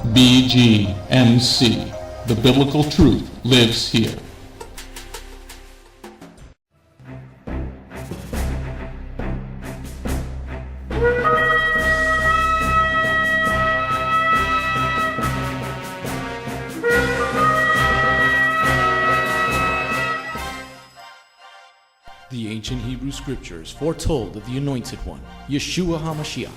BGMC. The biblical truth lives here. The ancient Hebrew scriptures foretold of the Anointed One, Yeshua HaMashiach.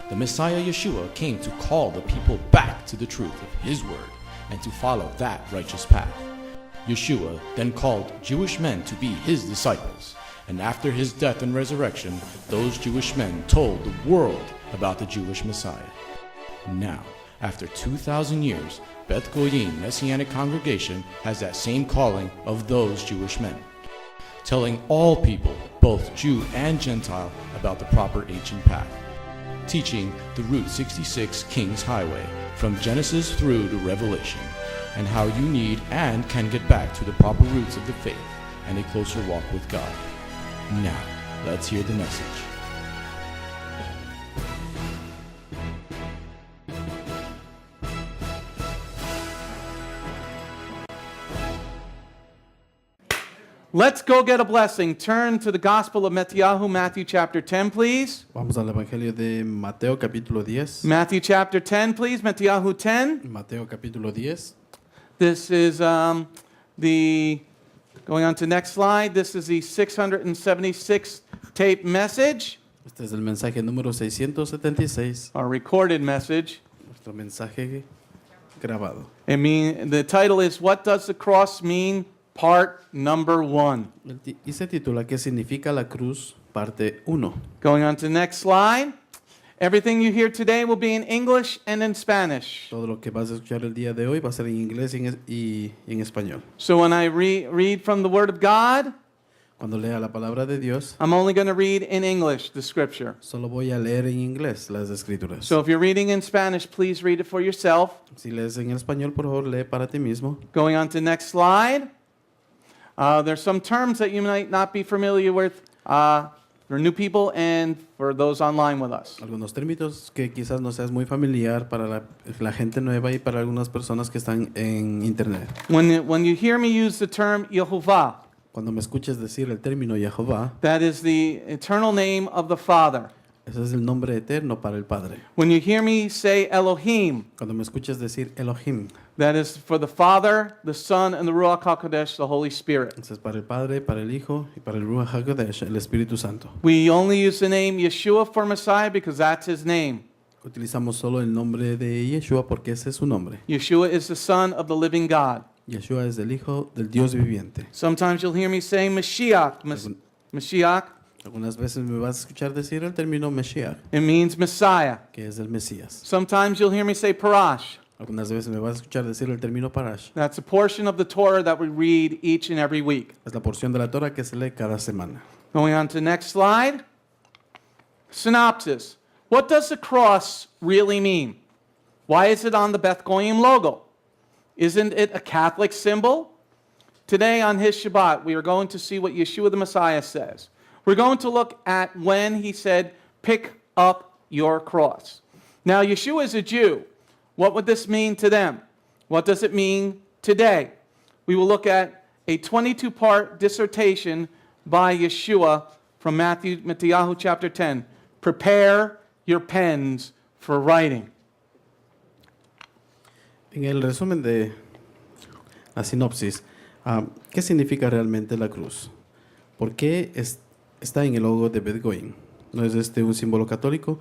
The Messiah Yeshua came to call the people back to the truth of His word and to follow that righteous path. Yeshua then called Jewish men to be His disciples, and after His death and resurrection, those Jewish men told the world about the Jewish Messiah. Now, after 2,000 years, Beth Goyim Messianic congregation has that same calling of those Jewish men, telling all people, both Jew and Gentile, about the proper ancient path, teaching the Route 66 King's Highway from Genesis through to Revelation, and how you need and can get back to the proper roots of the faith and a closer walk with God. Now, let's hear the message. Let's go get a blessing. Turn to the Gospel of Matthew chapter 10, please. Vamos al Evangelio de Mateo capítulo 10. Matthew chapter 10, please. Matthew 10. Mateo capítulo 10. This is going on to next slide. This is the 676th tape message, Este es el mensaje número 676, our recorded message. nuestro mensaje grabado. The title is, What Does the Cross Mean? Part number 1. Y se titula ¿Qué significa la cruz? Parte 1. Going on to the next slide. Everything you hear today will be in English and in Spanish. Todo lo que vas a escuchar el día de hoy va a ser en inglés y en español. So when I read from the Word of God, Cuando lea la palabra de Dios, I'm only going to read in English the scripture. solo voy a leer en inglés las escrituras. So if you're reading in Spanish, please read it for yourself. Si lees en español, por favor, lee para ti mismo. Going on to the next slide. There's some terms that you might not be familiar with for new people and for those online with us. Algunos términos que quizás no seas muy familiar para la gente nueva y para algunas personas que están en internet. When you hear me use the term Yehovah, Cuando me escuches decir el término Jehová, that is the eternal name of the Father. ese es el nombre eterno para el Padre. When you hear me say Elohim, Cuando me escuches decir Elohim, that is for the Father, the Son, and the Ruach HaKodesh, the Holy Spirit. ese es para el Padre, para el Hijo y para el Ruach HaKodesh, el Espíritu Santo. We only use the name Yeshua for Messiah because that's His name. Utilizamos solo el nombre de Yeshua porque ese es su nombre. Yeshua is the Son of the living God. Yeshua es el Hijo del Dios viviente. Sometimes you'll hear me say Mashiach. Mashiach, Algunas veces me vas a escuchar decir el término Mesías, it means Messiah. que es el Mesías. Sometimes you'll hear me say Parash. Algunas veces me vas a escuchar decir el término Parash. That's a portion of the Torah that we read each and every week. Es la porción de la Torah que se lee cada semana. Going on to the next slide. Synopsis. What does the cross really mean? Why is it on the Beth Goyim logo? Isn't it a Catholic symbol? Today on his Shabbat, we are going to see what Yeshua the Messiah says. We're going to look at when he said, pick up your cross. Now, Yeshua is a Jew. What would this mean to them? What does it mean today? We will look at a 22-part dissertation by Yeshua from Matthew chapter 10. Prepare your pens for writing. En el resumen de la sinopsis, ¿qué significa realmente la cruz? ¿Por qué está en el logo de Beth Goyim? ¿No es este un símbolo católico?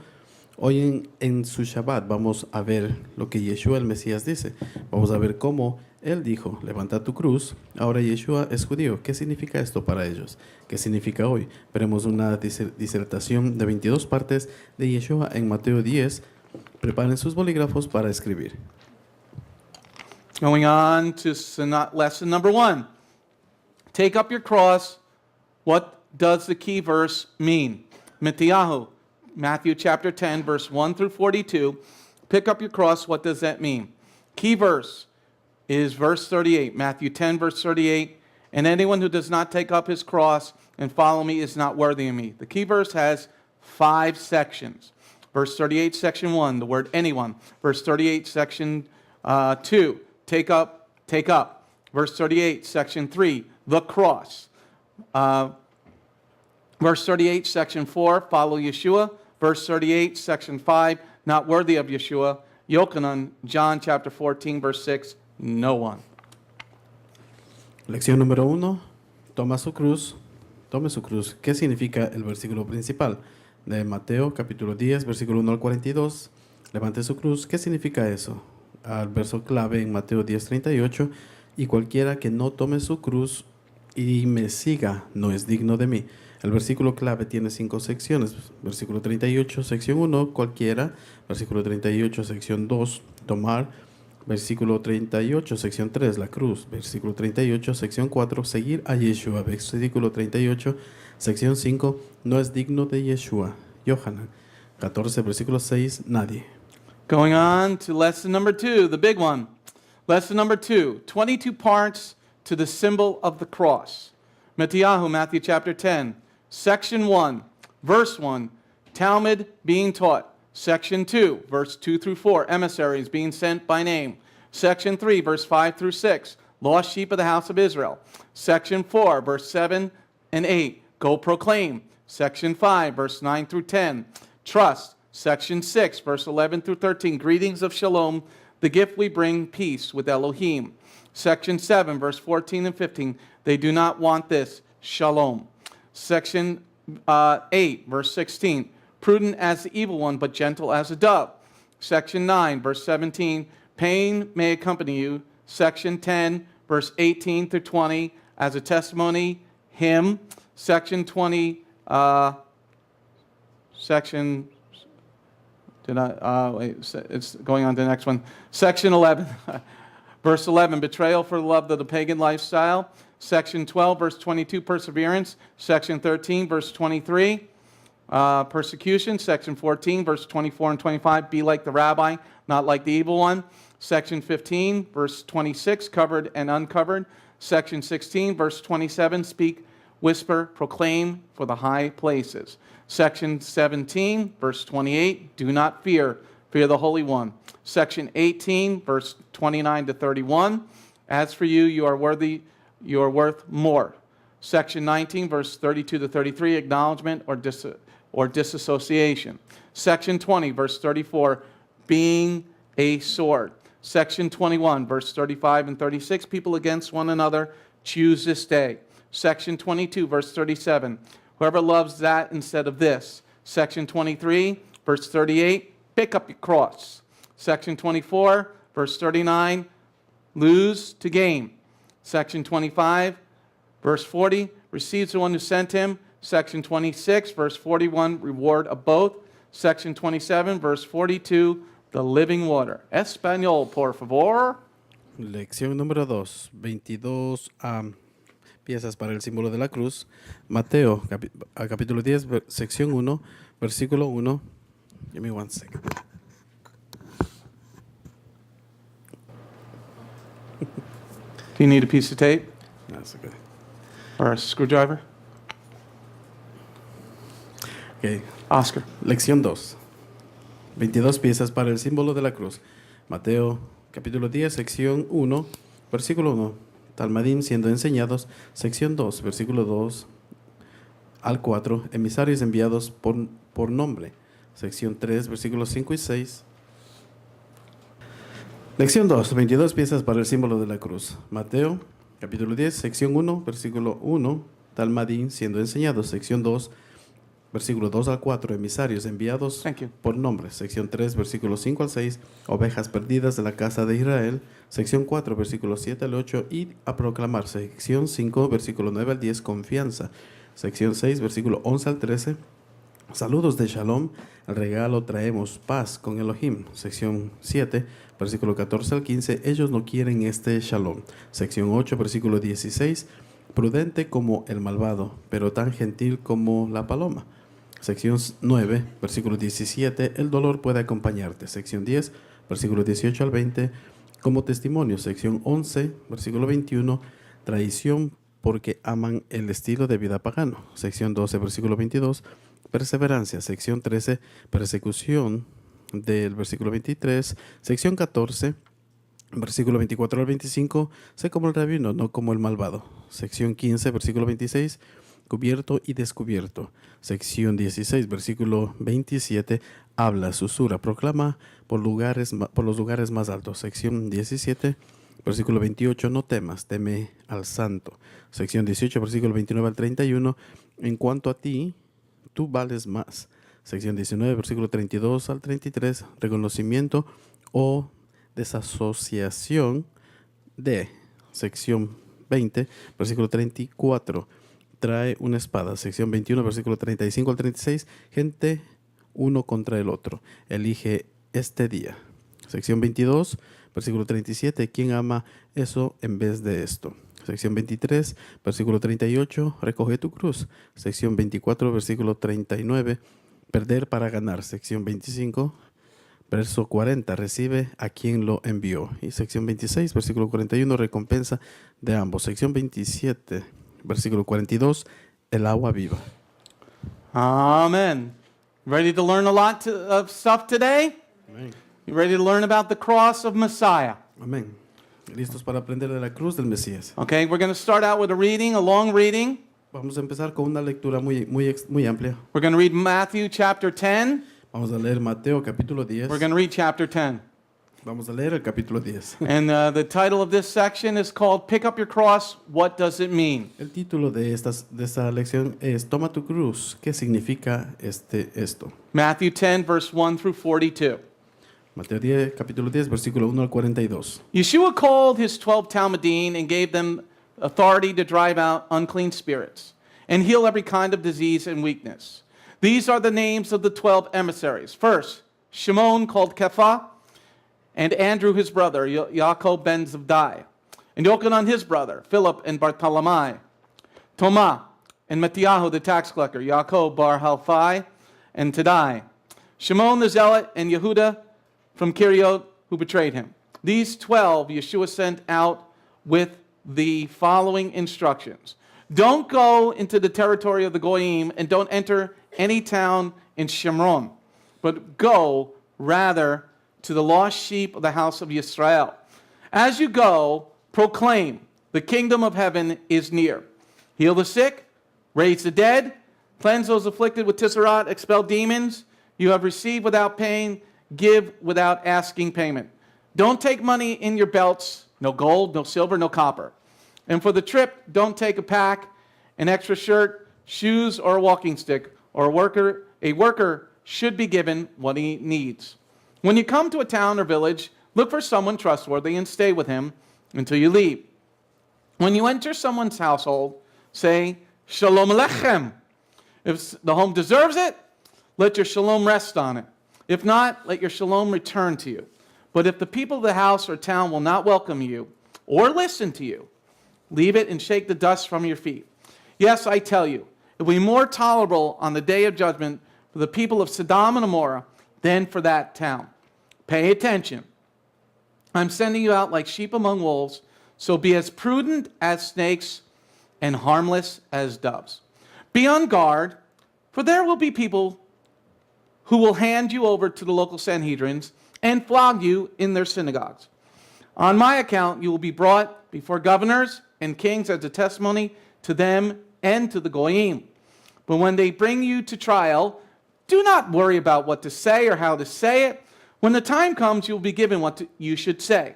Hoy en su Shabbat vamos a ver lo que Yeshua el Mesías dice. Vamos a ver cómo él dijo, levanta tu cruz. Ahora Yeshua es judío. ¿Qué significa esto para ellos? ¿Qué significa hoy? Veremos una disertación de 22 partes de Yeshua en Mateo 10. Preparen sus bolígrafos para escribir. Going on to lesson number 1. Take up your cross. What does the key verse mean? Matthew chapter 10, verse 1 through 42. Pick up your cross. What does that mean? Key verse is verse 38. Matthew 10, verse 38. And anyone who does not take up his cross and follow me is not worthy of me. The key verse has 5 sections. Verse 38, section 1, the word anyone. Verse 38, section 2, take up, take up. Verse 38, section 3, the cross. Verse 38, section 4, follow Yeshua. Verse 38, section 5, not worthy of Yeshua. Yochanan, John chapter 14, verse 6, no one. Lección número 1. Tome su cruz. ¿Qué significa el versículo principal? De Mateo capítulo 10, versículo 1 al 42. Levante su cruz. ¿Qué significa eso? Al verso clave en Mateo 10, 38. Y cualquiera que no tome su cruz y me siga no es digno de mí. El versículo clave tiene 5 secciones. Versículo 38, sección 1, cualquiera. Versículo 38, sección 2, tomar. Versículo 38, sección 3, la cruz. Versículo 38, sección 4, seguir a Yeshua. Versículo 38, sección 5, no es digno de Yeshua. Yohanan. 14, versículo 6, nadie. Going on to lesson number 2, the big one. Lesson number 2, 22 parts to the symbol of the cross. Metiyahu, Matthew chapter 10. Section 1, verse 1, Talmud being taught. Section 2, verse 2 through 4, emissaries being sent by name. Section 3, verse 5 through 6, lost sheep of the house of Israel. Section 4, verse 7 and 8, go proclaim. Section 5, verse 9 through 10, trust. Section 6, verse 11 through 13, greetings of shalom, the gift we bring, peace with Elohim. Section 7, verse 14 and 15, they do not want this, shalom. Section 8, verse 16, prudent as the evil one, but gentle as a dove. Section 9, verse 17, pain may accompany you. Section 10, verse 18 through 20, as a testimony, him. Section 20, it's going on to the next one. Section 11, verse 11, betrayal for the love of the pagan lifestyle. Section 12, verse 22, perseverance. Section 13, verse 23, persecution. Section 14, verse 24 and 25, be like the rabbi, not like the evil one. Section 15, verse 26, covered and uncovered. Section 16, verse 27, speak, whisper, proclaim for the high places. Section 17, verse 28, do not fear, fear the Holy One. Section 18, verse 29 to 31, as for you, you are worthy, you are worth more. Section 19, verse 32 to 33, acknowledgement or disassociation. Section 20, verse 34, being a sword. Section 21, verse 35 and 36, people against one another, choose this day. Section 22, verse 37, whoever loves that instead of this. Section 23, verse 38, pick up your cross. Section 24, verse 39, lose to gain. Section 25, verse 40, receives the one who sent him. Section 26, verse 41, reward of both. Section 27, verse 42, the living water. Español, por favor. Lección número 2. 22 piezas para el símbolo de la cruz. Mateo, capítulo 10, sección 1, versículo 1. Give me 1 second. Do you need a piece of tape That's okay. or a screwdriver? Okay. Oscar. Lección 2. 22 piezas para el símbolo de la cruz. Mateo, capítulo 10, sección 1, versículo 1. Talmadim siendo enseñados. Sección 2, versículo 2 al 4. Emisarios enviados por nombre. Sección 3, versículos 5 y 6. Lección 2. 22 piezas para el símbolo de la cruz. Mateo, capítulo 10, sección 1, versículo 1. Talmadim siendo enseñados. Sección 2, versículo 2 al 4, emisarios enviados por nombre. Sección 3, versículo 5 al 6, ovejas perdidas de la casa de Israel. Sección 4, versículo 7 al 8, id a proclamar. Sección 5, versículo 9 al 10, confianza. Sección 6, versículo 11 al 13, saludos de shalom, el regalo traemos paz con Elohim. Sección 7, versículo 14 al 15, ellos no quieren este shalom. Sección 8, versículo 16, prudente como el malvado, pero tan gentil como la paloma. Sección 9, versículo 17, el dolor puede acompañarte. Sección 10, versículo 18 al 20, como testimonio. Sección 11, versículo 21, traición porque aman el estilo de vida pagano. Sección 12, versículo 22, perseverancia. Sección 13, persecución, del versículo 23. Sección 14, versículo 24 al 25, sé como el rabino, no como el malvado. Sección 15, versículo 26, cubierto y descubierto. Sección 16, versículo 27, habla, susurra, proclama por los lugares más altos. Sección 17, versículo 28, no temas, teme al santo. Sección 18, versículo 29 al 31, en cuanto a ti, tú vales más. Sección 19, versículo 32 al 33, reconocimiento o desasociación de. Sección 20, versículo 34, trae una espada. Sección 21, versículo 35 al 36, gente uno contra el otro. Elige este día. Sección 22, versículo 37, ¿quién ama eso en vez de esto? Sección 23, versículo 38, recoge tu cruz. Sección 24, versículo 39, perder para ganar. Sección 25, verso 40, recibe a quien lo envió. Y sección 26, versículo 41, recompensa de ambos. Sección 27, versículo 42, el agua viva. Amen. Ready to learn a lot of stuff today? Amén. You ready to learn about the cross of Messiah? Amén. ¿Listos para aprender de la cruz del Mesías? Okay, we're going to start out with a reading, a long reading. Vamos a empezar con una lectura muy amplia. We're going to read Matthew chapter 10. Vamos a leer Mateo capítulo 10. We're going to read chapter 10. Vamos a leer el capítulo 10. And the title of this section is called Pick Up Your Cross, What Does It Mean? El título de esta lección es Toma tu cruz. ¿Qué significa esto? Matthew 10, verse 1 through 42. Mateo 10, capítulo 10, versículo 1 al 42. Yeshua called his 12 Talmudim and gave them authority to drive out unclean spirits and heal every kind of disease and weakness. These are the names of the 12 emissaries. First, Shimon called Kepha, and Andrew his brother, Yaakov ben Zebdiah, and Yochanan his brother, Philip and Bartholomew, Tomah and Matthias the tax collector, Yaakov bar Halphai and Taddai, Shimon the zealot, and Yehuda from Kiriot who betrayed him. These 12 Yeshua sent out with the following instructions. Don't go into the territory of the Goyim and don't enter any town in Shimron, but go rather to the lost sheep of the house of Israel. As you go, proclaim, the kingdom of heaven is near. Heal the sick, raise the dead, cleanse those afflicted with tisserot, expel demons. You have received without paying, give without asking payment. Don't take money in your belts, no gold, no silver, no copper. And for the trip, don't take a pack, an extra shirt, shoes, or a walking stick, or a worker should be given what he needs. When you come to a town or village, look for someone trustworthy and stay with him until you leave. When you enter someone's household, say, Shalom Alechem. If the home deserves it, let your shalom rest on it. If not, let your shalom return to you. But if the people of the house or town will not welcome you or listen to you, leave it and shake the dust from your feet. Yes, I tell you, it will be more tolerable on the day of judgment for the people of Sodom and Gomorrah than for that town. Pay attention. I'm sending you out like sheep among wolves, so be as prudent as snakes and harmless as doves. Be on guard, for there will be people who will hand you over to the local Sanhedrins and flog you in their synagogues. On my account, you will be brought before governors and kings as a testimony to them and to the Goyim. But when they bring you to trial, do not worry about what to say or how to say it. When the time comes, you will be given what you should say.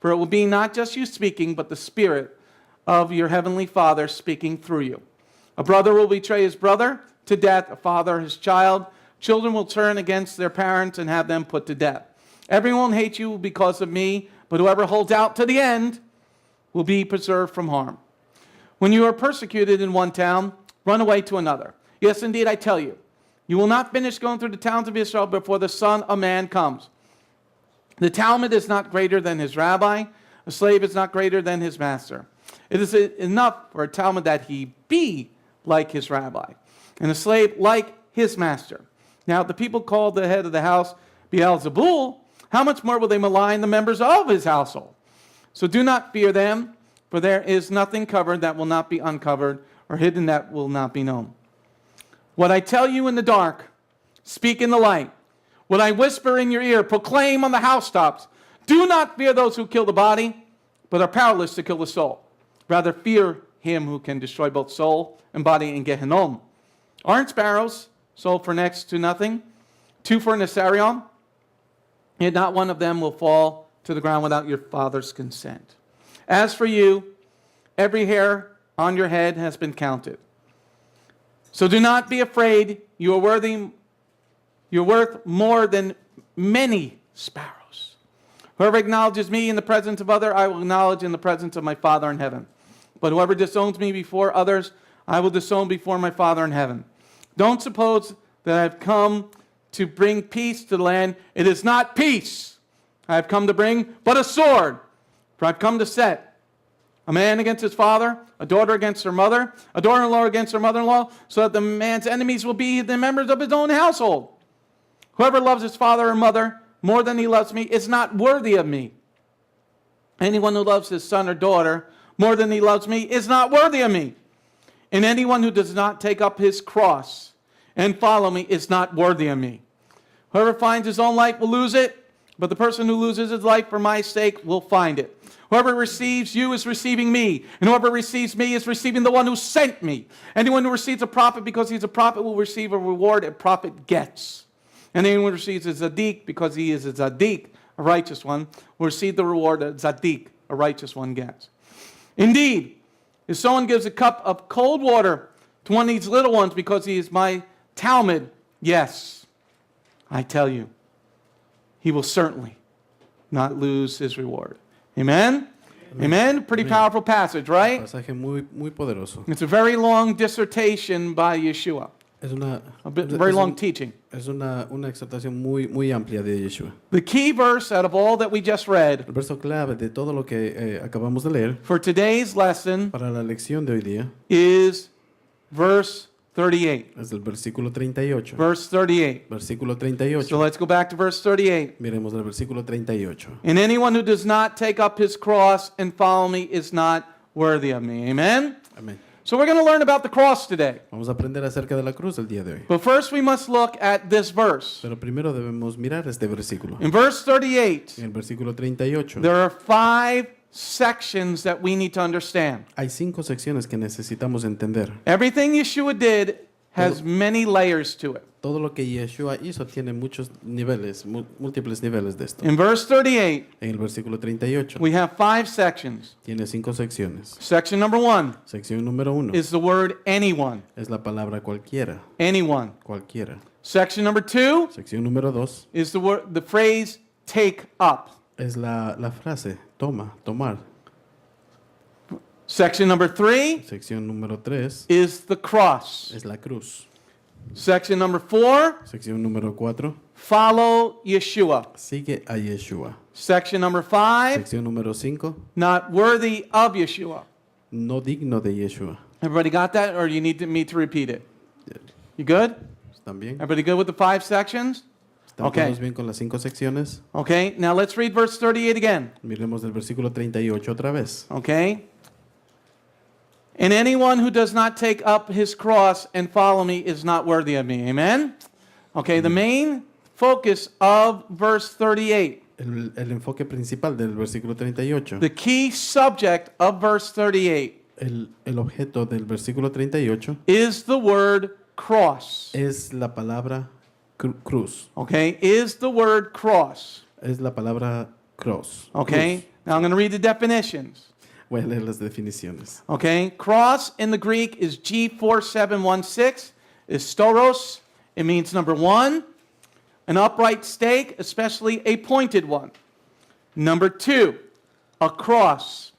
For it will be not just you speaking, but the Spirit of your heavenly Father speaking through you. A brother will betray his brother to death, a father his child. Children will turn against their parents and have them put to death. Everyone will hate you because of me, but whoever holds out to the end will be preserved from harm. When you are persecuted in one town, run away to another. Yes, indeed, I tell you, you will not finish going through the towns of Israel before the Son of Man comes. The Talmud is not greater than his rabbi. A slave is not greater than his master. It is enough for a Talmud that he be like his rabbi, and a slave like his master. Now, if the people called the head of the house Beelzebul, how much more will they malign the members of his household? So do not fear them, for there is nothing covered that will not be uncovered, or hidden that will not be known. What I tell you in the dark, speak in the light. What I whisper in your ear, proclaim on the housetops. Do not fear those who kill the body, but are powerless to kill the soul. Rather fear him who can destroy both soul and body in Gehinnom. Aren't sparrows sold for next to nothing? 2 for an assarion? Yet not one of them will fall to the ground without your Father's consent. As for you, every hair on your head has been counted. So do not be afraid. You are worth more than many sparrows. Whoever acknowledges me in the presence of others, I will acknowledge in the presence of my Father in heaven. But whoever disowns me before others, I will disown before my Father in heaven. Don't suppose that I have come to bring peace to the land. It is not peace I have come to bring, but a sword. For I've come to set a man against his father, a daughter against her mother, a daughter-in-law against her mother-in-law, so that the man's enemies will be the members of his own household. Whoever loves his father or mother more than he loves me is not worthy of me. Anyone who loves his son or daughter more than he loves me is not worthy of me. And anyone who does not take up his cross and follow me is not worthy of me. Whoever finds his own life will lose it, but the person who loses his life for my sake will find it. Whoever receives you is receiving me, and whoever receives me is receiving the one who sent me. Anyone who receives a prophet because he's a prophet will receive a reward a prophet gets. And anyone who receives a tzaddik because he is a tzaddik, a righteous one, will receive the reward a tzaddik, a righteous one, gets. Indeed, if someone gives a cup of cold water to one of these little ones because he is my Talmud, yes, I tell you, he will certainly not lose his reward. Amen? Amen? Pretty powerful passage, right? Pasaje muy poderoso. It's a very long dissertation by Yeshua. Es una, Very long teaching. es una exhortación muy amplia de Yeshua. The key verse out of all that we just read El verso clave de todo lo que acabamos de leer for today's lesson para la lección de hoy día is verse 38. es el versículo 38. Verse 38. Versículo 38. So let's go back to verse 38. Miremos el versículo 38. And anyone who does not take up his cross and follow me is not worthy of me. Amen? Amén. So we're going to learn about the cross today. Vamos a aprender acerca de la cruz el día de hoy. But first we must look at this verse. Pero primero debemos mirar este versículo. In verse 38, En el versículo 38 there are 5 sections that we need to understand. hay 5 secciones que necesitamos entender. Everything Yeshua did has many layers to it. Todo lo que Yeshua hizo tiene muchos niveles, múltiples niveles de esto. In verse 38, En el versículo 38 we have 5 sections. tiene 5 secciones. Section number 1 Sección número 1 is the word anyone. es la palabra cualquiera, Anyone. cualquiera. Section number 2 Sección número 2 is the phrase take up. es la frase toma, tomar. Section number 3 Sección número 3 is the cross. es la cruz. Section number 4, Sección número 4 follow Yeshua. sigue a Yeshua. Section number 5, Sección número 5 not worthy of Yeshua. no digno de Yeshua. Everybody got that, or you need me to repeat it? You good? ¿Están bien? Everybody good with the 5 sections? ¿Están Okay. todos bien con las 5 secciones? Okay, now let's read verse 38 again. Miremos el versículo 38 otra vez. Okay? And anyone who does not take up his cross and follow me is not worthy of me. Amen? Okay, the main focus of verse 38, El enfoque principal del versículo 38, the key subject of verse 38 el objeto del versículo 38 is the word cross. es la palabra cruz. Okay, is the word cross. Es la palabra cross. Okay, now I'm going to read the definitions. Voy a leer las definiciones. Okay, cross in the Greek is G4716, is storos. It means number 1, an upright stake, especially a pointed one. Number 2, a cross.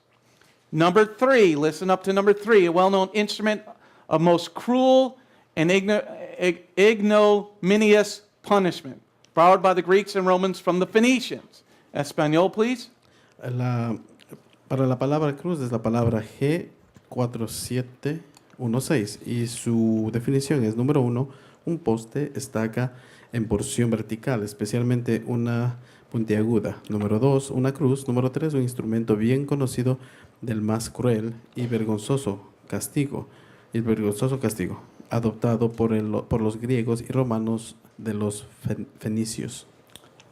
Number 3, listen up to number 3, a well-known instrument of most cruel and ignominious punishment, borrowed by the Greeks and Romans from the Phoenicians. Espanol, please. Para la palabra cruz es la palabra G4716 y su definición es número 1, un poste, estaca en porción vertical, especialmente una puntiaguda. Número 2, una cruz. Número 3, un instrumento bien conocido del más cruel y vergonzoso castigo. adoptado por los griegos y romanos de los fenicios.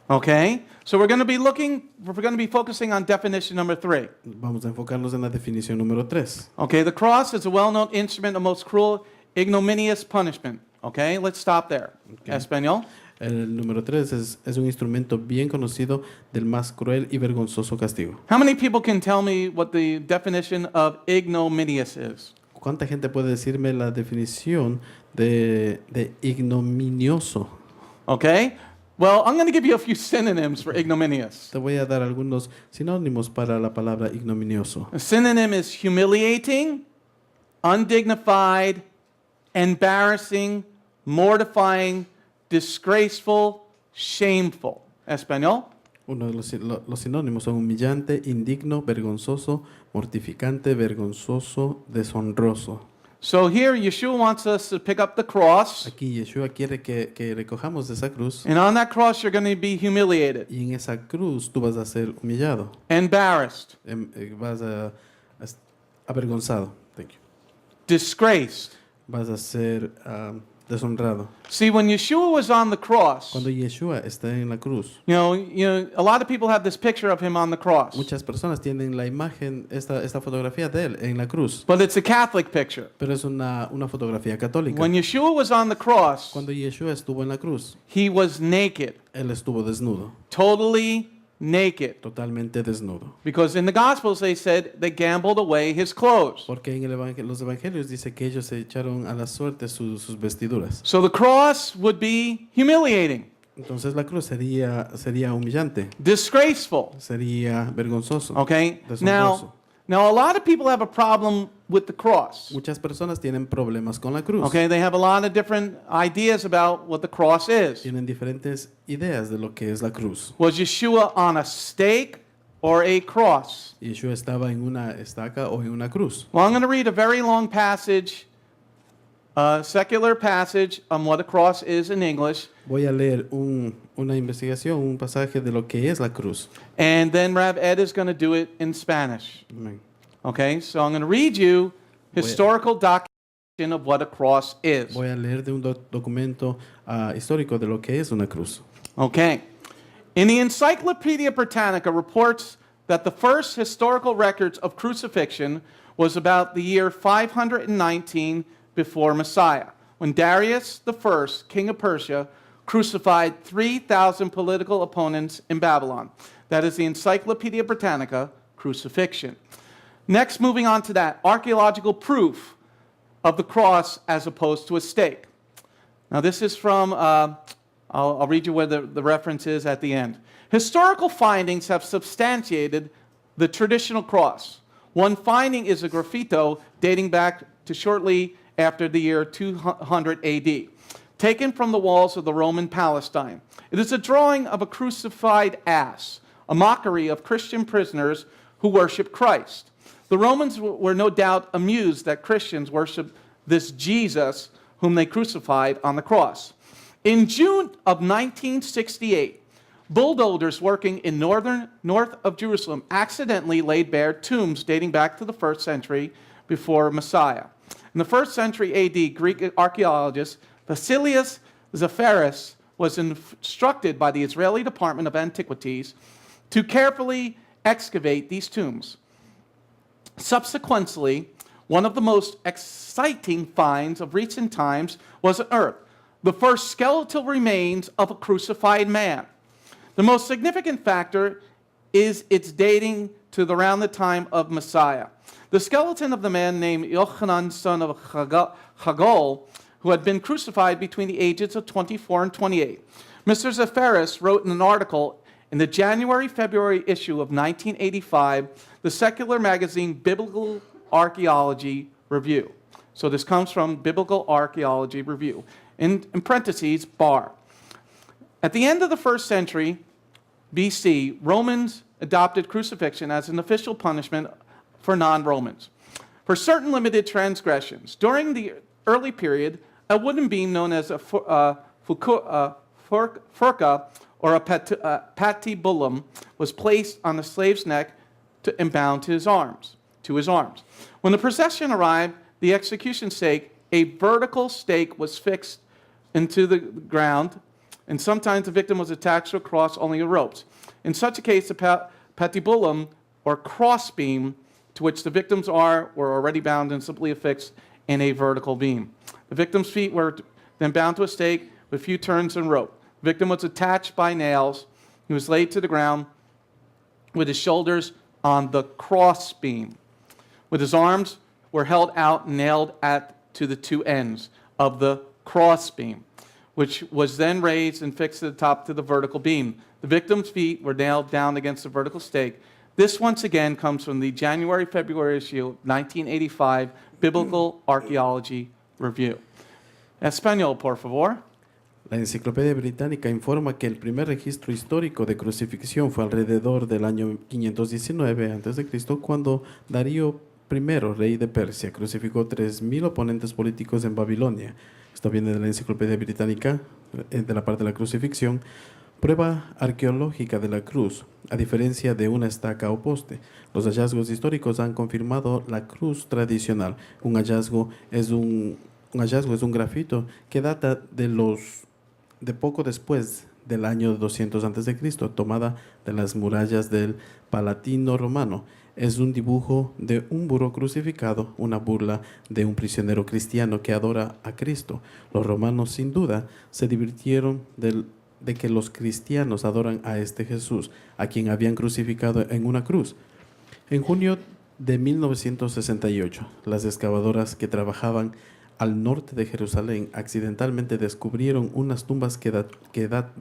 Okay? So we're going to be focusing on definition number 3. Vamos a enfocarnos en la definición número 3. Okay, the cross is a well-known instrument of most cruel, ignominious punishment. Okay, let's stop there. Okay. Español. El número 3 es un instrumento bien conocido del más cruel y vergonzoso castigo. How many people can tell me what the definition of ignominious is? ¿Cuánta gente puede decirme la definición de ignominioso? Okay? Well, I'm going to give you a few synonyms for ignominious. Te voy a dar algunos sinónimos para la palabra ignominioso. A synonym is humiliating, undignified, embarrassing, mortifying, disgraceful, shameful. Español. Uno de los sinónimos son humillante, indigno, vergonzoso, mortificante, vergonzoso, deshonroso. So here Yeshua wants us to pick up the cross, Aquí Yeshua quiere que recojamos de esa cruz and on that cross you're going to be humiliated, y en esa cruz tú vas a ser humillado, embarrassed, vas a avergonzado, thank you. disgraced. Vas a ser deshonrado. See, when Yeshua was on the cross, Cuando Yeshua está en la cruz, you know, a lot of people have this picture of him on the cross, muchas personas tienen la imagen, esta fotografía de él en la cruz, but it's a Catholic picture. pero es una fotografía católica. When Yeshua was on the cross, Cuando Yeshua estuvo en la cruz, he was naked, él estuvo desnudo, totally naked. totalmente desnudo. Because in the Gospels they said they gambled away his clothes. Porque en los evangelios dice que ellos se echaron a la suerte sus vestiduras. So the cross would be humiliating, Entonces la cruz sería humillante, disgraceful. sería vergonzoso, Okay? deshonroso. Now a lot of people have a problem with the cross. Muchas personas tienen problemas con la cruz. Okay, they have a lot of different ideas about what the cross is. Tienen diferentes ideas de lo que es la cruz. Was Yeshua on a stake or a cross? Yeshua estaba en una estaca o en una cruz. Well, I'm going to read a very long passage, a secular passage on what a cross is in English, Voy a leer una investigación, un pasaje de lo que es la cruz. and then Rav Ed is going to do it in Spanish. Amén. Okay, so I'm going to read you historical documentation of what a cross is. Voy a leer de un documento histórico de lo que es una cruz. Okay. In the Encyclopedia Britannica reports that the first historical records of crucifixion was about the year 519 before Messiah, when Darius I, king of Persia, crucified 3,000 political opponents in Babylon. That is the Encyclopedia Britannica crucifixion. Next, moving on to that, archaeological proof of the cross as opposed to a stake. Now this is from, I'll read you where the reference is at the end. Historical findings have substantiated the traditional cross. One finding is a graffito dating back to shortly after the year 200 AD, taken from the walls of the Roman Palestine. It is a drawing of a crucified ass, a mockery of Christian prisoners who worship Christ. The Romans were no doubt amused that Christians worship this Jesus whom they crucified on the cross. In June of 1968, bulldozers working in north of Jerusalem accidentally laid bare tombs dating back to the 1st century before Messiah. In the 1st century AD, Greek archaeologist Vasilius Zephyrus was instructed by the Israeli Department of Antiquities to carefully excavate these tombs. Subsequently, one of the most exciting finds of recent times was unearthed, the first skeletal remains of a crucified man. The most significant factor is its dating to around the time of Messiah. The skeleton of the man named Yochanan, son of Chagol, who had been crucified between the ages of 24 and 28. Mr. Zephyrus wrote in an article in the January-February issue of 1985, the secular magazine Biblical Archaeology Review. So this comes from Biblical Archaeology Review. In parentheses, bar. At the end of the 1st century BC, Romans adopted crucifixion as an official punishment for non-Romans for certain limited transgressions. During the early period, a wooden beam known as a furka or a patibulum was placed on the slave's neck and bound to his arms. When the procession arrived, the execution stake a vertical stake was fixed into the ground, and sometimes the victim was attached to a cross only with ropes. In such a case, the patibulum, or crossbeam, to which the victim's are were already bound and simply affixed in a vertical beam. The victim's feet were then bound to a stake with a few turns and rope. The victim was attached by nails. He was laid to the ground with his shoulders on the crossbeam. With his arms were held out and nailed to the two ends of the crossbeam, which was then raised and fixed at the top to the vertical beam. The victim's feet were nailed down against the vertical stake. This, once again, comes from the January-February issue, 1985, Biblical Archaeology Review. Español, por favor. La Enciclopedia Británica informa que el primer registro histórico de crucifixión fue alrededor del año 519 a.C., cuando Darío I, rey de Persia, crucificó 3.000 oponentes políticos en Babilonia. Esto viene de la Enciclopedia Británica, de la parte de la crucifixión. Prueba arqueológica de la cruz, a diferencia de una estaca o poste. Los hallazgos históricos han confirmado la cruz tradicional. Un hallazgo es un grafito que data de poco después del año 200 a.C., tomada de las murallas del Palatino romano. Es un dibujo de un burro crucificado, una burla de un prisionero cristiano que adora a Cristo. Los romanos, sin duda, se divirtieron de que los cristianos adoran a este Jesús, a quien habían crucificado en una cruz. En junio de 1968, las excavadoras que trabajaban al norte de Jerusalén accidentalmente descubrieron unas tumbas que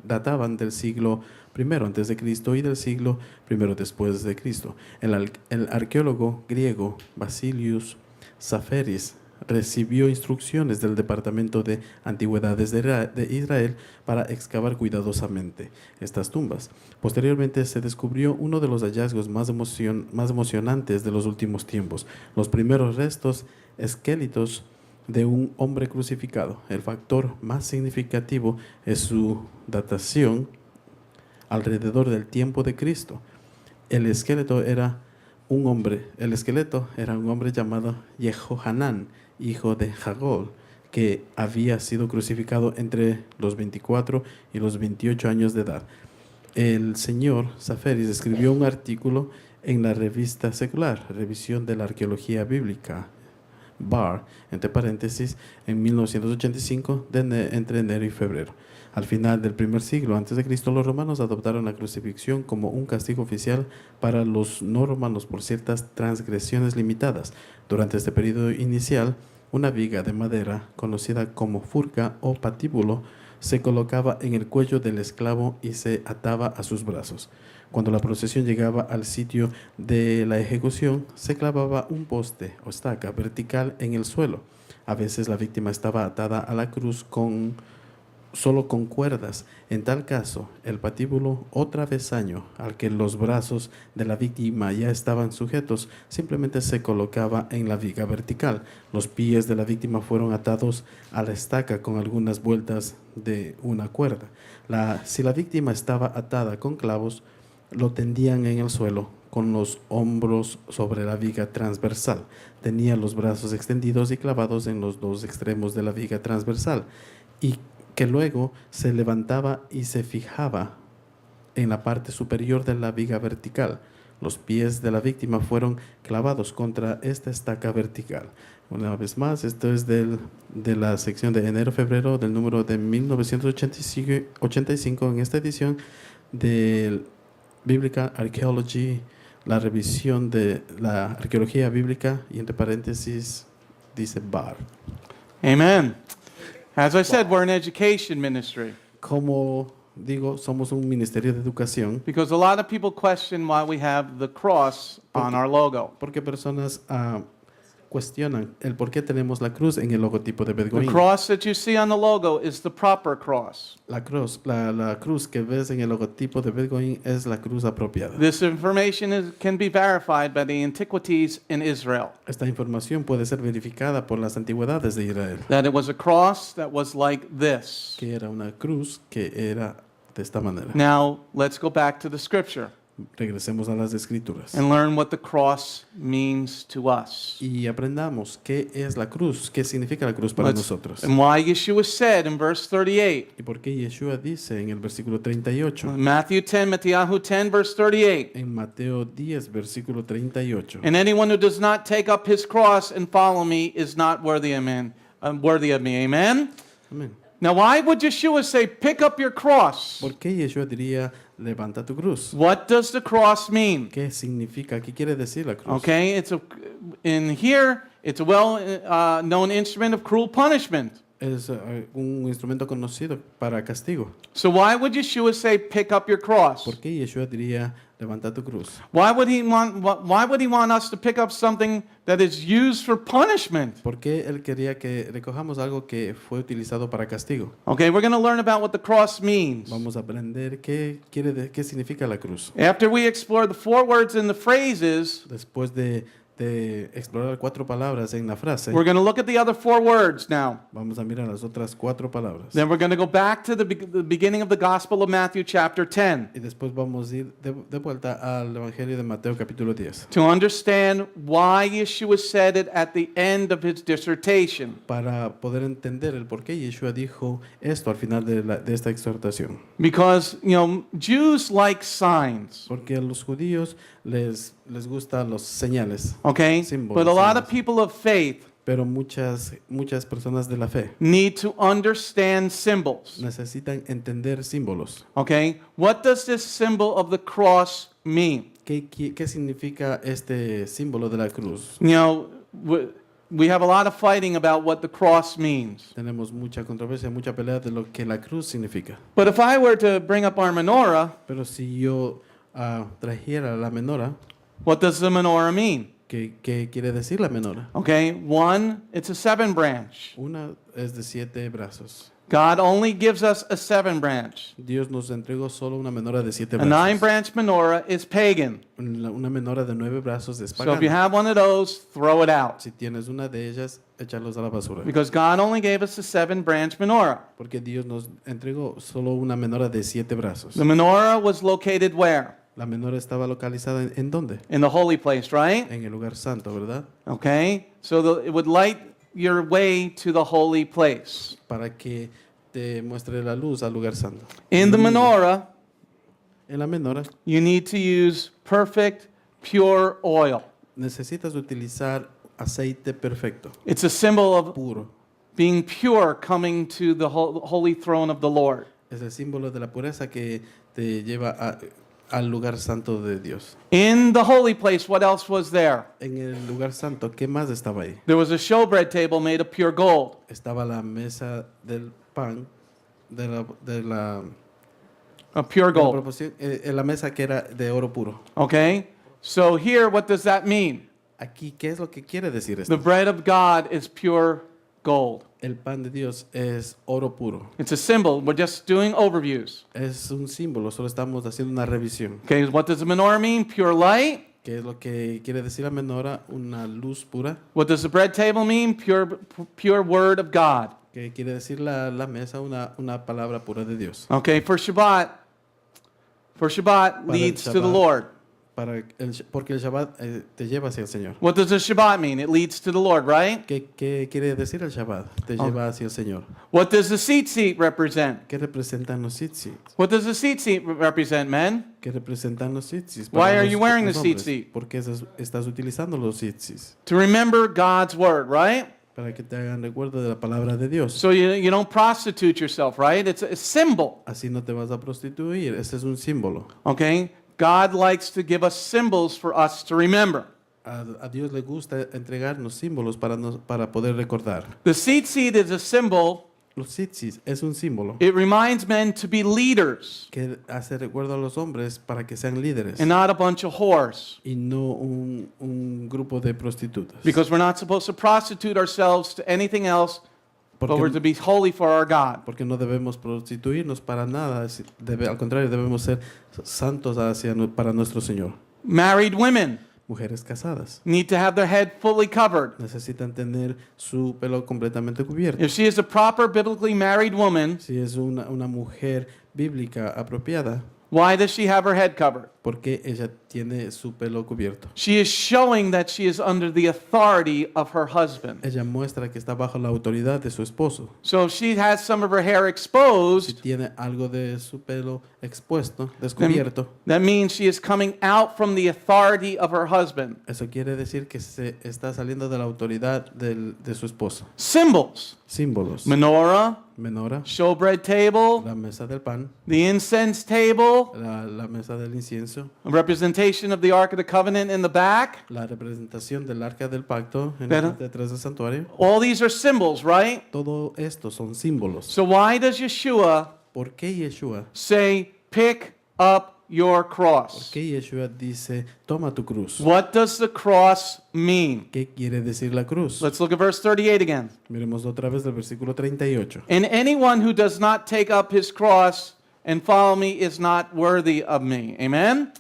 databan del siglo I a.C. y del siglo I después de Cristo. El arqueólogo griego Basilius Safaris recibió instrucciones del Departamento de Antigüedades de Israel para excavar cuidadosamente estas tumbas. Posteriormente se descubrió uno de los hallazgos más emocionantes de los últimos tiempos: los primeros restos esqueléticos de un hombre crucificado. El factor más significativo es su datación alrededor del tiempo de Cristo. El esqueleto era un hombre llamado Yehohanán, hijo de Jagol, que había sido crucificado entre los 24 y los 28 años de edad. El señor Safaris escribió un artículo en la revista secular, Revisión de la Arqueología Bíblica, BAR, entre paréntesis, en 1985, entre enero y febrero. Al final del primer siglo antes de Cristo, los romanos adoptaron la crucifixión como un castigo oficial para los no romanos por ciertas transgresiones limitadas. Durante este periodo inicial, una viga de madera, conocida como furca o patíbulo, se colocaba en el cuello del esclavo y se ataba a sus brazos. Cuando la procesión llegaba al sitio de la ejecución, se clavaba un poste o estaca vertical en el suelo. A veces la víctima estaba atada a la cruz solo con cuerdas. En tal caso, el patíbulo o travesaño al que los brazos de la víctima ya estaban sujetos simplemente se colocaba en la viga vertical. Los pies de la víctima fueron atados a la estaca con algunas vueltas de una cuerda. Si la víctima estaba atada con clavos, lo tendían en el suelo con los hombros sobre la viga transversal. Tenía los brazos extendidos y clavados en los dos extremos de la viga transversal, y que luego se levantaba y se fijaba en la parte superior de la viga vertical. Los pies de la víctima fueron clavados contra esta estaca vertical. Una vez más, esto es de la sección de enero-febrero del número de 1985 en esta edición del Biblical Archaeology, la revisión de la arqueología bíblica, y entre paréntesis dice BAR. Amen. As I said, we're an education ministry. Como digo, somos un ministerio de educación. Because a lot of people question why we have the cross on our logo. Porque personas cuestionan el por qué tenemos la cruz en el logotipo de Beth The Goyim. cross that you see on the logo is the proper cross. La cruz que ves en el logotipo de Beth Goyim es la cruz apropiada. This information can be verified by the antiquities in Israel. Esta información puede ser verificada por las antigüedades de Israel. That it was a cross that was like this. Que era una cruz que era de esta manera. Now, let's go back to the scripture. regresemos a las Escrituras and learn what the cross means to us. y aprendamos qué es la cruz, qué significa la cruz para nosotros. And why Yeshua said in verse 38, Y por qué Yeshua dice en el versículo 38, Matthew 10, Matthew 10, verse 38, en Mateo 10, versículo 38, and anyone who does not take up his cross and follow me is not worthy of me. Amen? amén. Now, why would Yeshua say, pick up your cross? ¿Por qué Yeshua diría, levanta tu cruz? What does the cross mean? ¿Qué significa? ¿Qué quiere decir la cruz? Okay, in here, it's a well-known instrument of cruel punishment. Es un instrumento conocido para castigo. So why would Yeshua say, pick up your cross? ¿Por qué Yeshua diría, levanta tu cruz? Why would he want us to pick up something that is used for punishment? ¿Por qué él quería que recojamos algo que fue utilizado para castigo? Okay, we're going to learn about what the cross means. Vamos a aprender qué significa la cruz. After we explore the 4 words and the phrases, Después de explorar 4 palabras en la frase, we're going to look at the other 4 words now. vamos a mirar las otras 4 palabras. Then we're going to go back to the beginning of the Gospel of Matthew chapter 10 Y después vamos a ir de vuelta al Evangelio de Mateo capítulo 10 to understand why Yeshua said it at the end of his dissertation. para poder entender el por qué Yeshua dijo esto al final de esta exhortación. Because, Jews like signs, Porque a los judíos les gustan los señales, okay? símbolos, But a lot of símbolos. people of faith Pero muchas personas de la fe need to understand symbols, necesitan entender símbolos. okay? What does this symbol of the cross mean? ¿Qué significa este símbolo de la cruz? We have a lot of fighting about what the cross means. Tenemos mucha controversia, mucha pelea de lo que la cruz significa. But if I were to bring up our menorah, Pero si yo trajera la menora, what does the menorah mean? ¿qué quiere decir la menora? Okay, one, it's a 7 branch. Una es de 7 brazos. God only gives us a 7 branch. Dios nos entregó solo una menora de 7 A brazos. 9 branch menorah is pagan. Una menora de 9 brazos es So if you pagana. have one of those, throw it out. Si tienes una de ellas, échalos a la basura. Because God only gave us a 7 branch menorah. Porque Dios nos entregó solo una menora de 7 brazos. The menorah was located where? La menora estaba localizada ¿en dónde? In the holy place, right? En el lugar santo, ¿verdad? Okay, so it would light your way to the holy place. Para que te muestre la luz al lugar santo. In the menorah, En la menora you need to use perfect, pure oil. necesitas utilizar aceite perfecto, It's a symbol of puro. being pure, coming to the holy throne of the Lord. Es el símbolo de la pureza que te lleva al lugar santo de Dios. In the holy place, what else was there? En el lugar santo, ¿qué más estaba ahí? There was a showbread table made of pure gold. Estaba la mesa del pan, de la Of pure de la gold. proporción, la mesa que era de oro puro. Okay? So here, what does that mean? Aquí, ¿qué es lo que quiere decir The esto? bread of God is pure gold. El pan de Dios es oro puro. It's a symbol. We're just doing overviews. Es un símbolo, solo estamos haciendo una revisión. Okay, what does the menorah mean? Pure light. ¿Qué es lo que quiere decir la menora? Una luz pura. What does the bread table mean? Pure word of God. ¿Qué quiere decir la mesa? Una palabra pura de Dios. Okay, for Shabbat leads to the Shabbat. Lord. Porque el Shabbat te lleva hacia el Señor. What does the Shabbat mean? It leads to the Lord, right? ¿Qué quiere decir el Shabbat? Te lleva hacia el Señor. What does the seat represent? ¿Qué representan los tzitzit? What does the seat represent, men? ¿Qué representan los tzitzit? Why para are los- you wearing los the hombres? tzitzit? ¿Por qué estás utilizando los tzitzit? To remember God's word, right? Para que te hagan recuerdo de la palabra de Dios. So you don't prostitute yourself, right? It's a symbol, Así no te vas a prostituir. Ese es un símbolo. okay? God likes to give us symbols for us to remember. A Dios le gusta entregarnos símbolos para poder recordar. The seat is a symbol. Los tzitzit es un símbolo It reminds men to be leaders que hace recuerdo a los hombres para que sean líderes and not a bunch of whores. y no un grupo de prostitutas. Because we're not supposed to prostitute ourselves to anything else, but we're to be holy for our God. Porque no debemos prostituirnos para nada, al contrario, debemos ser santos para nuestro Señor. Married women Mujeres casadas need to have their head fully covered. necesitan tener su pelo completamente cubierto. If she is a proper biblically married woman, Si es una mujer bíblica apropiada, Why does she have her head covered? Porque ella tiene su pelo cubierto. She is showing that she is under the authority of her husband. Ella muestra que está bajo la autoridad de su esposo. So if she has some of her hair Si exposed, tiene algo de su pelo expuesto, descubierto, that means she is coming out from the authority of her husband. eso quiere decir que se está saliendo de la autoridad de su esposo. Symbols: Símbolos. menorah, Menora, showbread table, la mesa del pan, the incense table, la mesa del incienso, a representation of the Ark of the Covenant in the back. la representación del arca del pacto en Pero- la parte de atrás del santuario. All these are symbols, right? Todo esto son símbolos. So why does Yeshua ¿Por qué Yeshua? say, pick up your ¿Por cross? qué Yeshua dice, toma tu cruz? What does the cross mean? ¿Qué quiere decir la cruz? Let's look at verse 38 again. Miremos otra vez el versículo 38. And anyone who does not take up his cross and follow me is not worthy of me. Amen?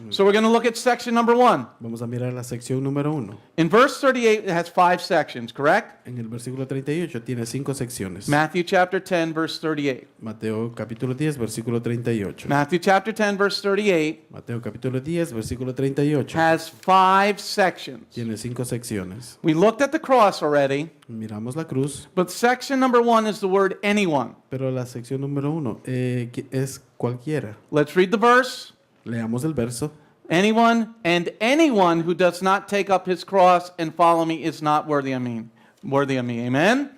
So we're going to look at section number 1. Vamos a mirar la sección número 1. In verse 38, it has 5 sections, correct? En el versículo 38 tiene 5 secciones. Matthew chapter 10, verse 38. Mateo capítulo 10, versículo 38. Matthew chapter 10, verse 38 Mateo capítulo 10, versículo 38. has 5 sections. Tiene 5 secciones. We looked at the cross already, Miramos la cruz, but section number 1 is the word anyone. pero la sección número 1 es cualquiera. Let's read the verse. Leamos el verso. Anyone and anyone who does not take up his cross and follow me is not worthy of me. Worthy of me. Amen?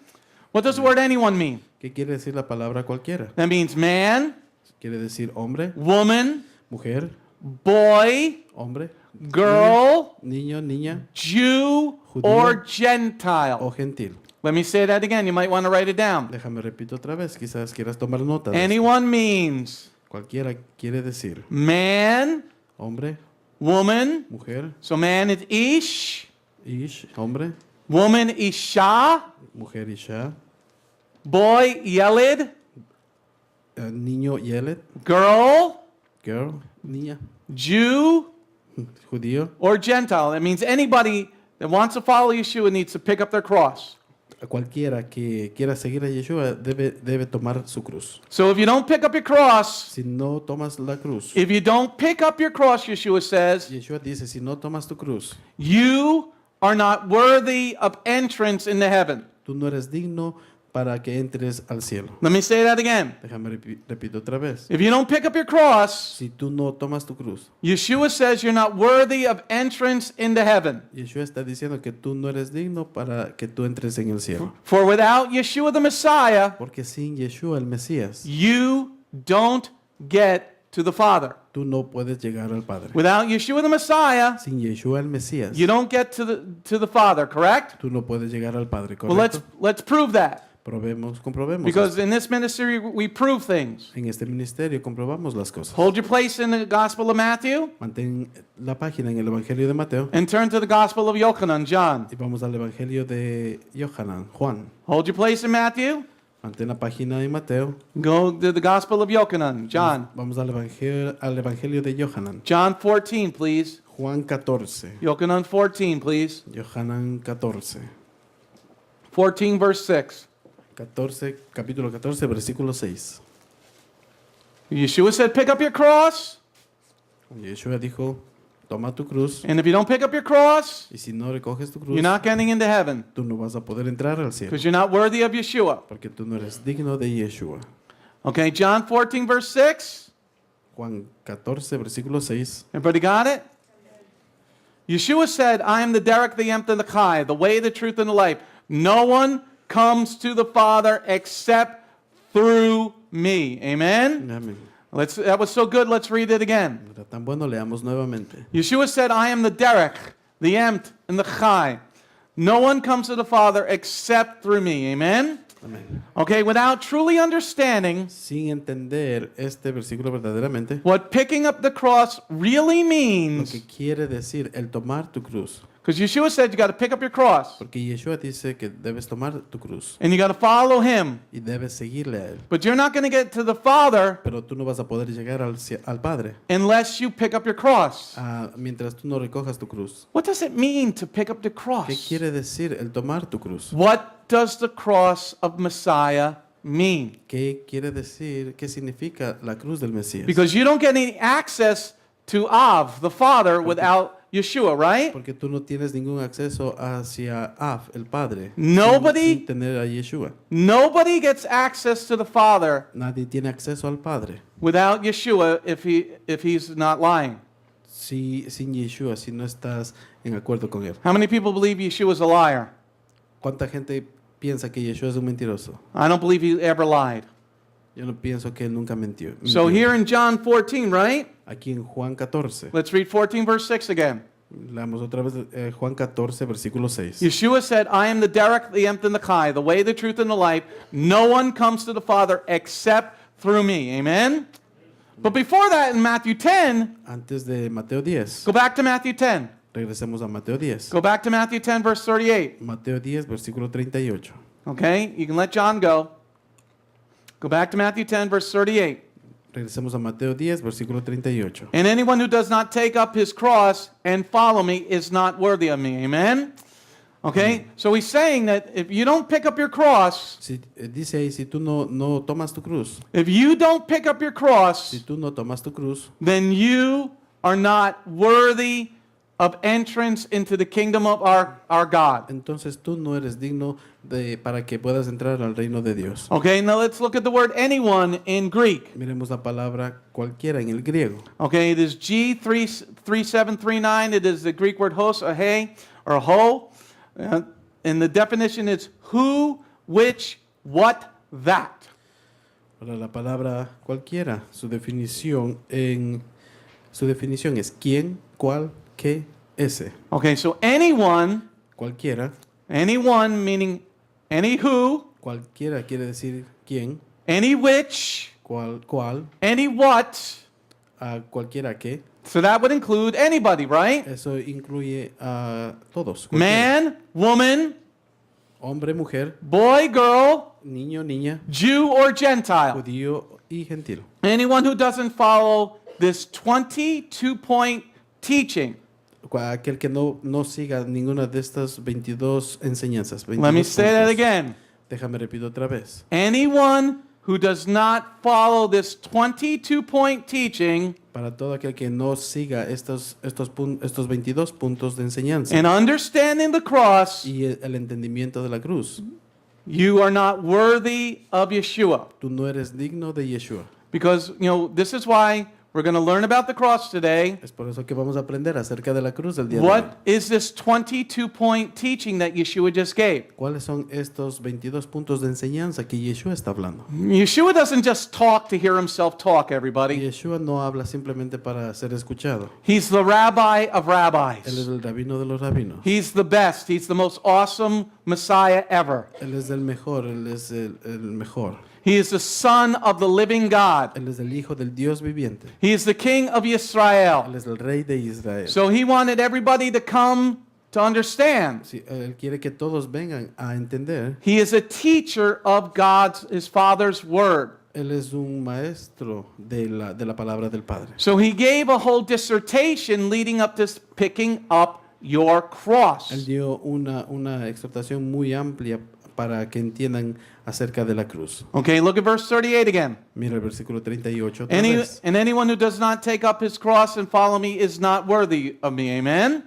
What does the word anyone mean? ¿Qué quiere decir la palabra cualquiera? That means man, Quiere decir hombre, woman, mujer, boy, hombre, girl, niño, niña Jew, Judío or o Gentile. gentil. Let me say that again. You might want to write it down. Déjame repito otra vez, quizás quieras tomar nota. De esto. Anyone means Cualquiera quiere decir man, hombre, woman. mujer, So man is ish, ish, hombre, woman isha, mujer, isha, boy yeled, niño, yelet, girl, girl, niña, Jew, judío. or Gentile. That means anybody that wants to follow Yeshua needs to pick up their cross. Cualquiera que quiera seguir a Yeshua debe tomar su cruz. So if you don't pick up your cross, Si no tomas la cruz, if you don't pick up your cross, Yeshua says, Yeshua dice, si no tomas tu cruz, you are not worthy of entrance into heaven. tú no eres digno para que entres al cielo. Let me say that again. Déjame repito otra vez. If you don't pick up your cross, Si tú no tomas tu cruz, Yeshua says you're not worthy of entrance into heaven. Yeshua está diciendo que tú no eres digno para que tú entres en el cielo. For without Yeshua the Messiah, Porque sin Yeshua el Mesías, you don't get to the Father. tú no puedes llegar al Padre. Without Yeshua the Messiah, Sin Yeshua el Mesías, you don't get to the Father, correct? tú no puedes llegar al Padre, Well, let's ¿correcto? prove that. Comprobemos. Because esto. in this ministry, we prove things. En este ministerio comprobamos las cosas. Hold your place in the Gospel of Matthew Mantén la página en el Evangelio de Mateo and turn to the Gospel of Yochanan, John. y vamos al Evangelio de Yohanan, Juan. Hold your place in Matthew. Mantén la página en Mateo. Go to the Gospel of Yochanan, John. Vamos al Evangelio de Yohanan. John 14, please. Juan 14. Yochanan 14, please. Yohanan 14. 14, verse 6. Capítulo 14, versículo 6. Yeshua said, pick up your cross. Yeshua dijo, toma tu cruz And if you don't pick up your cross, y si no recoges tu cruz, you're not getting into heaven tú no vas a poder entrar al cielo because you're not worthy of Yeshua. porque tú no eres digno de Yeshua. Okay, John 14, verse 6. Juan 14, versículo 6. Everybody got it? Yeshua said, I am the Derek, the Emp, and the Chai, the way, the truth, and the life. No one comes to the Father except through me. Amen? Amén. That was so good, let's read it again. Era tan bueno, leamos nuevamente. Yeshua said, I am the Derek, the Emp, and the Chai. No one comes to the Father except through me. Amen? Amén. Okay, without truly understanding Sin entender este versículo verdaderamente, what picking up the cross really lo means, que quiere decir el tomar tu cruz. because Yeshua said you got to pick up your cross Porque Yeshua dice que debes tomar tu cruz and you got to follow him. y debes seguirle a Él. But you're not going to get to the Father Pero tú no vas a poder llegar al Padre unless you pick up your cross. mientras tú no recojas tu cruz. What does it mean to pick up the ¿Qué cross? quiere decir el tomar tu cruz? What does the cross of Messiah mean? ¿Qué quiere decir? ¿Qué significa la cruz del Mesías? Because you don't get any access to Av, the Father, without Yeshua, right? Porque tú no tienes ningún acceso hacia Av, el Padre, Nobody- sin tener a Yeshua. Nobody gets access to the Father Nadie tiene acceso al Padre without Yeshua if he's not lying. sin Yeshua, si no estás en acuerdo con Él. How many people believe Yeshua is a liar? ¿Cuánta gente piensa que Yeshua es un mentiroso? I don't believe he ever lied. Yo no pienso que Él nunca mintió. So here in John 14, right? Aquí en Juan 14, Let's read 14 verse 6 again. leamos otra vez Juan 14, versículo 6. Yeshua said, I am the Derek, the Empt, and the Chi, the way, the truth, and the life. No one comes to the Father except through me. Amen? But before that, in Matthew 10, Antes de Mateo 10, go back to Matthew 10. regresemos a Mateo 10. Go back to Matthew 10, verse 38. Mateo 10, versículo 38. Okay? You can let John go. Go back to Matthew 10, verse 38. Regresemos a Mateo 10, versículo 38. And anyone who does not take up his cross and follow me is not worthy of me. Amen? Okay? So he's saying that if you don't pick up your cross, Dice ahí, si tú no tomas tu cruz, if you don't pick up your si cross, tú no tomas tu cruz, then you are not worthy of entrance into the kingdom of our God. entonces tú no eres digno para que puedas entrar al reino de Dios. Okay, now let's look at the word anyone in Greek. Miremos la palabra cualquiera en el griego. Okay, it is G3739. It is the Greek word hos, or hey, or ho. And the definition is who, which, what, that. Ahora la palabra cualquiera, su definición es quién, cuál, qué, ese. Okay, so anyone, Cualquiera, meaning any who, cualquiera quiere decir quién, any which, cuál, any what. cualquiera qué. So that would include anybody, right? Eso incluye a todos. cualquiera. Man, woman, Hombre, mujer, boy, girl, niño, niña, Jew or Gentile. judío y gentil. Anyone who doesn't follow this 22-point teaching. Aquel que no siga ninguna de estas 22 enseñanzas. 22 Let me say that puntos. again. Déjame repito otra vez. Anyone who does not follow this 22-point teaching Para todo aquel que no siga estos 22 puntos de enseñanza and understanding the cross, y el entendimiento de la cruz, you are not worthy of Yeshua. tú no eres digno de Yeshua. Because, this is why we're going to learn about the cross today. Es por eso que vamos a aprender acerca de la cruz del día de hoy. What is this 22-point teaching that Yeshua just gave? ¿Cuáles son estos 22 puntos de enseñanza que Yeshua está hablando? Yeshua doesn't just talk to hear himself talk, everybody. Yeshua no habla simplemente para ser escuchado. He's the rabbi of Él es rabbis. el rabino de los rabinos. He's the best. He's the most awesome Messiah ever. Él es el mejor, Él es el mejor. He is the son of the living God. Él es el hijo del Dios viviente. He is the king of Él Israel. es el rey de Israel. So he wanted everybody to come to understand. Sí, él quiere que todos vengan a entender. He is a teacher of his Father's word. Él es un maestro de la palabra del Padre. So he gave a whole dissertation leading up to picking up your cross. Él dio una exhortación muy amplia para que entiendan acerca de la cruz. Okay, look at verse 38 again. Mira el versículo 38 otra vez. And anyone who does not take up his cross and follow me is not worthy of me. Amen?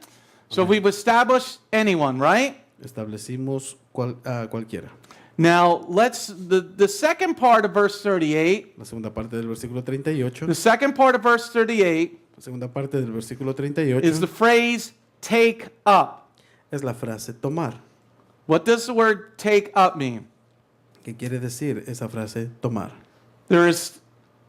So we've established anyone, right? Establecimos cualquiera. Now, the second part of verse 38, La segunda parte del versículo 38. the second part of verse 38 La segunda parte del versículo 38 is the phrase take up. es la frase tomar. What does the word take up mean? ¿Qué quiere decir esa frase tomar? There's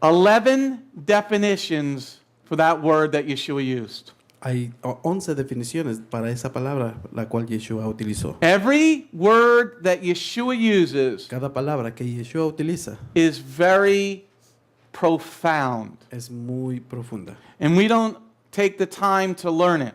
11 definitions for that word that Yeshua used. Hay 11 definiciones para esa palabra la cual Yeshua utilizó. Every word that Yeshua uses Cada palabra que Yeshua utiliza is very profound, es muy profunda and we don't take the time to learn it.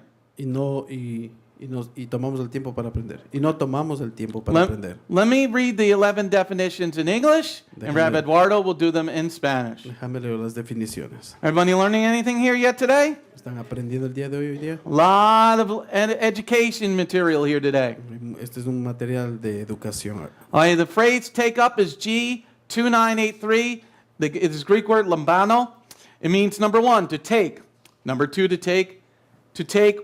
y tomamos el tiempo para aprender. Y no tomamos el tiempo para aprender. Let me read the 11 definitions in English, and Rabbi Eduardo will do them in Spanish. Déjame leer las definiciones. Everybody learning anything here yet today? ¿Están aprendiendo el día de hoy día? A lot of education material here today. Este es un material de educación. The phrase take up is 2983, it is Greek word lambano. It means number one, to take. Number two, to take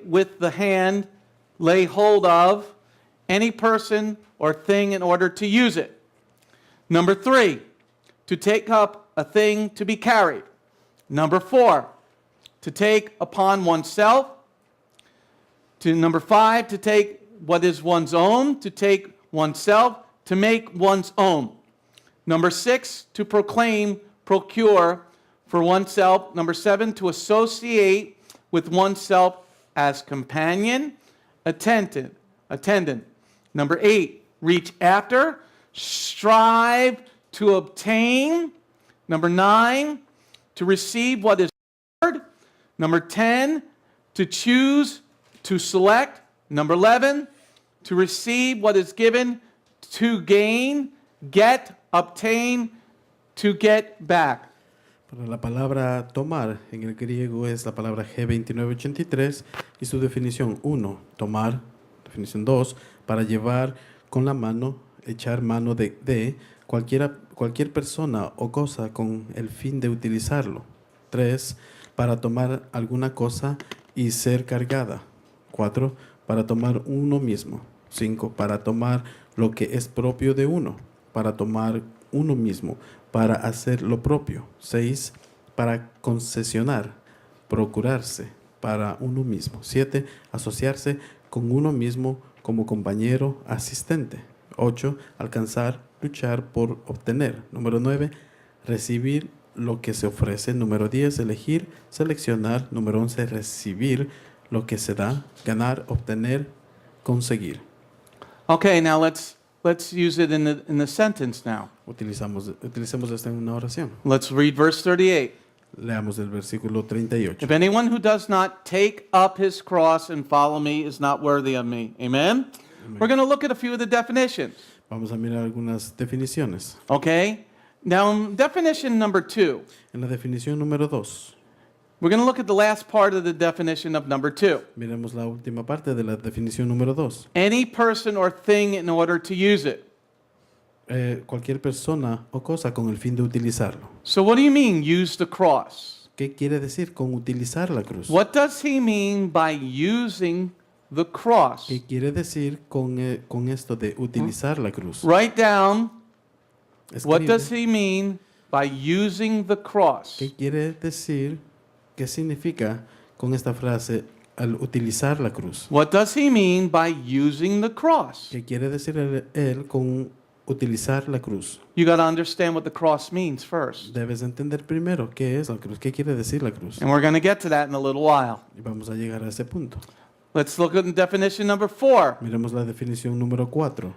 with the hand, lay hold of any person or thing in order to use it. Number three, to take up a thing to be carried. Number four, to take upon oneself. Number five, to take what is one's own, to take oneself, to make one's own. Number six, to procure for oneself. Number seven, to associate with oneself as companion, attendant. Number eight, reach after, strive to obtain. Number nine, to receive what is heard. Number 10, to choose, to select. Number 11, to receive what is given, to gain, get, obtain, to get back. Para la palabra tomar en el griego es la palabra G2983 y su definición 1, tomar, definición 2, para llevar con la mano, echar mano de cualquier persona o cosa con el fin de utilizarlo. 3, para tomar alguna cosa y ser cargada. 4, para tomar uno mismo. 5, para tomar lo que es propio de uno, para tomar uno mismo, para hacer lo propio. 6, para concesionar, procurarse para uno mismo. 7, asociarse con uno mismo como compañero, asistente. 8, alcanzar, luchar por obtener. Número 9, recibir lo que se ofrece. Número 10, elegir, seleccionar. Número 11, recibir lo que se da, ganar, obtener, conseguir. Okay, now let's use it in the sentence now. Utilicemos esto en una oración. Let's read verse 38. Leamos el versículo 38. If anyone who does not take up his cross and follow me is not worthy of me. Amen? We're going to look at a few of the definitions. Vamos a mirar algunas definiciones. Okay? Now, in definition number 2, En la definición número 2, we're going to look at the last part of the definition of number 2. miremos la última parte de la definición número 2. Any person or thing in order to use it. Cualquier persona o cosa con el fin de utilizarlo. So what do you mean, use the cross? ¿Qué quiere decir con utilizar la cruz? What does he mean by using the cross? ¿Qué quiere decir con esto de utilizar la cruz? Write down, what Escribe. does he mean by using the cross? ¿Qué quiere decir? ¿Qué significa con esta frase al utilizar la cruz? What does he mean by using the cross? ¿Qué quiere decir él con utilizar la cruz? You got to understand what the cross means first. Debes entender primero qué es la cruz, qué quiere decir la cruz. And we're going to get to that in a little while. Y vamos a llegar a ese punto. Let's look at definition number 4. Miremos la definición número 4.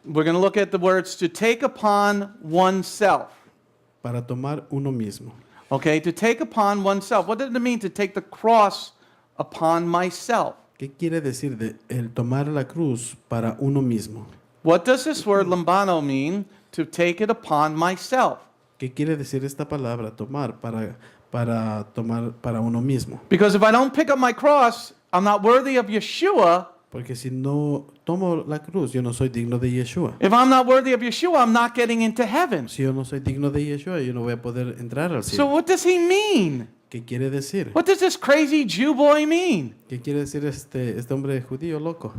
We're going to look at the words to take upon oneself. Para tomar uno mismo. Okay, to take upon oneself. What does it mean to take the cross upon myself? ¿Qué quiere decir de el tomar la cruz para uno mismo? What does this word lambano mean, to take it upon myself? ¿Qué quiere decir esta palabra tomar para tomar para uno mismo? Because if I don't pick up my cross, I'm not worthy of Yeshua. Porque si no tomo la cruz, yo no soy digno de Yeshua. If I'm not worthy of Yeshua, I'm not getting into heaven. Si yo no soy digno de Yeshua, yo no voy a poder entrar al So cielo. what does he mean? ¿Qué quiere decir? What does this crazy Jew boy mean? ¿Qué quiere decir este hombre judío loco?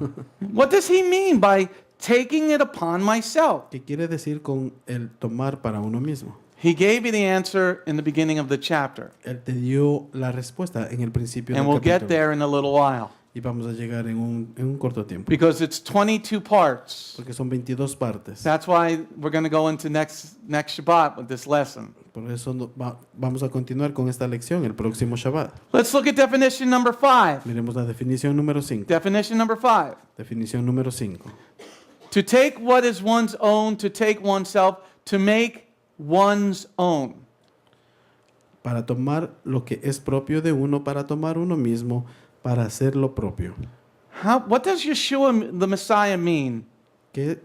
What does he mean by taking it upon myself? ¿Qué quiere decir con el tomar para uno mismo? He gave you the answer in the beginning of the chapter. Él te dio la respuesta en el principio And del we'll get capítulo. there in a little while. Y vamos a llegar en un corto tiempo. Because it's 22 parts. Porque son 22 partes. That's why we're going to go into next Shabbat with this lesson. Por eso vamos a continuar con esta lección el próximo Shabbat. Let's look at definition number 5. Miremos la definición número 5. Definition number 5. Definición número 5. To take what is one's own, to take oneself, to make one's own. Para tomar lo que es propio de uno, para tomar uno mismo, para hacer lo propio. What does Yeshua, the Messiah, mean ¿Qué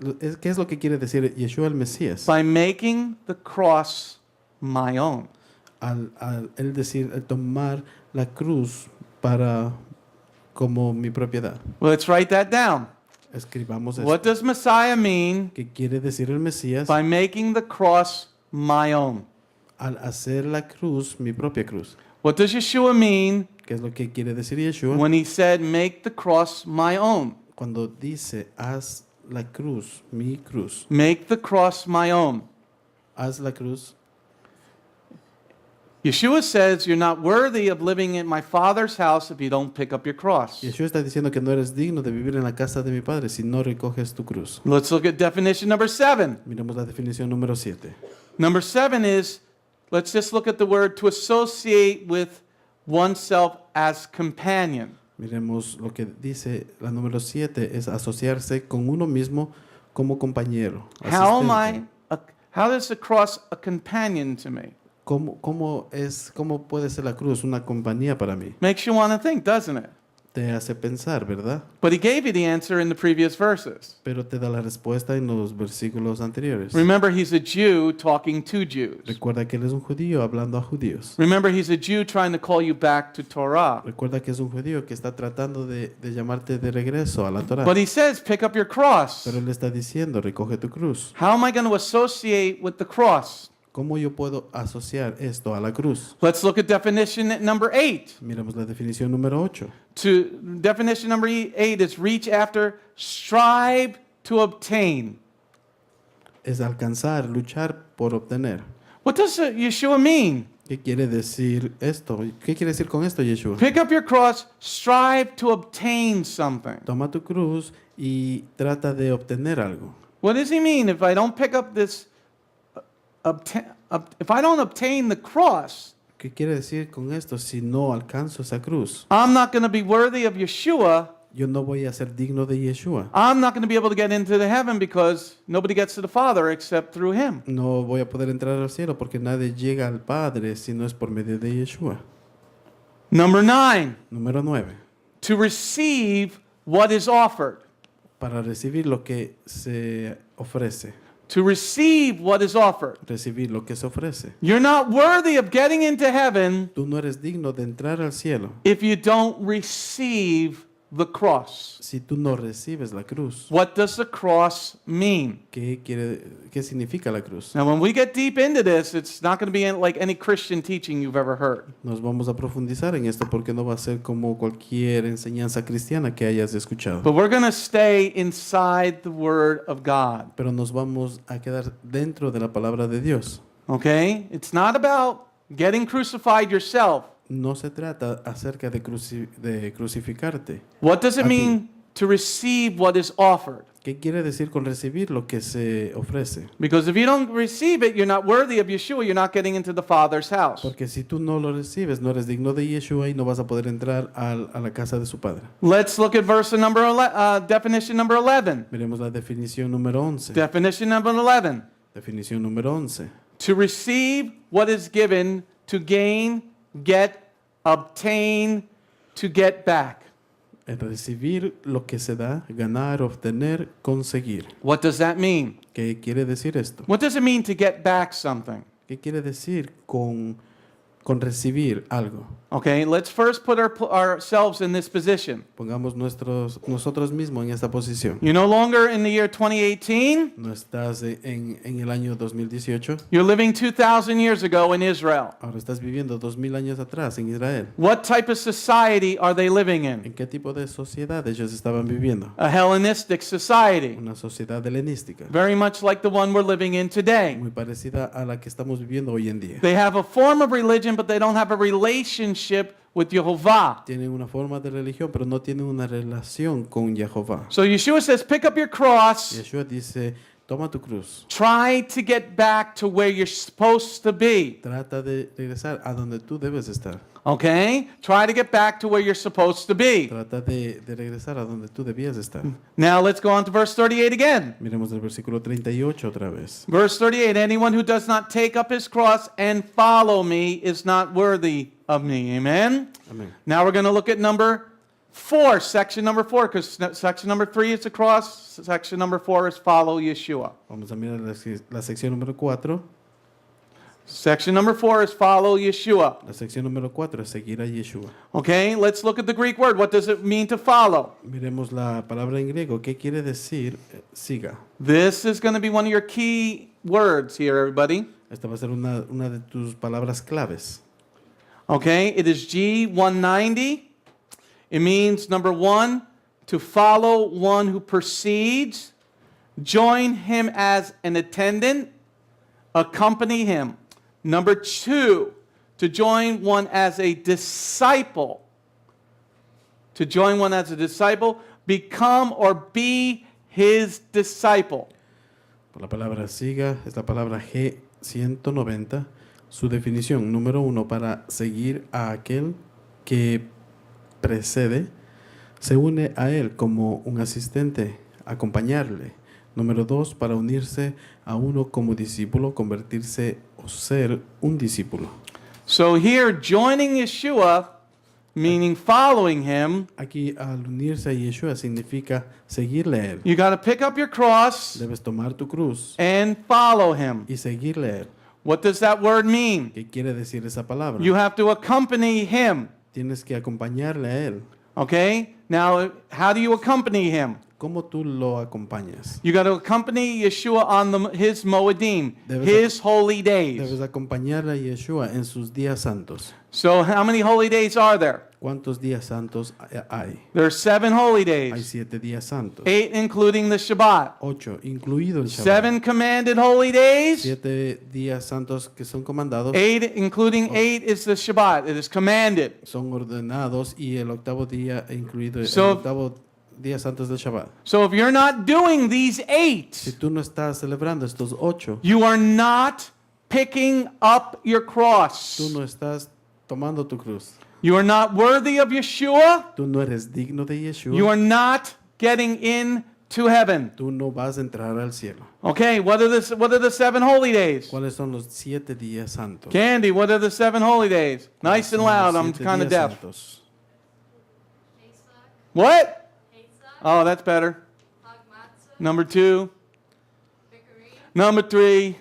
es lo que quiere decir Yeshua el Mesías? by making the cross my own? Al él decir, al tomar la cruz para como mi propiedad. Well, let's write that down. Escribamos What esto. does Messiah mean ¿Qué quiere decir el Mesías by making the cross my own. Al hacer la cruz, mi propia cruz. What does Yeshua mean ¿Qué es lo que quiere decir Yeshua? when he said, make the cross my own? Cuando dice, haz la cruz, mi cruz. Make the cross my own. Haz la cruz. Yeshua says you're not worthy of living in my Father's house if you don't pick up your cross. Yeshua está diciendo que no eres digno de vivir en la casa de mi Padre si no recoges tu cruz. Let's look at definition number 7. Miremos la definición número 7. Number 7 is, let's just look at the word to associate with oneself as companion. Miremos lo que dice la número 7, es asociarse con uno mismo como compañero. How does the cross a companion to me? ¿Cómo puede ser la cruz una compañía para mí? Makes you want to think, doesn't it? Te hace pensar, ¿verdad? But he gave you the answer in the previous verses. Pero te da la respuesta en los versículos anteriores. Remember, he's a Jew talking to Jews. Recuerda que él es un judío hablando a judíos. Remember, he's a Jew trying to call you back to Torah. Recuerda que es un judío que está tratando de llamarte de regreso a la Torah. But he says, pick up your cross. Pero él está diciendo, recoge tu cruz. How am I going to associate with the cross? ¿Cómo yo puedo asociar esto a la cruz? Let's look at definition number 8. Miramos la definición número 8. Definition number 8 is reach after, strive to obtain. Es alcanzar, luchar por obtener. What does Yeshua mean? ¿Qué quiere decir esto? ¿Qué quiere decir con esto, Yeshua? Pick up your cross, strive to obtain something. Toma tu cruz y trata de obtener algo. What does he mean if I don't pick up this, if I don't obtain the cross? ¿Qué quiere decir con esto? Si no alcanzo esa cruz, I'm not going to be worthy of Yeshua. yo no voy a ser digno de Yeshua. I'm not going to be able to get into the heaven because nobody gets to the Father except through him. No voy a poder entrar al cielo porque nadie llega al Padre si no es por medio de Yeshua. Number 9, Número 9. to receive what is offered. Para recibir lo que se ofrece. To receive what is offered. Recibir lo que se ofrece. You're not worthy of getting into heaven Tú no eres digno de entrar al cielo if you don't receive the cross. si tú no recibes la cruz. What does the cross mean? ¿Qué significa la cruz? Now, when we get deep into this, it's not going to be like any Christian teaching you've ever heard. Nos vamos a profundizar en esto porque no va a ser como cualquier enseñanza cristiana que hayas escuchado. But we're going to stay inside the Word of God. Pero nos vamos a quedar dentro de la palabra de Dios. Okay? It's not about getting crucified yourself. No se trata acerca de crucificarte. What does it A ti. mean to receive what is offered? ¿Qué quiere decir con recibir lo que se ofrece? Because if you don't receive it, you're not worthy of Yeshua. You're not getting into the Father's house. Porque si tú no lo recibes, no eres digno de Yeshua y no vas a poder entrar a la casa de su Padre. Let's look at definition number 11. Miremos la definición número 11. Definition number 11. Definición número 11. To receive what is given, to gain, get, obtain, to get back. El recibir lo que se da, ganar, obtener, conseguir. What does that mean? ¿Qué quiere decir esto? What does it mean to get back something? ¿Qué quiere decir con recibir algo? Okay, let's first put ourselves in this position. Pongamos nosotros mismos en esta posición. You're no longer in the year 2018. No estás en el año 2018. You're living 2,000 years ago in Israel. Ahora estás viviendo 2000 años atrás en Israel. What type of society are they living in? ¿En qué tipo de sociedad ellos estaban viviendo? A Hellenistic society, Una sociedad helenística, very much like the one we're living in today. muy parecida a la que estamos viviendo hoy en día. They have a form of religion, but they don't have a relationship with Jehovah. Tienen una forma de religión, pero no tienen una relación con Jehová. So Yeshua says, pick up your cross, Yeshua dice, toma tu cruz, try to get back to where you're supposed to be. trata de regresar a donde tú debes estar. Okay? Try to get back to where you're supposed to be. Trata de regresar a donde tú debías estar. Now let's go on to verse 38 again. Miremos el versículo 38 otra vez. Verse 38, anyone who does not take up his cross and follow me is not worthy of me. Amen? Amén. Now we're going to look at number 4, section number 4, because section number 3 is the cross, section number 4 is follow Yeshua. Vamos a mirar la sección número 4. Section number 4 is follow Yeshua. La sección número 4 es seguir a Yeshua. Okay, let's look at the Greek word. What does it mean to follow? Miremos la palabra en griego. ¿Qué quiere decir siga? This is going to be one of your key words here, everybody. Esta va a ser una de tus palabras claves. Okay, it is G190. It means, number one, to follow one who precedes, join him as an attendant, accompany him. Number two, to join one as a disciple. To join one as a disciple, become or be his disciple. Por la palabra siga es la palabra G190. Su definición, número uno, para seguir a aquel que precede, se une a él como un asistente, acompañarle. Número dos, para unirse a uno como discípulo, convertirse o ser un discípulo. So here, joining Yeshua, meaning following him, Aquí, al unirse a Yeshua, significa seguirle a él. you got to pick up your cross Debes tomar tu cruz and follow him. y seguirle a él. What does that word mean? ¿Qué quiere decir esa palabra? You have to accompany him. Tienes que acompañarle a él. Okay? Now, how do you accompany him? ¿Cómo tú lo acompañas? You got to accompany Yeshua on his Moedim, Debes his holy days. Debes acompañarle a Yeshua en sus días santos. So, how many holy days are there? ¿Cuántos días santos hay? There are 7 holy Hay days, 7 días santos. 8 including the Shabbat. 8, incluido el Shabbat. 7 commanded holy days, 7 días santos que son comandados, 8 including 8 is the Shabbat. It is commanded. son ordenados, y el octavo día incluido, So- el octavo día santos del Shabbat. So, if you're not doing these Si 8, tú no estás celebrando estos 8, you are not picking up your cross. tú no estás tomando tu cruz. You are not worthy of Yeshua. Tú no eres digno de Yeshua. You are not getting into heaven. Tú no vas a entrar al cielo. Okay, what are the 7 holy days? ¿Cuáles son los 7 días santos? Candy, what are the 7 holy days? Nice and Son loud, los I'm 7 kind of días deaf. santos. What? Pesach, Oh, that's better. Hag Matzah, Number 2. Bikurim, Number 3.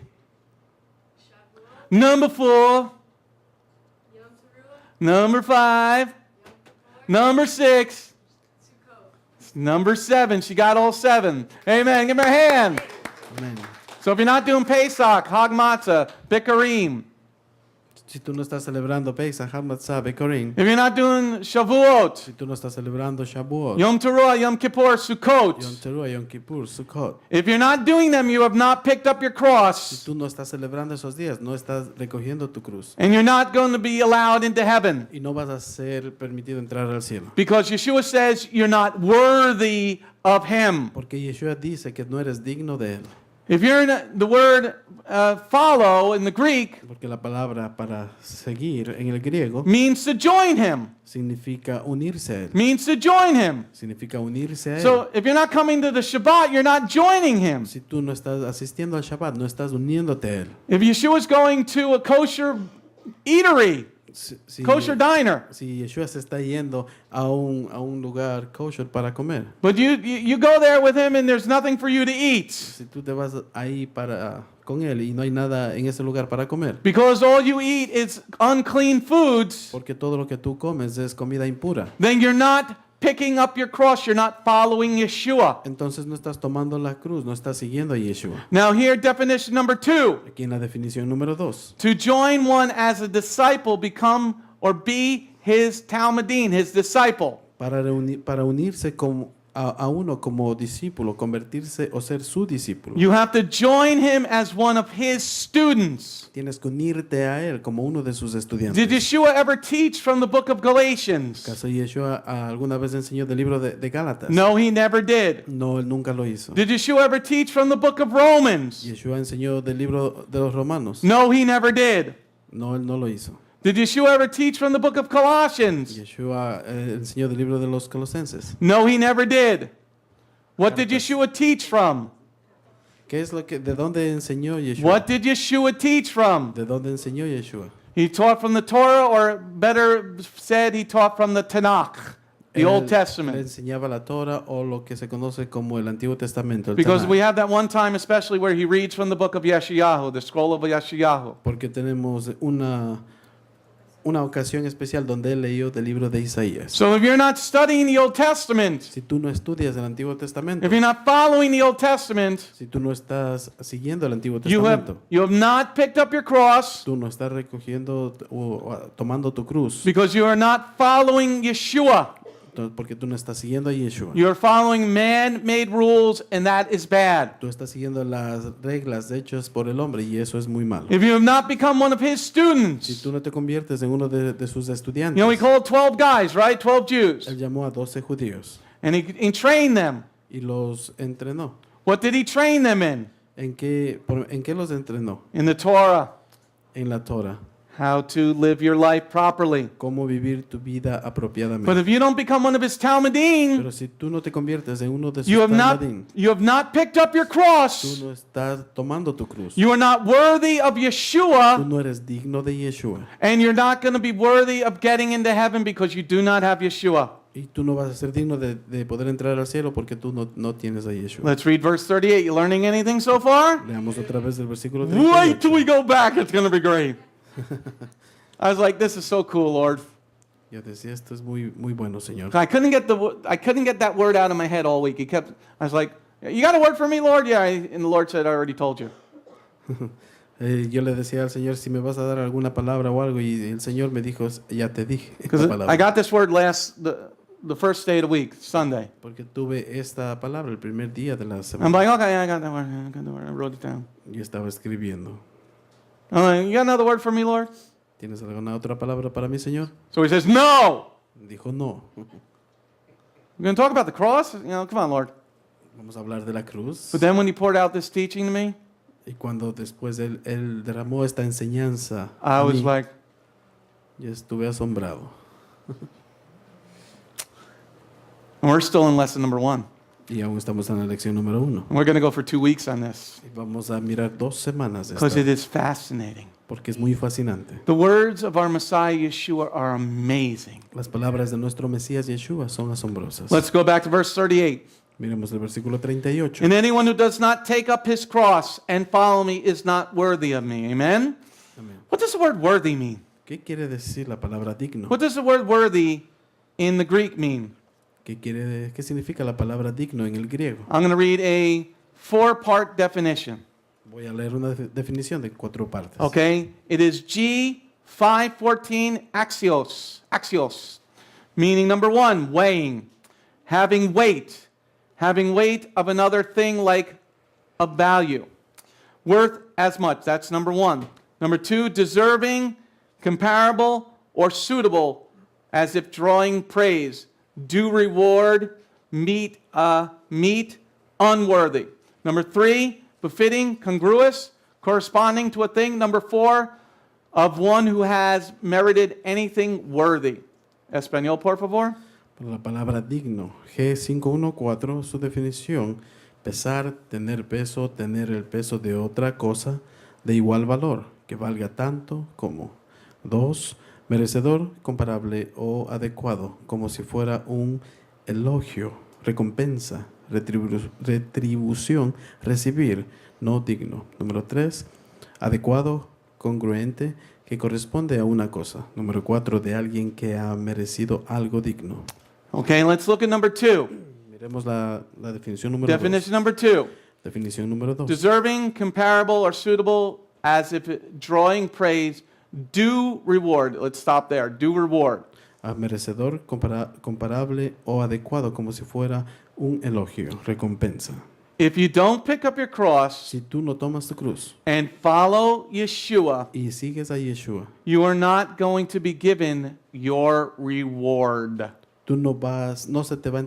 Shavuot, Number 4. Yom Teruah, Number 5. Yom Kippur, Number 6. Sukkot. Number 7. She got all 7. Amen. Give her a hand. Amén. So if you're not doing Pesach, Hag Matzah, Bikurim, Si tú no estás celebrando Pesach, Hamatzah, Bekurim, if you're not doing Shavuot, si tú no estás celebrando Shavuot, Yom Teruah, Yom Kippur, Sukkot, Yom Teruah, Yom Kippur, Sukkot, if you're not doing them, you have not picked up your si cross, tú no estás celebrando esos días, no estás recogiendo tu cruz, and you're not going to be allowed into heaven. y no vas a ser permitido entrar al cielo. Because Yeshua says you're not worthy of him. Porque Yeshua dice que no eres digno de él. If you're in the word follow in the Greek Porque la palabra para seguir en el griego means to join him. significa unirse a él. Means to join him. Significa unirse a él. So if you're not coming to the Shabbat, you're not joining him. Si tú no estás asistiendo al Shabbat, no estás uniéndote a él. If Yeshua's going to a kosher eatery, Si, kosher diner, si Yeshua se está yendo a un lugar kosher para comer, but you go there with him and there's nothing for you to eat si tú te vas ahí con él y no hay nada en ese lugar para comer, because all you eat is unclean foods, porque todo lo que tú comes es comida impura, then you're not picking up your cross. You're not following Yeshua. entonces no estás tomando la cruz, no estás siguiendo a Yeshua. Now here, definition number 2. Aquí en la definición número 2, To join one as a disciple, become or be his Talmudim, his disciple. para unirse a uno como discípulo, convertirse o ser su discípulo. You have to join him as one of his students. Tienes que unirte a él como uno de sus estudiantes. Did Yeshua ever teach from the book of Galatians? ¿Acaso Yeshua alguna vez enseñó del libro de Gálatas? No, he never did. No, él nunca lo hizo. Did Yeshua ever teach from the book of Romans? Yeshua enseñó del libro de los Romanos. No, he never did. No, él no lo hizo. Did Yeshua ever teach from the book of Colossians? Yeshua enseñó del libro de los Colosenses. No, he never did. What did Yeshua teach from? ¿Qué es de dónde enseñó Yeshua? What did Yeshua teach from? ¿De dónde enseñó Yeshua? He taught from the Torah, or better said, he taught from the Tanakh, the Old Él Testament. enseñaba la Torah, o lo que se conoce como el Antiguo Testamento, el Because Tanaj. we have that one time especially where he reads from the book of Yeshayahu, the scroll of Yeshayahu. Porque tenemos una ocasión especial donde él leyó del libro de Isaías. So if you're not studying the Old Testament, Si tú no estudias el Antiguo Testamento, if you're not following the Old Testament, si tú no estás siguiendo el Antiguo you Testamento, have not picked up your cross tú no estás recogiendo o tomando tu cruz, because you are not following Yeshua. porque tú no estás siguiendo a Yeshua. You're following man-made rules, and that is bad. Tú estás siguiendo las reglas hechas por el hombre y eso es muy malo. If you have not become one of his Si students, tú no te conviertes en uno de sus you estudiantes, know, he called 12 guys, right? 12 Jews. él llamó a 12 judíos And he trained them. y los entrenó. What did he train them in? ¿En qué los entrenó? In the Torah. En la Torah. How to live your life properly. Cómo vivir tu vida But apropiadamente. if you don't become one of his Talmudim, Pero si tú no te conviertes en uno de sus you have talmudim, not picked up your tú cross. no estás tomando tu cruz. You are not worthy of Tú Yeshua, no eres digno de Yeshua. and you're not going to be worthy of getting into heaven because you do not have Yeshua. Y tú no vas a ser digno de poder entrar al cielo porque tú no tienes a Yeshua. Let's read verse 38. You learning anything so far? Leamos otra vez el versículo Wait till 38. we go back. It's going to be great. I was like, this is so cool, Lord. Yo decía, esto es muy, muy bueno, Señor. I couldn't get that word out of my head all week. I was like, you got a word for me, Lord? Yeah. And the Lord said, I already told you. Yo le decía al Señor, si me vas a dar alguna palabra o algo, y el Señor me dijo, ya te dije Because esta palabra. I got this word the first day of the week, Sunday. Porque tuve esta palabra el primer día de la I'm semana like, okay, I got that word. I got that word. I wrote it down. y estaba escribiendo. I'm like, you got another word for me, Lord? ¿Tienes alguna otra palabra para mí, Señor? So he says, no. Dijo, no. We're going to talk about the cross? You know, come on, Lord. Vamos a hablar de la cruz. But then when he poured out this teaching to me, Y cuando después él derramó esta enseñanza, I a was mí, like, yo estuve asombrado. and we're still in lesson number 1. Y aún estamos en la lección número 1. And we're going to go for 2 weeks on this Y vamos a mirar 2 semanas de because esta, it is fascinating. porque es muy fascinante. The words of our Messiah Yeshua are amazing. Las palabras de nuestro Mesías Yeshua son asombrosas. Let's go back to verse 38. Miremos el versículo 38. And anyone who does not take up his cross and follow me is not worthy of me. Amen? Amén. What does the word worthy mean? ¿Qué quiere decir la palabra digno? What does the word worthy in the Greek mean? ¿Qué significa la palabra digno en el griego? I'm going to read a 4-part definition. Voy a leer una definición de 4 partes. Okay? It is G514 axios, meaning number 1, weighing, having weight of another thing like of value, worth as much. That's number 1. Number 2, deserving, comparable, or suitable, as if drawing praise, due reward, meet, unworthy. Number 3, befitting, congruous, corresponding to a thing. Number 4, of one who has merited anything worthy. Español, por favor. Por la palabra digno, G514, su definición, pesar, tener peso, tener el peso de otra cosa de igual valor, que valga tanto como. 2, merecedor, comparable o adecuado, como si fuera un elogio, recompensa, retribución, recibir, no digno. Número 3, adecuado, congruente, que corresponde a una cosa. Número 4, de alguien que ha merecido algo digno. Okay, let's look at number 2. Miremos la definición número 2. Definition number 2. Definición número 2. Deserving, comparable, or suitable, as if drawing praise, due reward. Let's stop there. Due reward. A merecedor, comparable o adecuado, como si fuera un elogio, recompensa. If you don't pick up your cross Si tú no tomas tu cruz and follow Yeshua, y sigues a Yeshua, you are not going to be given your reward. tú no se te va a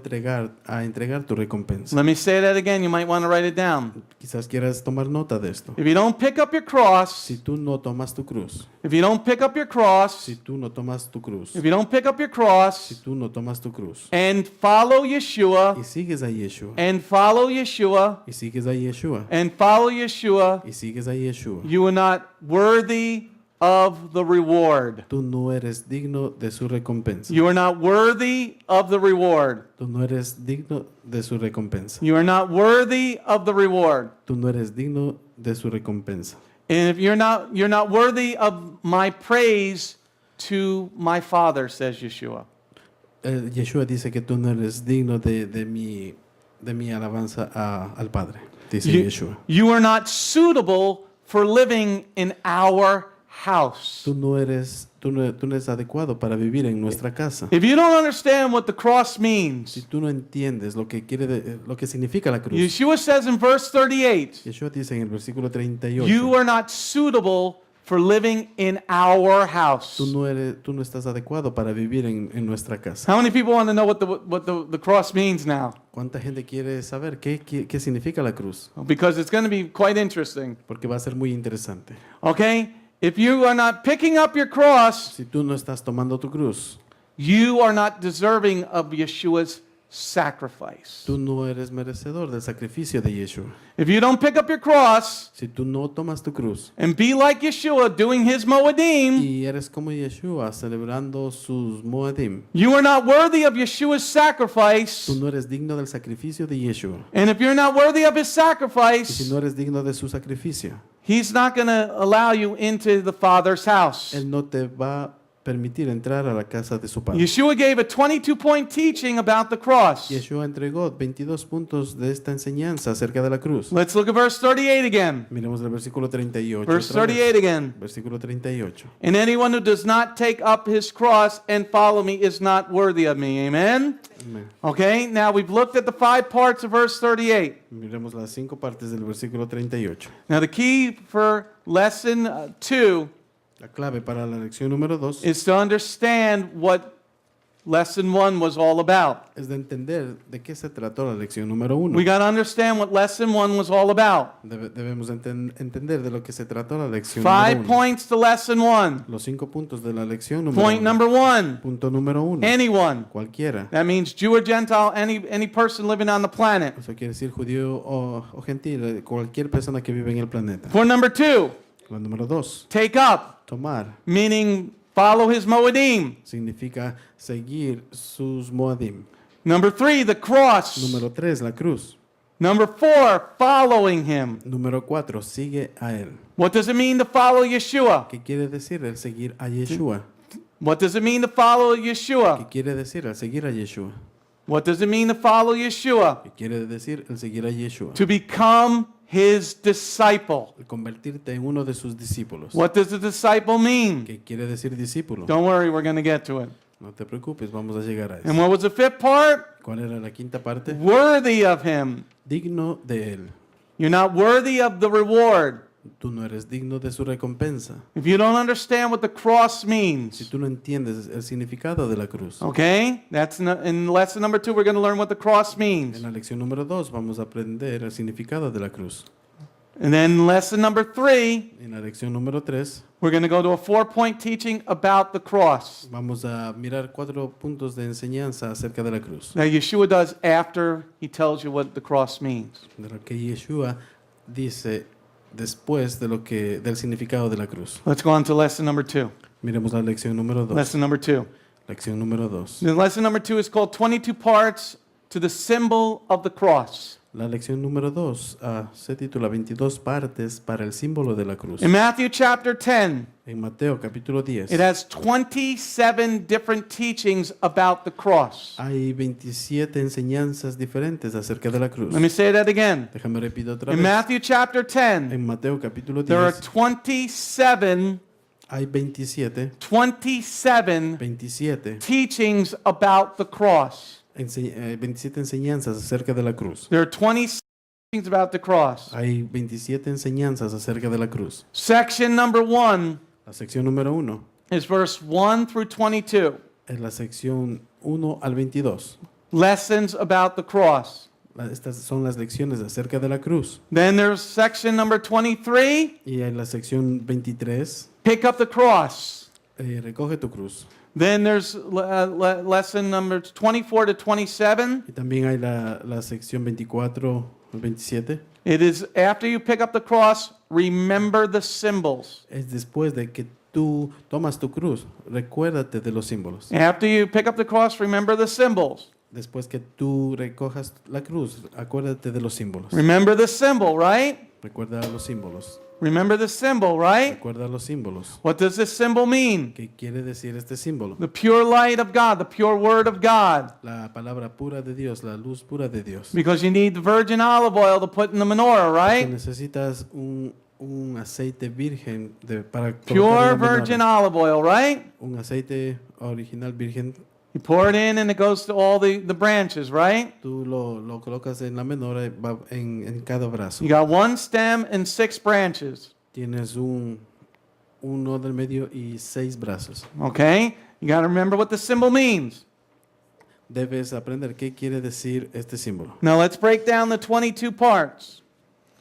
entregar tu recompensa. Let me say that again. You might want to write it down. Quizás quieras tomar nota de esto. If you don't pick up your cross, Si tú no tomas tu cruz, if you don't pick up your cross, si tú no tomas tu cruz, if you don't pick up your si cross tú no tomas tu cruz and follow Yeshua, y sigues a Yeshua, and follow Yeshua, y sigues a Yeshua, and follow Yeshua, y sigues a Yeshua, you are not worthy of the reward. tú no eres digno de su recompensa. You are not worthy of the reward. Tú no eres digno de su recompensa. You are not worthy of the reward. Tú no eres digno de su recompensa. And if you're not worthy of my praise to my Father, says Yeshua. Yeshua dice que tú no eres digno de mi alabanza al Padre, dice Yeshua. You are not suitable for living in our house. Tú no eres adecuado para vivir en nuestra casa. If you don't understand what the cross Si means, tú no entiendes lo que significa la cruz, Yeshua says in verse 38, Yeshua dice en el versículo 38, you are not suitable for living in our house. tú no estás adecuado para vivir en nuestra casa. How many people want to know what the cross means now? ¿Cuánta gente quiere saber qué significa la cruz? Because it's going to be quite interesting. Porque va a ser muy interesante. Okay? If you are not picking up your cross, Si tú no estás tomando tu cruz, you are not deserving of Yeshua's sacrifice. tú no eres merecedor del sacrificio de Yeshua. If you don't pick up your cross Si tú no tomas tu cruz and be like Yeshua doing his Moedim, y eres como Yeshua celebrando sus Moedim, you are not worthy of Yeshua's sacrifice. tú no eres digno del sacrificio de Yeshua. And if you're not worthy of his Y si sacrifice, no eres digno de su sacrificio, he's not going to allow you into the Father's house. Él no te va a permitir entrar a la casa de su Padre. Yeshua gave a 22-point teaching about the cross. Yeshua entregó 22 puntos de esta enseñanza acerca de la cruz. Let's look at verse 38 again. Miremos el versículo 38. Verse otra vez. 38 again. Versículo 38. And anyone who does not take up his cross and follow me is not worthy of me. Amen? Amén. Okay, now we've looked at the 5 parts of verse 38. Miremos las 5 partes del versículo 38. Now the key for lesson 2 La clave para la lección número 2 is to understand what lesson 1 was all about. es de entender de qué se trató la lección número 1. We got to understand what lesson 1 was all about. Debemos entender de lo que se trató la lección 5 número 1. points to lesson 1. Los 5 puntos de la lección número Point 1. number 1. Punto número 1. Anyone. Cualquiera. That means Jew or Gentile, any person living on the planet. Eso quiere decir judío o gentil, cualquier persona que vive en el planeta. Point number 2. La número 2. Take up, Tomar meaning follow his Moedim. significa seguir sus Moadim. Number 3, the cross. Número 3, la cruz. Number 4, following him. Número 4, sigue a él. What does it mean to follow Yeshua? ¿Qué quiere decir el seguir a Yeshua? What does it mean to follow ¿Qué Yeshua? quiere decir el seguir a Yeshua? What does it mean to follow Yeshua? ¿Qué quiere decir el seguir a Yeshua? To become his disciple. El convertirte en uno de sus discípulos. What does a disciple mean? ¿Qué quiere decir discípulo? Don't worry, we're going to get to it. No te preocupes, vamos a llegar a And eso. what was the 5th part? ¿Cuál era la quinta parte? Worthy of him. Digno de él. You're not worthy of the reward. Tú no eres digno de su recompensa. If you don't understand what the cross Si means, tú no entiendes el significado de la cruz. okay? In lesson number 2, we're going to learn what the cross means. En la lección número 2 vamos a aprender el significado de la cruz. And then lesson number 3, En la lección número 3 we're going to go to a 4-point teaching about the cross vamos a mirar 4 puntos de enseñanza acerca de la cruz. that Yeshua does after he tells you what the cross means. De lo que Yeshua dice después del significado de la cruz. Let's go on to lesson number 2. Miremos la lección número 2. Lesson number 2. Lección número 2. The lesson number 2 is called 22 parts to the symbol of the cross. La lección número 2 se titula 22 partes para el símbolo de la cruz. In Matthew chapter 10, En Mateo capítulo 10 it has 27 different teachings about the cross. hay 27 enseñanzas diferentes acerca de la cruz. Let me say that again. Déjame repetir otra In vez. Matthew chapter 10, En Mateo capítulo there are 10 27 hay 27 teachings about the cross. 27 enseñanzas acerca de la cruz. There are 27 teachings about the cross. Hay 27 enseñanzas acerca de la cruz. Section number 1 La sección número 1 is verse 1 through 22. es la sección 1 al 22. Lessons about the cross. Estas son las lecciones acerca de la cruz. Then there's section number 23, Y en la sección 23, pick up the cross. recoge tu cruz. Then there's lesson number 24 to 27. Y también hay la sección 24 al 27. It is after you pick up the cross, remember the symbols. Es después de que tú tomas tu cruz, recuérdate de los símbolos. After you pick up the cross, remember the symbols. Después que tú recojas la cruz, acuérdate de los símbolos. Remember the symbol, right? Recuerda los símbolos. Remember the symbol, right? Recuerda los símbolos. What does this symbol mean? ¿Qué quiere decir este símbolo? The pure light of God, the pure word of God. La palabra pura de Dios, la luz pura de Dios. Because you need the virgin olive oil to put in the menorah, Tú right? necesitas un aceite virgen para colocar Pure en la virgin menorá. olive oil, right? Un aceite original virgen. You pour it in and it goes to all the branches, right? Tú lo colocas en la menora, va en cada brazo. You got one stem and 6 branches, Tienes uno del medio y 6 brazos. okay? You got to remember what the symbol means. Debes aprender qué quiere decir este símbolo. Now let's break down the 22 parts.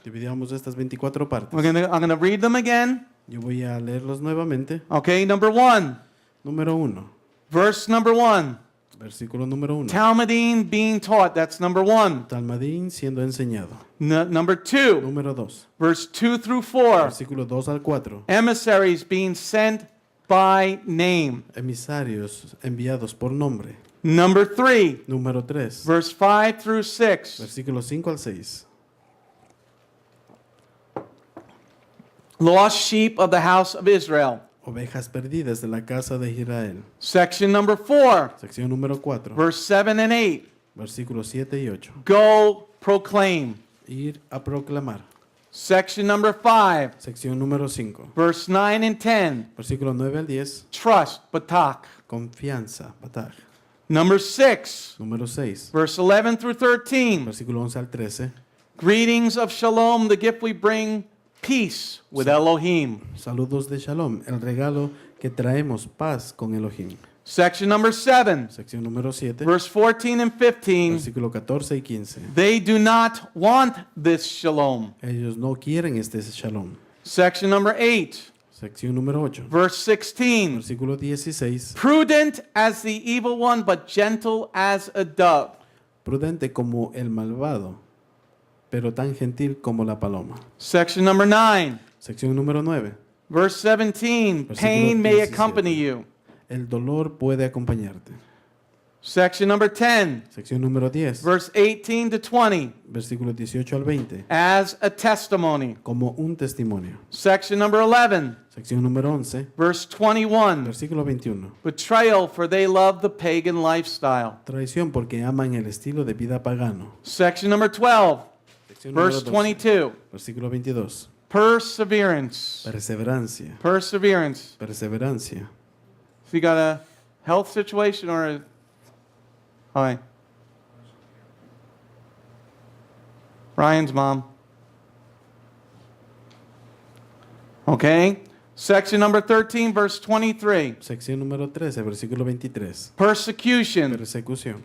Dividamos estas 24 partes. I'm gonna read them again. Yo voy a leerlos nuevamente. Okay, number 1, Número 1, verse number 1. versículo número 1. Talmudim being taught, that's number 1. Talmadín siendo enseñado. Number 2, Número 2, verse 2 through 4. versículo 2 al 4. Emissaries being sent by name. Emisarios enviados por nombre. Number 3, Número 3, verse 5 through 6. versículo 5 al 6. Lost sheep of the house of Israel. Ovejas perdidas de la casa de Israel. Section number 4, Sección número 4, verse 7 and 8. versículos 7 y 8. Go proclaim. Ir a proclamar. Section number 5, Sección número 5, verse 9 and 10. versículo 9 al 10. Trust, batak. Confianza, bataj. Number 6, Número 6, verse 11 through 13. versículo 11 al 13. Greetings of shalom, the gift we bring, peace with Elohim. Saludos de Shalom, el regalo que traemos paz con Elohim. Section number 7, Sección número 7, verse 14 and 15. versículo 14 y 15. They do not want this shalom. Ellos no quieren este Shalom. Section number 8, Sección número 8, verse 16. versículo 16. Prudent as the evil one, but gentle as a dove. Prudente como el malvado, pero tan gentil como la paloma. Section number 9, Sección número 9. verse 17. Versículo Pain may 17. accompany you. El dolor puede acompañarte. Section number 10, Sección número 10, verse 18 to 20. versículos 18 al 20. As a testimony. Como un testimonio. Section number 11, Sección número 11, verse 21. versículo 21. Betrayal, for they love the pagan lifestyle. Traición porque aman el estilo de vida pagano. Section number 12, Sección verse número 12, 22. versículo 22. Perseverance. Perseverancia. Perseverance. Perseverancia. If you got a health situation or a... Hi. Ryan's mom. Okay. Section number 13, verse 23. Sección número 13, versículo 23. Persecution. Persecución.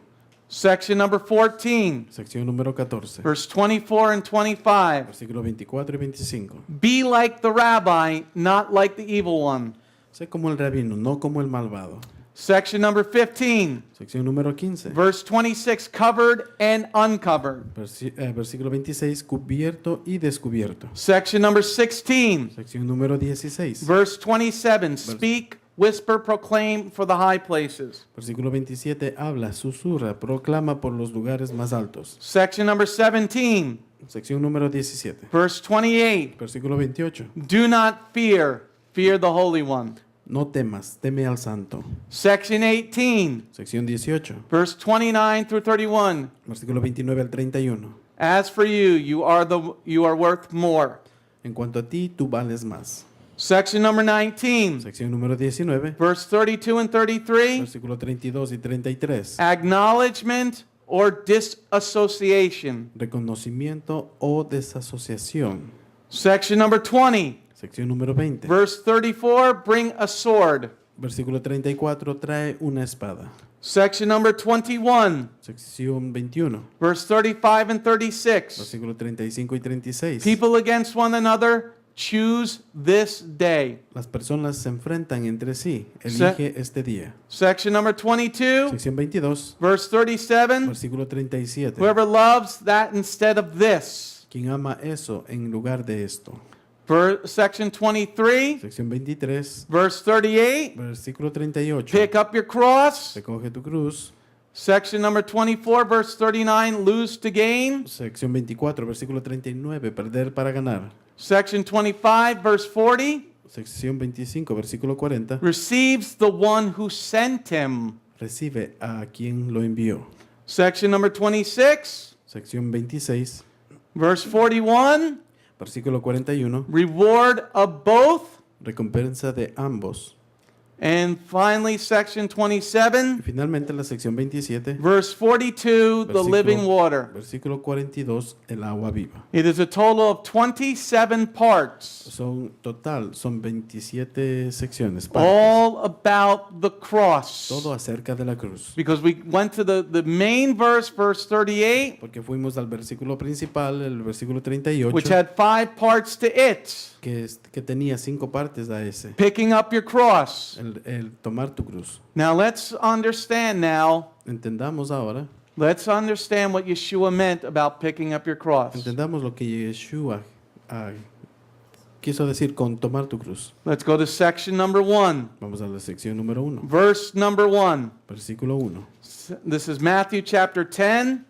Section number 14, Sección número 14, verse 24 and 25. versículo 24 y 25. Be like the rabbi, not like the evil one. Sé como el rabino, no como el malvado. Section number 15, Sección número 15, verse 26. Covered and uncovered. versículo 26, cubierto y descubierto. Section number 16, Sección número 16, verse 27. Speak, whisper, proclaim for the high places. versículo 27, habla, susurra, proclama por los lugares más altos. Section number 17, Sección número 17, verse 28. versículo 28, Do not fear, fear the Holy One. no temas, teme al santo. Section 18, Sección 18, verse 29 through 31. versículo 29 al 31. As for you, you are worth more. En cuanto a ti, tú vales más. Section number 19, Sección número 19, verse 32 and 33. versículo 32 y 33. Acknowledgement or disassociation. Reconocimiento o desasociación. Section number 20, Sección número 20, verse 34. Bring a sword. versículo 34, trae una espada. Section number 21, Sección 21, verse 35 and 36. versículo 35 y 36. People against one another, choose this day. Las personas se enfrentan entre sí. Elige este día. Section number 22, Sección 22, verse 37. versículo 37. Whoever loves that instead of this. Quien ama eso en lugar de esto. Section 23, Sección 23, verse 38. versículo 38. Pick up your cross, Recoge tu cruz, Section number 24, verse 39, lose to gain. Sección 24, versículo 39, perder para ganar. Section 25, verse 40, Sección 25, versículo 40, receives the one who sent him. recibe a quien lo envió. Section number 26, Sección 26, verse 41, versículo 41, reward of both. recompensa de ambos. And finally, section Y 27, finalmente la sección 27, verse 42, the living water. versículo 42, el agua viva. It is a total of 27 parts, Son 27 secciones, partes, all about the cross. todo acerca de la cruz. Because we went to the main verse, verse 38, Porque fuimos al versículo principal, el versículo 38, which had 5 parts to it. que tenía 5 partes a ese. Picking up your cross. El tomar tu cruz. Now let's understand now. Entendamos ahora, Let's understand what Yeshua meant about picking up your cross. entendamos lo que Yeshua quiso decir con tomar tu cruz. Let's go to section number 1, Vamos a la sección número 1, verse number 1. versículo 1. This is Matthew chapter 10,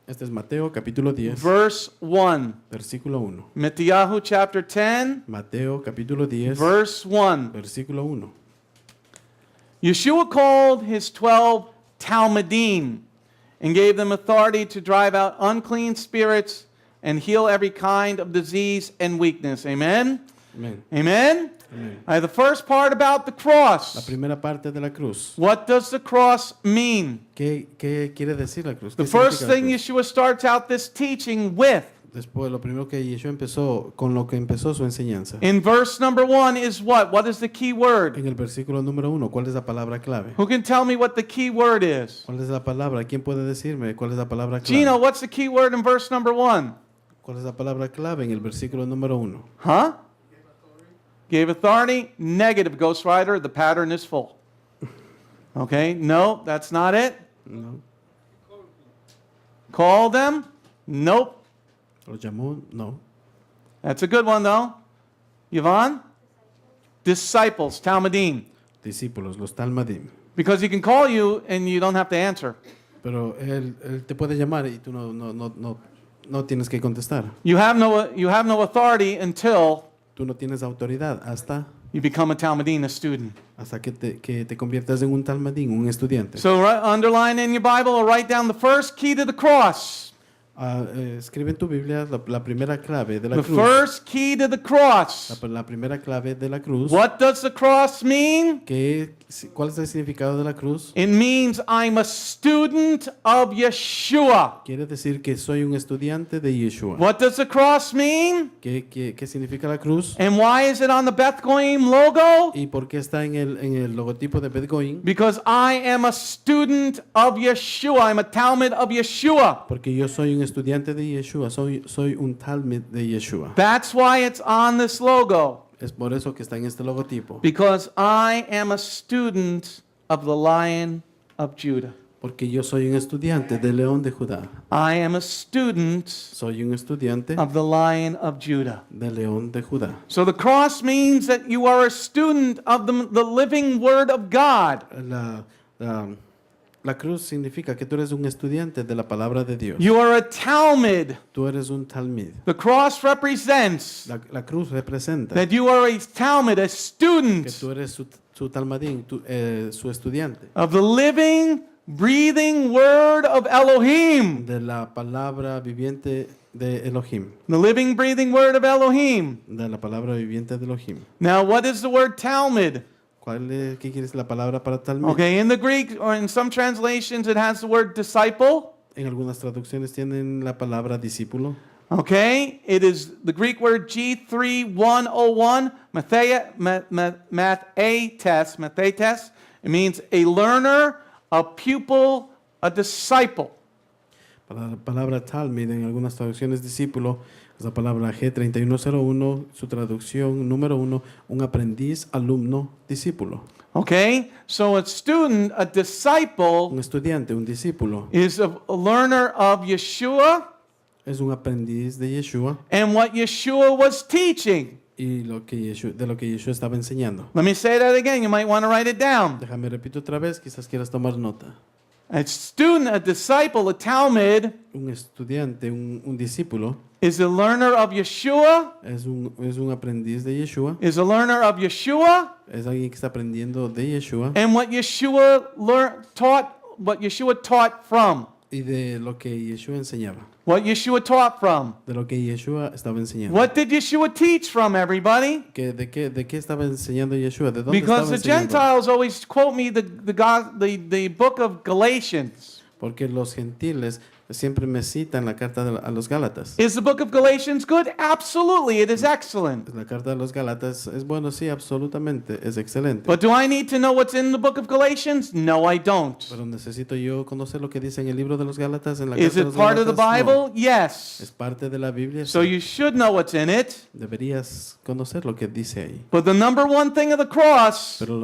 Este es Mateo capítulo 10, verse 1. versículo 1. Matthew chapter 10, Mateo capítulo 10, verse 1. versículo 1. Yeshua called his 12 Talmudim and gave them authority to drive out unclean spirits and heal every kind of disease and weakness. Amen? Amén. Amen? Amén. The first part about the La cross. primera parte de la cruz. What does the cross mean? ¿Qué quiere decir la cruz? The ¿Qué first significa la thing cruz? Yeshua starts out this teaching with, Después, lo primero que Yeshua empezó, con lo que empezó su enseñanza. in verse number 1, is what? What is the key word? En el versículo número 1, ¿cuál es la palabra clave? Who can tell me what the key word is? ¿Cuál es la palabra? ¿Quién puede decirme cuál es la palabra clave? Gino, what's the key word in verse number 1? ¿Cuál es la palabra clave en el versículo número 1? Huh? Gave authority? Negative, Ghost Rider. The pattern is full. Okay, no, that's not it. No. Call them? Nope. ¿Lo llamó? No. That's a good one, though. Yvonne? Disciples, Talmudim. Discípulos, los talmadim. Because he can call you and you don't have to answer. Pero él te puede llamar y tú no tienes que contestar. You have no authority until Tú no tienes autoridad hasta you become a Talmudim, a student. que te conviertas en un talmadín, un estudiante. So underline in your Bible or write down the first key to the cross. Escribe en tu Biblia la primera clave de la The cruz. first key to the cross. La primera clave de la cruz. What does the cross mean? ¿Cuál es el significado de la cruz? It means I'm a student of Yeshua. Quiere decir que soy un estudiante de Yeshua. What does the cross mean? ¿Qué significa la cruz? And why is it on the Beth Goyim logo? ¿Y por qué está en el logotipo de Beth Goyim? Because I am a student of Yeshua. I'm a Talmud of Yeshua. Porque yo soy un estudiante de Yeshua, soy un talmid de Yeshua. That's why it's on this logo. Es por eso que está en este logotipo. Because I am a student of the Lion of Judah. Porque yo soy un estudiante del León de Judá. I am a student Soy un estudiante of the Lion of Judah. del León de Judá. So the cross means that you are a student of the living Word of God. La cruz significa que tú eres un estudiante de la palabra de Dios. You are a Talmud. Tú eres un talmid. The cross represents La cruz representa that you are a Talmud, a que student tú eres su talmadín, su estudiante of the living, breathing Word of Elohim. de la palabra viviente de Elohim. The living, breathing Word of Elohim. De la palabra viviente de Elohim. Now, what is the word Talmud? ¿Qué quiere decir la palabra para talmid? Okay, in the Greek, or in some translations, it has the word disciple. En algunas traducciones tienen la palabra discípulo. Okay, it is the Greek word G3101, mathetes. It means a learner, a pupil, a disciple. Para la palabra talmid, en algunas traducciones discípulo, es la palabra G3101, su traducción número 1, un aprendiz, alumno, discípulo. Okay, so a student, a disciple, Un estudiante, un discípulo, is a learner of Yeshua es un aprendiz de Yeshua and what Yeshua was teaching. y de lo que Yeshua estaba enseñando. Let me say that again. You might want to write it down. Déjame repito otra vez, quizás quieras tomar nota. A student, a disciple, a Talmud Un estudiante, un discípulo, is a learner of Yeshua, es un aprendiz de Yeshua, is a learner of Yeshua, es alguien que está aprendiendo de Yeshua and what Yeshua taught from. y de lo que Yeshua enseñaba, What Yeshua taught from. de lo que Yeshua estaba enseñando. What did Yeshua teach from, everybody? ¿De qué estaba enseñando Yeshua? ¿De dónde Because estaba the enseñando? Gentiles always quote me the book of Galatians. Porque los gentiles siempre me citan la carta a los Gálatas. Is the book of Galatians good? Absolutely, it is excellent. La carta de los Gálatas es bueno, sí, absolutamente, es excelente. But do I need to know what's in the book of Galatians? No, I don't. Pero necesito yo conocer lo que dice en el libro de los Gálatas, en la Is carta de it los part of the Gálatas. Bible? No. Es Yes. parte de la Biblia. So Sí. you should know what's in it. Deberías conocer lo que dice ahí. But the number one thing of the cross Pero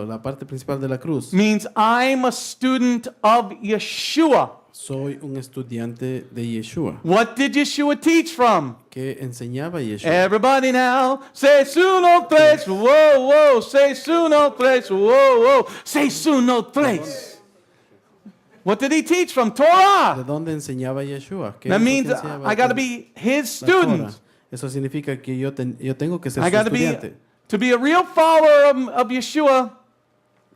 la parte principal de la cruz, means I'm a student of Yeshua. soy un estudiante de Yeshua. What did Yeshua teach from? ¿Qué enseñaba Yeshua? Everybody now, say suno tres, whoa, whoa, say suno tres, whoa, whoa, say suno tres. What did he teach from? ¿De Torah. dónde enseñaba Yeshua? ¿Qué That es lo means que enseñaba I got to en be his la Torah? student. Eso significa que yo tengo que ser I su got to be estudiante. to be a real follower of Yeshua,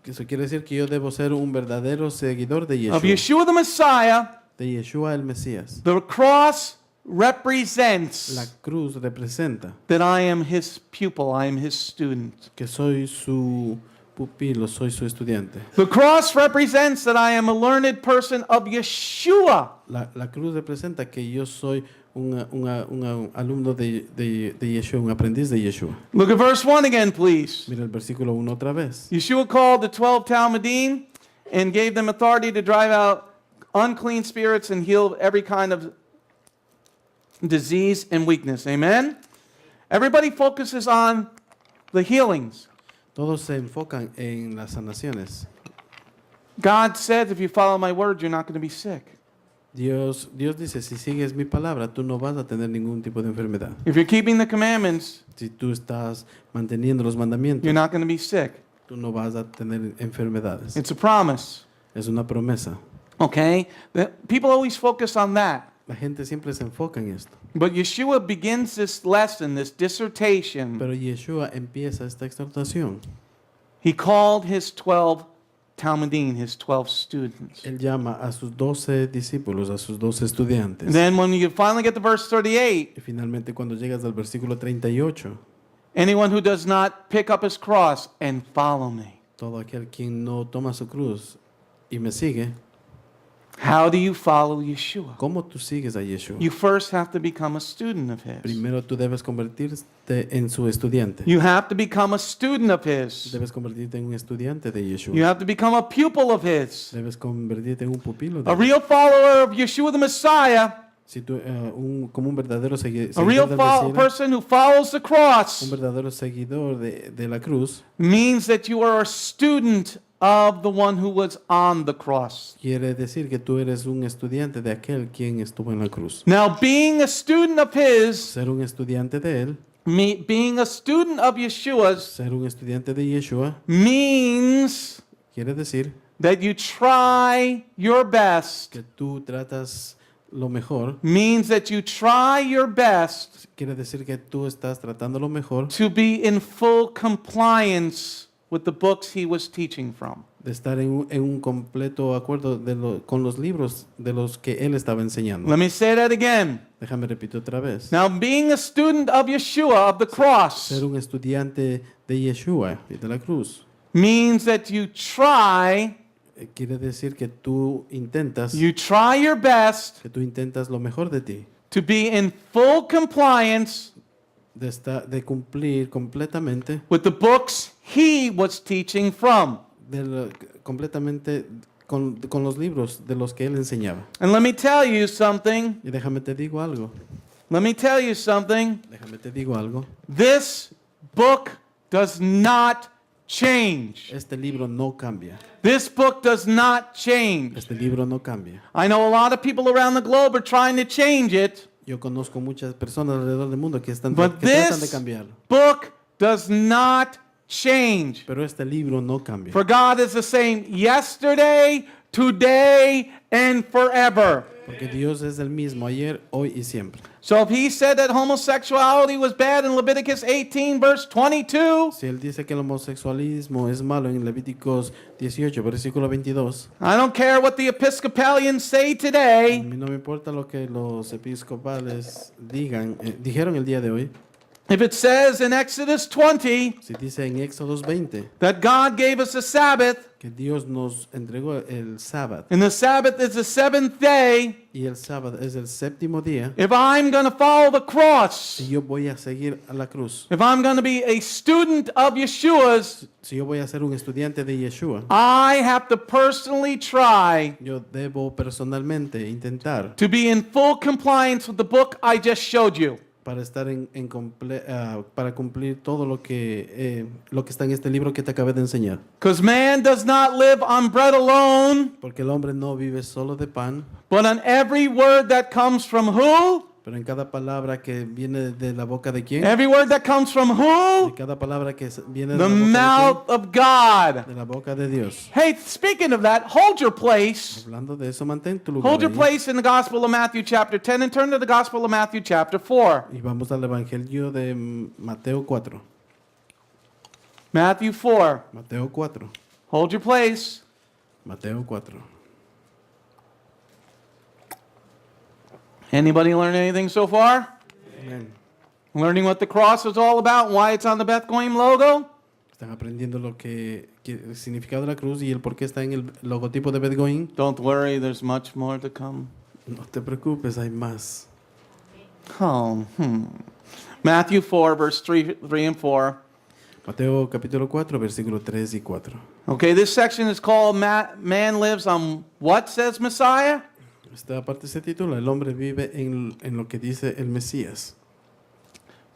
Eso quiere decir que yo debo ser un verdadero seguidor de of Yeshua. Yeshua the Messiah. De Yeshua el Mesías. The cross La represents cruz representa that I am his pupil, I am his student. que soy su pupilo, soy su estudiante. The cross represents that I am a learned person of Yeshua. La cruz representa que yo soy un alumno de Yeshua, un aprendiz de Yeshua. Look at verse 1 again, please. Mira el versículo 1 otra vez. Yeshua called the 12 Talmudim and gave them authority to drive out unclean spirits and heal every kind of disease and weakness. Amen? Everybody focuses on the healings. Todos se enfocan en las sanaciones. God said, if you follow my word, you're not going to be sick. Dios dice, si sigues mi palabra, tú no vas a tener ningún tipo de enfermedad. If you're keeping the commandments, Si tú estás manteniendo los mandamientos, you're not going to be sick. tú no vas a tener enfermedades. It's a promise. Es una promesa. Okay? People always focus on that. La gente siempre se enfoca en esto. But Yeshua begins this lesson, this dissertation. Pero Yeshua empieza esta exhortación. He called his 12 Talmudim, his 12 students. Él llama a sus 12 discípulos, a sus 12 estudiantes. And then when you finally get to verse 38, Y finalmente cuando llegas al versículo 38, anyone who does not pick up his cross and follow me. todo aquel quien no toma su cruz y me sigue, How do you follow Yeshua? ¿cómo tú sigues a Yeshua? You first have to become a student of his. Primero tú debes convertirte en su estudiante. You have to become a student of his. Debes convertirte en un estudiante de You Yeshua. have to become a pupil of his. Debes convertirte en un pupilo de A él. real follower of Yeshua the Messiah. Si tú, como un verdadero A real seguidor del Mesías, person who follows the un cross verdadero seguidor de la cruz, means that you are a student of the one who was on the cross. quiere decir que tú eres un estudiante de aquel quien estuvo en la cruz. Now, being a student of his, Ser un estudiante de él, being a student of Yeshua's, ser un estudiante de Yeshua, means quiere decir that you try your best, que tú tratas lo mejor, means that you try your best quiere decir que tú estás tratando lo mejor to be in full compliance with the books he was teaching from. de estar en un completo acuerdo con los libros de los que él estaba enseñando. Let me say that again. Déjame repetir otra vez. Now, being a student of Yeshua, of the cross, Ser un estudiante de Yeshua y de la cruz means that you try quiere decir que tú intentas your best lo mejor de ti, to be in full compliance de cumplir completamente with the books he was teaching from. completamente con los libros de los que él enseñaba. And let me tell you something. Y déjame te digo algo. Let me tell you something. Déjame te digo algo. This book does not change. Este libro no cambia. This book does not change. Este libro no cambia. I know a lot of people around the globe are trying to change it, Yo conozco muchas personas alrededor del mundo que tratan but de this cambiarlo. book does not change. Pero este libro no cambia. For God is the same yesterday, today and forever. Porque Dios es el mismo ayer, hoy y siempre. So if he said that homosexuality was bad in Leviticus 18 verse 22, Si él dice que el homosexualismo es malo en Levíticos 18, versículo 22, I don't care what the Episcopalians say a today. mí no me importa lo que los episcopales dijeron el día de hoy. If it says in Exodus 20 Si dice en Éxodos 20 that God gave us a Sabbath, que Dios nos entregó el sábado and the Sabbath is the seventh day, y el sábado es el séptimo día, if I'm going to follow the cross, si yo voy a seguir a la cruz, if I'm going to be a student of Yeshua's, si yo voy a ser un estudiante de Yeshua, I have to personally try yo debo personalmente intentar to be in full compliance with the book I just showed you. para estar para cumplir todo lo que está en este libro que te acabé de enseñar. Because man does not live on bread alone, Porque el hombre no vive solo de pan, but on every word that comes from who? pero en cada palabra que viene de la boca de quién, Every word that comes from de who? cada palabra que viene de The la boca mouth of God. de quién, de la boca de Dios. Hey, speaking of that, hold your place. Hablando de eso, mantén tu lugar Hold your ahí. place in the Gospel of Matthew chapter 10 and turn to the Gospel of Matthew chapter 4. Y vamos al Evangelio de Mateo 4. Matthew 4. Mateo 4. Hold your place. Mateo 4. Anybody learn anything so far? Amén. Learning what the cross is all about and why it's on the Beth Goyim logo? Están aprendiendo el significado de la cruz y el por qué está en el logotipo de Beth Goyim. Don't worry, there's much more to come. No te preocupes, hay más. Oh, Matthew 4, verse 3 and 4. Mateo capítulo 4, versículo 3 y 4. Okay, this section is called Man Lives on What, says Messiah? Esta parte se titula El hombre vive en lo que dice el Mesías.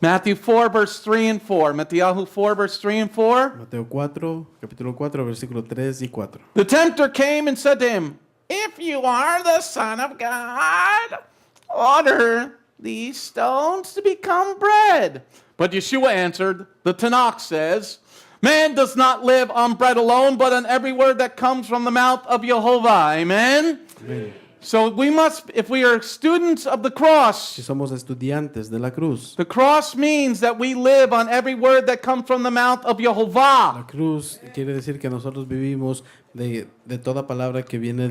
Matthew 4, verse 3 and 4. Matthew 4, verse 3 and 4. Mateo 4, capítulo 4, versículo 3 y 4. The tempter came and said to him, "If you are the Son of God, order these stones to become bread." But Yeshua answered, the Tanakh says, "Man does not live on bread alone, but on every word that comes from the mouth of Jehovah." Amen? Amén. So we must, if we are students of the cross, Si somos estudiantes de la cruz, the cross means that we live on every word that comes from the mouth of la Jehovah. cruz quiere decir que nosotros vivimos de toda palabra que proviene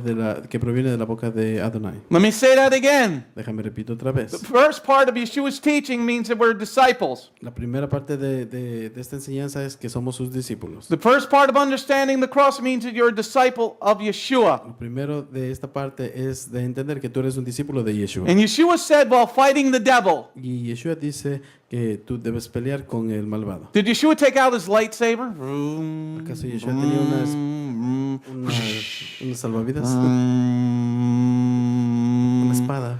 de la boca de Adonai. Let me say that again. Déjame repito otra vez. The first part of Yeshua's teaching means that we're disciples. La primera parte de esta enseñanza es que somos sus discípulos. The first part of understanding the cross means that you're a disciple of Yeshua. Lo primero de esta parte es de entender que tú eres un discípulo de Yeshua. And Yeshua said while fighting the devil, Y Yeshua dice que tú debes pelear con el malvado. did Yeshua take out his lightsaber? ¿Acaso Yeshua tenía unas salvavidas? Una espada.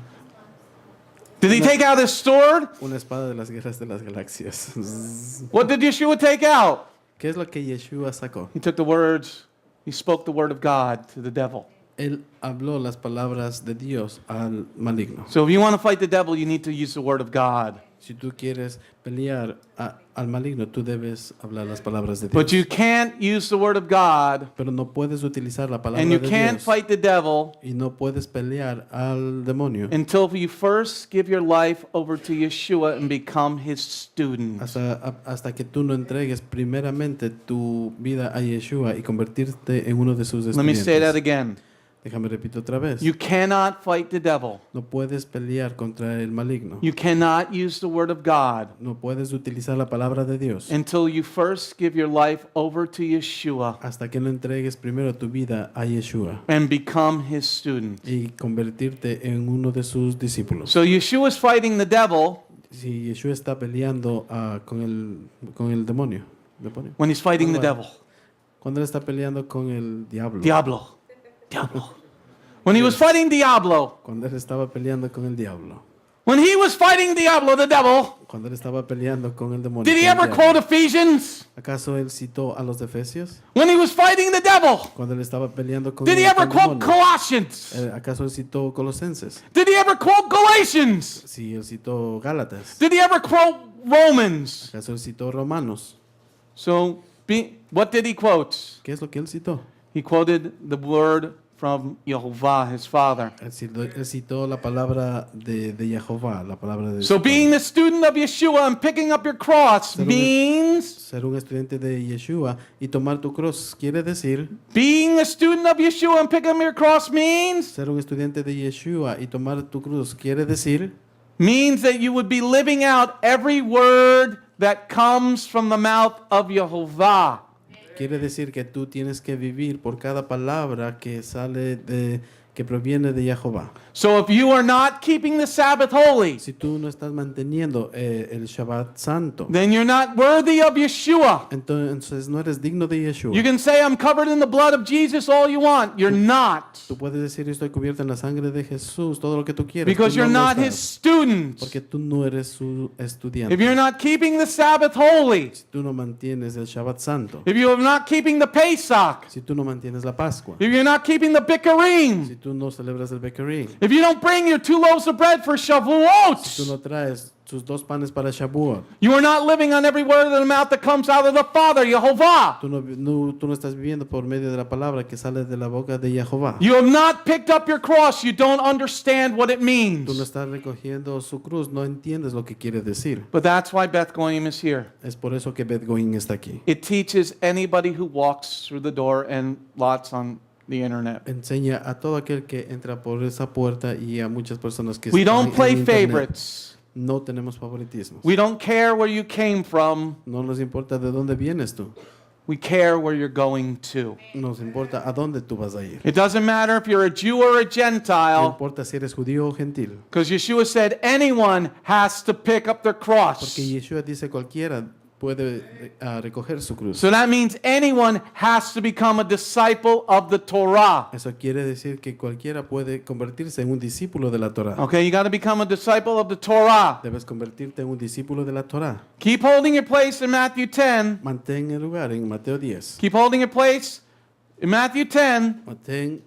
Did he take out his sword? Una espada de las guerras de las galaxias. What did Yeshua take out? ¿Qué es lo que Yeshua sacó? He took the words, he spoke the word of God to the devil. Él habló las palabras de Dios al maligno. So if you want to fight the devil, you need to use the word of God. Si tú quieres pelear al maligno, tú debes hablar las palabras de Dios. But you can't use the word of God, Pero no puedes utilizar la palabra and you de can't Dios fight the devil y no puedes pelear al demonio until you first give your life over to Yeshua and become his student. hasta que tú no entregues primeramente tu vida a Yeshua y convertirte en uno de sus Let me say that estudiantes. again. Déjame repito otra vez. You cannot fight the devil. No puedes pelear contra el maligno. You cannot use the word of God No puedes utilizar la palabra de Dios until you first give your life over to Yeshua hasta que no entregues primero tu vida a Yeshua and become his student. y convertirte en uno de sus discípulos. So Yeshua's fighting the devil Si Yeshua está peleando con el demonio, when he's fighting the Malvado. devil. Cuando él está peleando con el diablo, Diablo. Diablo. When he was fighting Diablo. cuando él estaba peleando con el diablo, When he was fighting Diablo, the devil. cuando él estaba peleando con el demonio, Did he con el ever diablo, quote Ephesians? ¿acaso él citó a los de Efesios? When he was fighting the devil. Cuando él estaba peleando con Did he el ever quote demonio, Colossians? ¿acaso él citó Colosenses? Did he ever quote Galatians? Sí, él citó Gálatas. Did he ever quote Romans? ¿Acaso él citó Romanos? So, what did he quote? ¿Qué es lo que él citó? He quoted the word from Yehovah, his Father. Él citó la palabra de Jehová, la palabra de So su being padre. the student of Yeshua and picking up your cross means Ser un estudiante de Yeshua y tomar tu cruz quiere decir, being a student of Yeshua and picking up your cross means ser un estudiante de Yeshua y tomar tu cruz quiere decir that you would be living out every word that comes from the mouth of Yehovah. Quiere decir que tú tienes que vivir por cada palabra que que proviene de Jehová. So if you are not keeping the Sabbath holy, Si tú no estás manteniendo el Shabbat santo, then you're not worthy of Yeshua. entonces no eres digno de Yeshua. You can say, I'm covered in the blood of Jesus all you want. You're not. Tú puedes decir, estoy cubierto en la sangre de Jesús, todo lo que tú quieras. Because Tú you're no lo not his estás, student. porque tú no eres su estudiante. If you're not keeping the Sabbath holy, Si tú no mantienes el Shabbat santo, if you're not keeping the Pesach, si tú no mantienes la Pascua, if you're not keeping the Bikurim, si tú no celebras el Bekurim, if you don't bring your 2 loaves of bread for si tú Shavuot, no traes tus 2 panes para Shavuot, you are not living on every word of the mouth that comes out of the Father, Yehovah. tú no estás viviendo por medio de la palabra que sale de la boca de Jehová. You have not picked up your cross. You don't understand what it Tú no means. estás recogiendo su cruz, no entiendes lo que quiere decir. But that's why Beth Goyim is here. Es por eso que Beth Goyim está aquí. It teaches anybody who walks through the door and lots on the internet. Enseña a todo aquel que entra por esa puerta y a muchas personas que We están don't play en internet. favorites. No tenemos favoritismos. We don't care where you came from. No nos importa de dónde vienes tú. We care where you're going to. Nos importa a dónde tú vas a ir. It doesn't matter if you're a Jew or a No Gentile, importa si eres judío o gentil. because Yeshua said anyone has to pick up their cross. Porque Yeshua dice cualquiera puede recoger su cruz. So that means anyone has to become a disciple of the Torah. Eso quiere decir que cualquiera puede convertirse en un discípulo de la Torah. Okay, you got to become a disciple of the Torah. Debes convertirte en un discípulo de la Torah. Keep holding your place in Matthew 10. Mantén el lugar en Mateo 10. Keep holding your place in Matthew 10.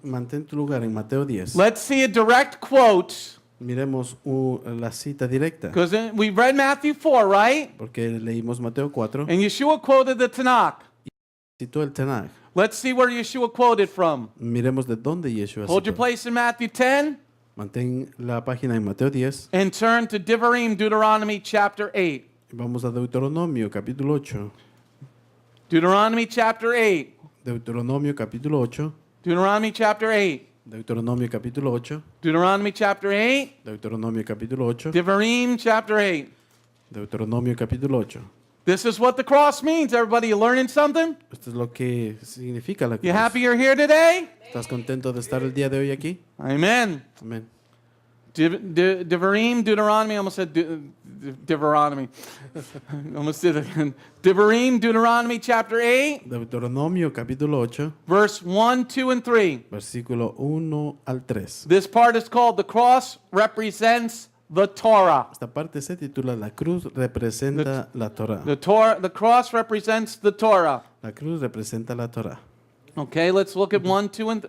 Mantén tu lugar en Mateo 10. Let's see a direct quote, Miremos la cita directa. because we read Matthew 4, right? Porque leímos Mateo 4. And Yeshua quoted the Tanakh. Citó el Tanaj. Let's see where Yeshua quoted from. Miremos de dónde Yeshua Hold your citó. place in Matthew 10 Mantén la página en Mateo 10. and turn to Devarim, Deuteronomy chapter 8. Vamos a Deuteronomio capítulo 8. Deuteronomy chapter 8. Deuteronomio capítulo 8. Deuteronomy chapter 8. Deuteronomio capítulo 8. Deuteronomy chapter 8. Deuteronomio capítulo 8. Devarim chapter 8. Deuteronomio capítulo 8. This is what the cross means, everybody. You learning something? Esto es lo que significa la You cruz. happy you're here today? ¿Estás contento de estar el día de hoy aquí? Amen. Amén. Devarim, Deuteronomy, I almost said Deuteronomy. Almost did it again. Devarim, Deuteronomy chapter 8, Deuteronomio capítulo 8, verse 1, 2, and 3. versículo 1 al 3. This part is called the cross represents the Torah. Esta parte se titula La cruz representa la Torah. The cross represents the Torah. La cruz representa la Torah. Okay, let's look at 1, 2, and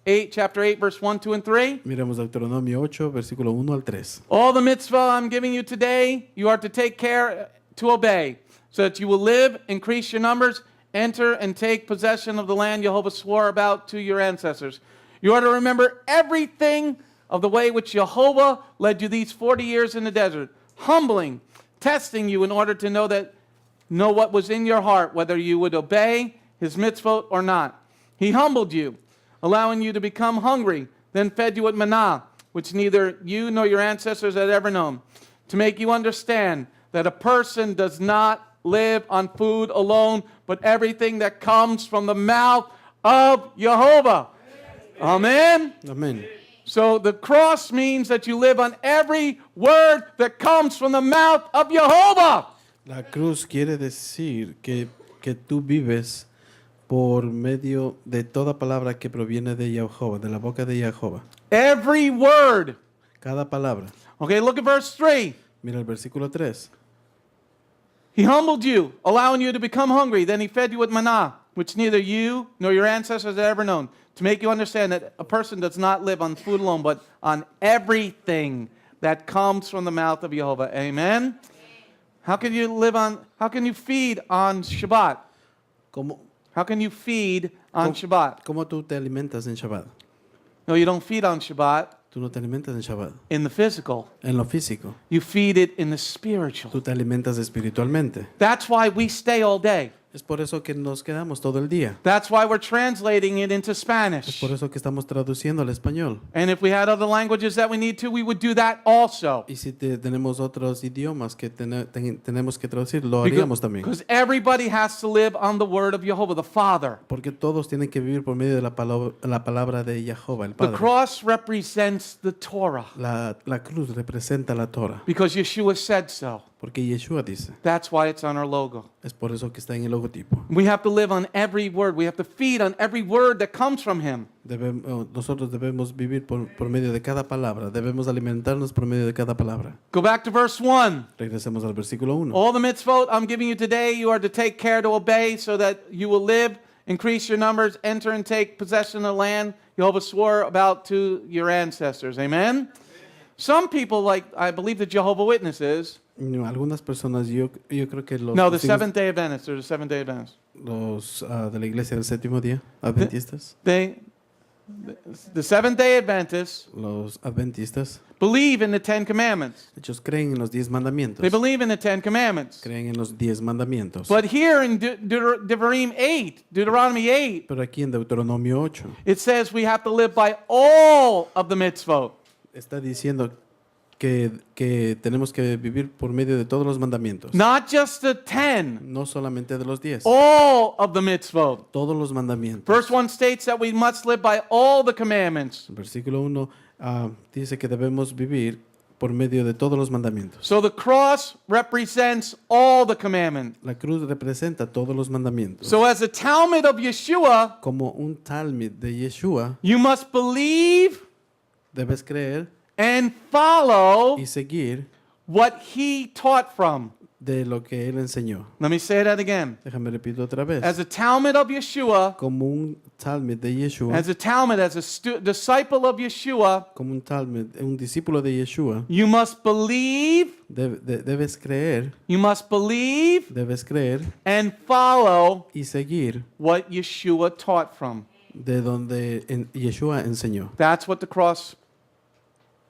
8, chapter 8, verse 1, 2, and 3. Miremos Deuteronomio 8, versículo 1 al 3. All the mitzvah I'm giving you today, you are to take care to obey, so that you will live, increase your numbers, enter and take possession of the land Jehovah swore about to your ancestors. You are to remember everything of the way which Jehovah led you these 40 years in the desert, humbling, testing you in order to know what was in your heart, whether you would obey his mitzvot or not. He humbled you, allowing you to become hungry, then fed you with manna, which neither you nor your ancestors had ever known, to make you understand that a person does not live on food alone, but everything that comes from the mouth of Jehovah. Amen? Amén. So the cross means that you live on every word that comes from the mouth of Jehovah. La cruz quiere decir que tú vives por medio de toda palabra que proviene de Jehová, de la boca de Jehová. Every word. Cada palabra. Okay, look at verse 3. Mira el versículo 3. He humbled you, allowing you to become hungry. Then he fed you with manna, which neither you nor your ancestors had ever known, to make you understand that a person does not live on food alone, but on everything that comes from the mouth of Jehovah. Amen? How can you feed on Shabbat? ¿Cómo, How can you feed on Shabbat? ¿Cómo tú te alimentas en Shabbat? No, you don't feed on Shabbat Tú no te alimentas en Shabbat, in the physical. en lo físico. You feed it in the spiritual. Tú te alimentas espiritualmente. That's why we stay all day. Es por eso que nos quedamos todo el día. That's why we're translating it into Es Spanish. por eso que estamos traduciendo al español. And if we had other languages that we need to, we would do that also. Y si tenemos otros idiomas que tenemos que traducir, lo haríamos también. Because everybody has to live on the word of Jehovah, the Father. Porque todos tienen que vivir por medio de la palabra de Jehová, el The Padre. cross represents the Torah La cruz representa la Torah. because Yeshua said so. Porque Yeshua dice. That's why it's on our logo. Es por eso que está en el logotipo. We have to live on every word. We have to feed on every word that comes from Him. Nosotros debemos vivir por medio de cada palabra. Debemos alimentarnos por medio de cada palabra. Go back to verse 1. Regresemos al versículo 1. All the mitzvot I'm giving you today, you are to take care to obey so that you will live, increase your numbers, enter and take possession of the land Jehovah swore about to your ancestors. Amen? Some people, like I believe the Jehovah Witnesses, Algunas personas, yo creo que los no, the testigos- Seventh-day Adventists, there's a Seventh-day Adventists. los de la iglesia del séptimo día, adventistas, The Seventh-day Adventists los adventistas, believe in the Ten Commandments. ellos creen en los 10 mandamientos, They believe in the Ten Commandments. creen en los 10 mandamientos. But here in Deuteronomy 8, Pero aquí en Deuteronomio 8 it says we have to live by all of the mitzvot. está diciendo que tenemos que vivir por medio de todos los mandamientos, Not just the 10, no solamente de los 10, all of the mitzvot. todos los mandamientos. Verse 1 states that we must live by all the commandments. El versículo 1 dice que debemos vivir por medio de todos los mandamientos. So the cross represents all the commandments. La cruz representa todos los mandamientos. So as a Talmud of Yeshua, Como un Talmud de Yeshua, you must believe debes creer and follow y seguir what he taught from. de lo que él enseñó. Let me say that again. Déjame repetir otra vez. As a Talmud of Yeshua, Como un Talmud de Yeshua, as a Talmud, as a disciple of Yeshua, como un Talmud, un discípulo de Yeshua, you must believe, debes creer debes creer and follow y seguir what Yeshua taught from. de donde Yeshua enseñó. That's what the cross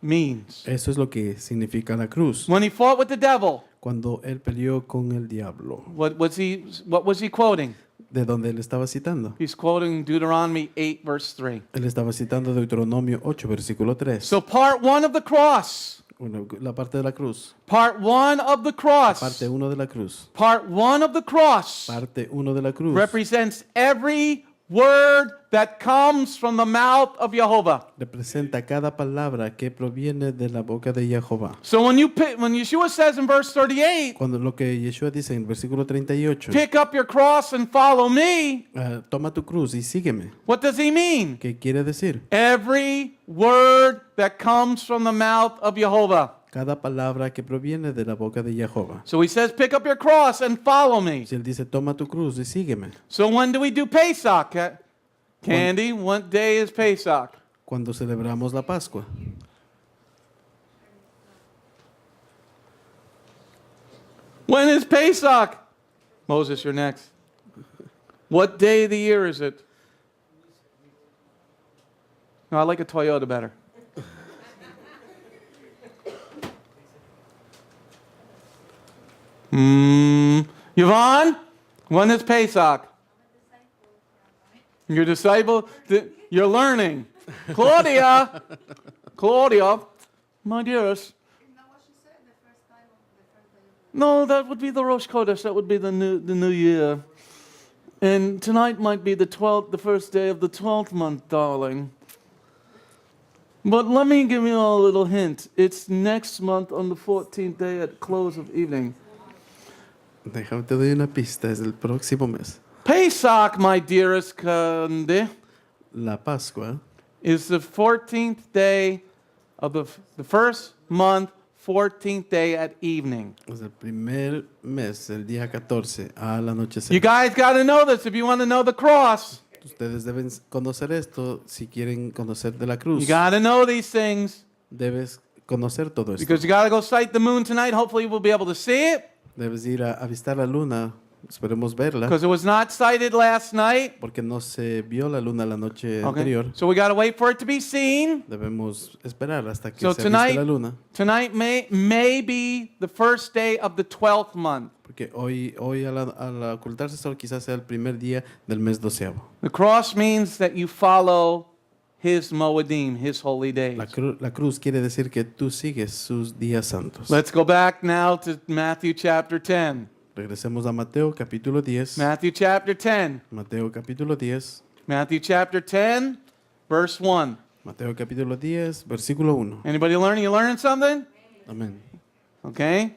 means. Eso es lo que significa la cruz. When he fought with the devil, Cuando él peleó con el diablo, what was he quoting? de donde él estaba citando. He's quoting Deuteronomy 8 verse 3. Él estaba citando Deuteronomio 8, versículo 3. So part 1 of the cross, Bueno, la parte de la cruz. part 1 of the cross, Parte 1 de la cruz. part 1 of the cross Parte 1 de la cruz. represents every word that comes from the mouth of Jehovah. Representa cada palabra que proviene de la boca de Jehová. So when Yeshua says in verse 38, Cuando lo que Yeshua dice en el versículo 38, pick up your cross and follow me, toma tu cruz y sígueme. what does he mean? ¿Qué quiere decir? Every word that comes from the mouth of Jehovah. Cada palabra que proviene de la boca de Jehová. So he says, pick up your cross and follow me. Si él dice, toma tu cruz y sígueme. So when do we do Pesach? Candy, what day is Pesach? Cuando celebramos la Pascua. When is Pesach? Moses, you're next. What day of the year is it? No, I like a Toyota better. Yvonne, when is Pesach? Your disciple? You're learning. Claudia, my dearest. Isn't that what she said the first time? The first day? No, that would be the Rosh Chodesh. That would be the new year. And tonight might be the first day of the 12th month, darling. But let me give you a little hint. It's next month on the 14th day at close of evening. Déjame te doy una pista, es el próximo mes. Pesach, my dearest Candy, La Pascua is the 14th day of the first month, 14th day at evening. es el primer mes, el día 14, al anochecer. You guys got to know this if you want to know the cross. Ustedes deben conocer esto si quieren conocer de la cruz. You got to know these things Debes conocer todo esto. because you got to go sight the moon tonight. Hopefully we'll be able to see it. Debes ir a avistar la luna Esperemos verla, because it was not sighted last night. porque no se vio la luna la noche Okay. anterior. So we got to wait for it to be seen. Debemos esperar hasta que So se vista la tonight, luna, tonight may be the first day of the 12th month. porque hoy al ocultarse el sol quizás sea el primer día del mes 12º. The cross means that you follow his moedim, his holy days. La cruz quiere decir que tú sigues sus días santos. Let's go back now to Matthew chapter 10. Regresemos a Mateo capítulo 10. Matthew chapter 10. Mateo capítulo 10. Matthew chapter 10, verse 1. Mateo capítulo 10, versículo 1. Anybody learning? You learning something? Amén. Okay.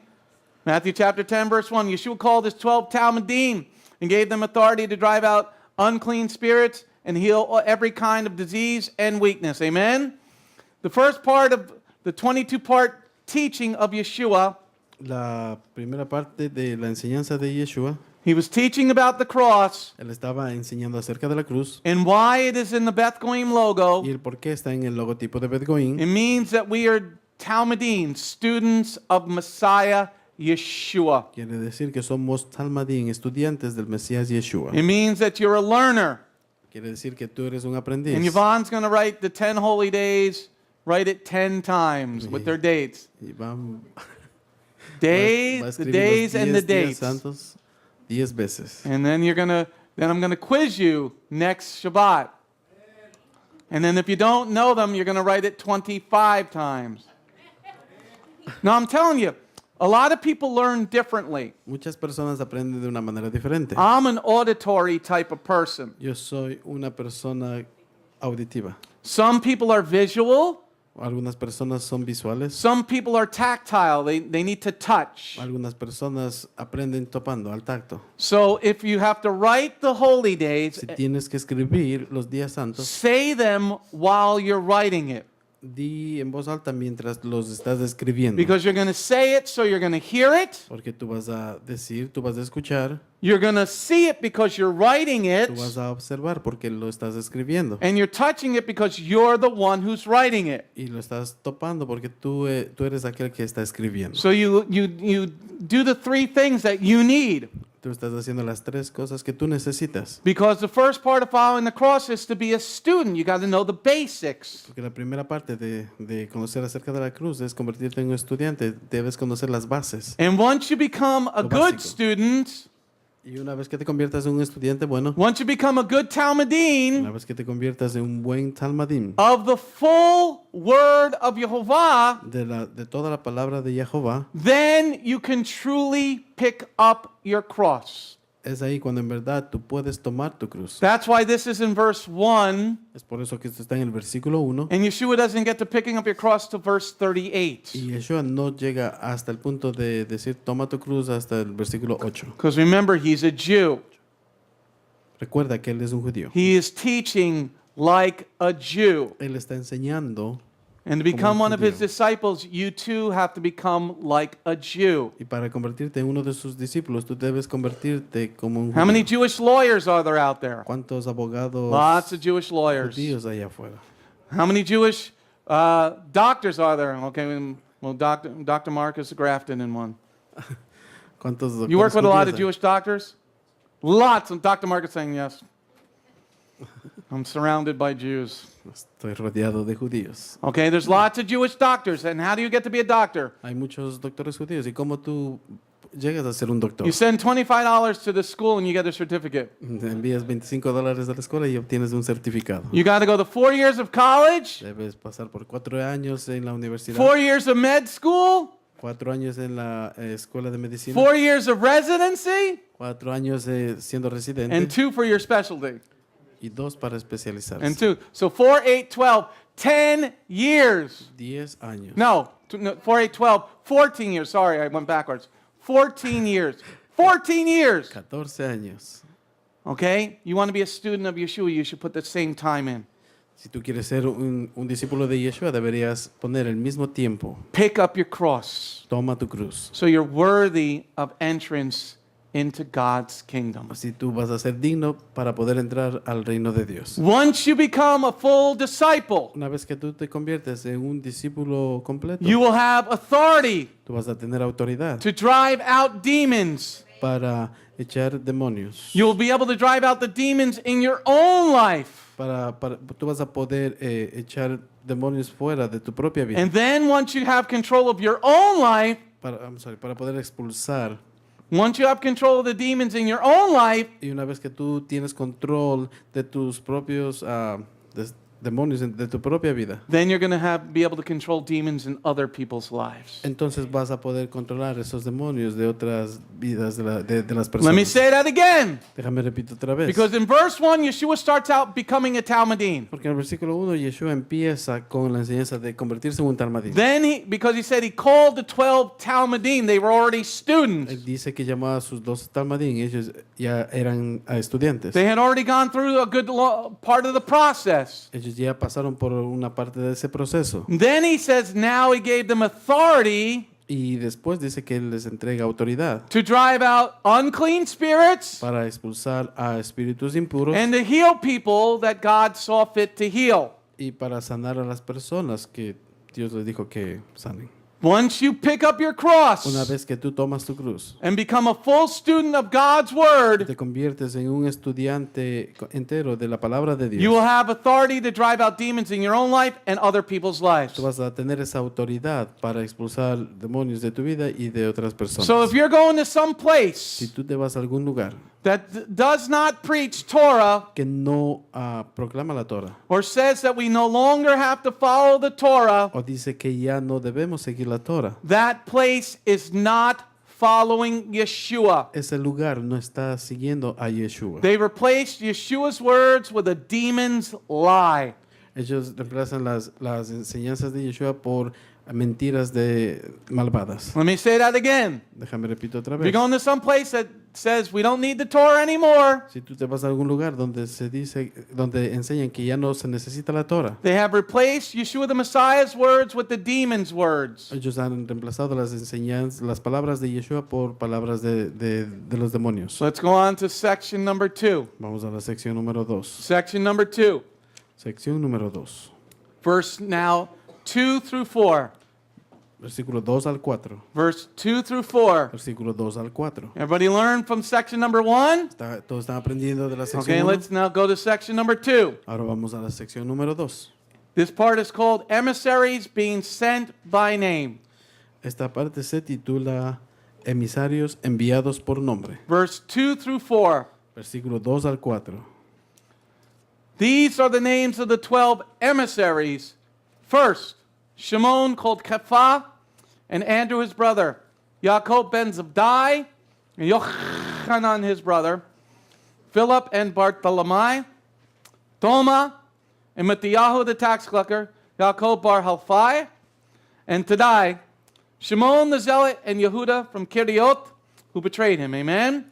Matthew chapter 10, verse 1. Yeshua called his 12 Talmudim and gave them authority to drive out unclean spirits and heal every kind of disease and weakness. Amen? The first part of the 22-part teaching of Yeshua, La primera parte de la enseñanza de Yeshua, he was teaching about the cross él estaba enseñando acerca de la cruz and why it is in the Beth Goyim logo. y el por qué está en el logotipo de Beth Goyim. It means that we are Talmudim, students of Messiah Yeshua. Quiere decir que somos Talmudim, estudiantes del Mesías Yeshua. It means that you're a learner. Quiere decir que tú eres un aprendiz. And Yvonne's going to write the 10 holy days, write it 10 times with their dates. Y va Days, a the escribir days los and the 10 días dates. santos 10 veces. And then I'm going to quiz you next Shabbat. And then if you don't know them, you're going to write it 25 times. Now I'm telling you, a lot of people learn differently. Muchas personas aprenden de una manera diferente. I'm an auditory type of person. Yo soy una persona auditiva. Some people are visual. Algunas personas son visuales. Some people are tactile. They need to touch. Algunas personas aprenden topando al tacto. So if you have to write the holy days, Si tienes que escribir los días santos, say them while you're writing it. di en voz alta mientras los estás escribiendo. Because you're going to say it, so you're going to hear it. Porque tú vas a decir, tú vas a escuchar, You're going to see it because you're writing it. tú vas a observar porque lo estás escribiendo. And you're touching it because you're the one who's writing it. Y lo estás topando porque tú eres aquel que está escribiendo. So you do the three things that you need. Tú estás haciendo las tres cosas que tú necesitas. Because the first part of following the cross is to be a student. You got to know the basics. Porque la primera parte de conocer acerca de la cruz es convertirte en un estudiante. Debes conocer las bases. And once you become a Lo good básico. student, Y una vez que te conviertas en un estudiante bueno, once you become a good una Talmudim vez que te conviertas en un buen Talmudim of the full word of Yehovah, de toda la palabra de Jehová, then you can truly pick up your cross. es ahí cuando en verdad tú puedes tomar tu cruz. That's why this is in verse 1, Es por eso que esto está en el versículo 1. and Yeshua doesn't get to picking up your cross till verse 38. Y Yeshua no llega hasta el punto de decir toma tu cruz hasta el versículo 8. Because remember, he's a Jew. Recuerda que él es un judío. He is teaching like a Jew. Él está enseñando And to become one of his judío. disciples, you too have to become like a Jew. y para convertirte en uno de sus discípulos tú debes convertirte como un How many judío. Jewish lawyers are there out there? ¿Cuántos abogados Lots of Jewish lawyers. judíos hay afuera? How many Jewish doctors are there? Okay, well, Dr. Marcus Grafton in one. ¿Cuántos You work doctores with a lot of judíos hay? Jewish doctors? Lots. And Dr. Marcus saying yes. I'm surrounded by Jews. Estoy rodeado de judíos. Okay, there's lots of Jewish doctors. And how do you get to be a doctor? Hay muchos doctores judíos. ¿Y cómo tú llegas a ser un doctor? You send $25 to the school and you get a certificate. Envías $25 a la escuela y obtienes un certificado. You got to go to 4 years of college, Debes pasar por 4 años en la universidad, 4 years of med school, 4 años en la escuela de medicina, 4 years of residency, 4 años siendo residente and 2 for your specialty. y 2 para especializarse. And 2. So 4, 8, 12, 10 years. 10 años. No, 4, 8, 12, 14 years. Sorry, I went backwards. 14 years. 14 years. 14 años. Okay? You want to be a student of Yeshua, you should put the same time in. Si tú quieres ser un discípulo de Yeshua, deberías poner el mismo tiempo. Pick up your cross Toma tu cruz. so you're worthy of entrance into God's kingdom. Así tú vas a ser digno para poder entrar al reino de Dios. Once you become a full disciple, Una vez que tú te conviertes en un discípulo completo, you will have authority tú vas a tener autoridad to drive out demons para echar demonios. You'll be able to drive out the demons in your own life. Tú vas a poder echar demonios fuera de tu propia vida. And then once you have control of your own life, Para poder expulsar. once you have control of the demons in your own life, Y una vez que tú tienes control de tus propios demonios de tu propia vida, then you're going to be able to control demons in other people's lives. entonces vas a poder controlar esos demonios de otras vidas de las Let me personas. say that again. Déjame repito otra vez. Because in verse 1, Yeshua starts out becoming a Talmudim. Porque en el versículo 1 Yeshua empieza con la enseñanza de convertirse en un talmudín. Then because he said he called the 12 Talmudim, they were already students. Él dice que llamó a sus 12 talmudín, ellos ya eran estudiantes. They had already gone through a good part of the process. Ellos ya pasaron por una parte de ese proceso. Then he says now he gave them authority Y después dice que él les entrega autoridad to drive out unclean spirits para expulsar a espíritus impuros and to heal people that God saw fit to heal. y para sanar a las personas que Dios les dijo que sanen. Once you pick up your cross Una vez que tú tomas tu cruz, and become a full student of God's word, te conviertes en un estudiante entero de la palabra de you will Dios. have authority to drive out demons in your own life and other people's lives. Tú vas a tener esa autoridad para expulsar demonios de tu vida y de otras personas. So if you're going to some Si place tú te vas a algún lugar that does not preach Torah que no proclama la Torah or says that we no longer have to follow the Torah, o dice que ya no debemos seguir la Torah, that place is not following Yeshua. ese lugar no está siguiendo a Yeshua. They replaced Yeshua's words with a demon's lie. Ellos reemplazan las enseñanzas de Yeshua por mentiras malvadas. Let me say that again. Déjame repito otra If you're vez. going to some place that says we don't need the Torah anymore, Si tú te vas a algún lugar donde enseñan que ya no se necesita la Torah, they have replaced Yeshua the Messiah's words with the demon's words. ellos han reemplazado las palabras de Yeshua por palabras de los demonios. So let's go on to section number 2. Vamos a la sección número 2. Section number 2. Sección número 2. Verse now 2 through 4. Versículo 2 al 4. Verse 2 through 4. Versículo 2 al 4. Everybody learn from section number 1? Todos están aprendiendo de la Okay, sección 1. let's now go to section number 2. Ahora vamos a la sección número 2. This part is called emissaries being sent by name. Esta parte se titula Emisarios enviados por nombre. Verse 2 through 4. Versículo 2 al 4. These are the names of the 12 emissaries. First, Shimon called Kephah, and Andrew his brother, Yaakov ben Zabdi, and Yochanan his brother, Philip and Bartholomew, Toma, and Matthiyahu the tax collector, Yaakov bar Halphai, and Tadai, Shimon the zealot, and Yehuda from Kiriot, who betrayed him. Amen?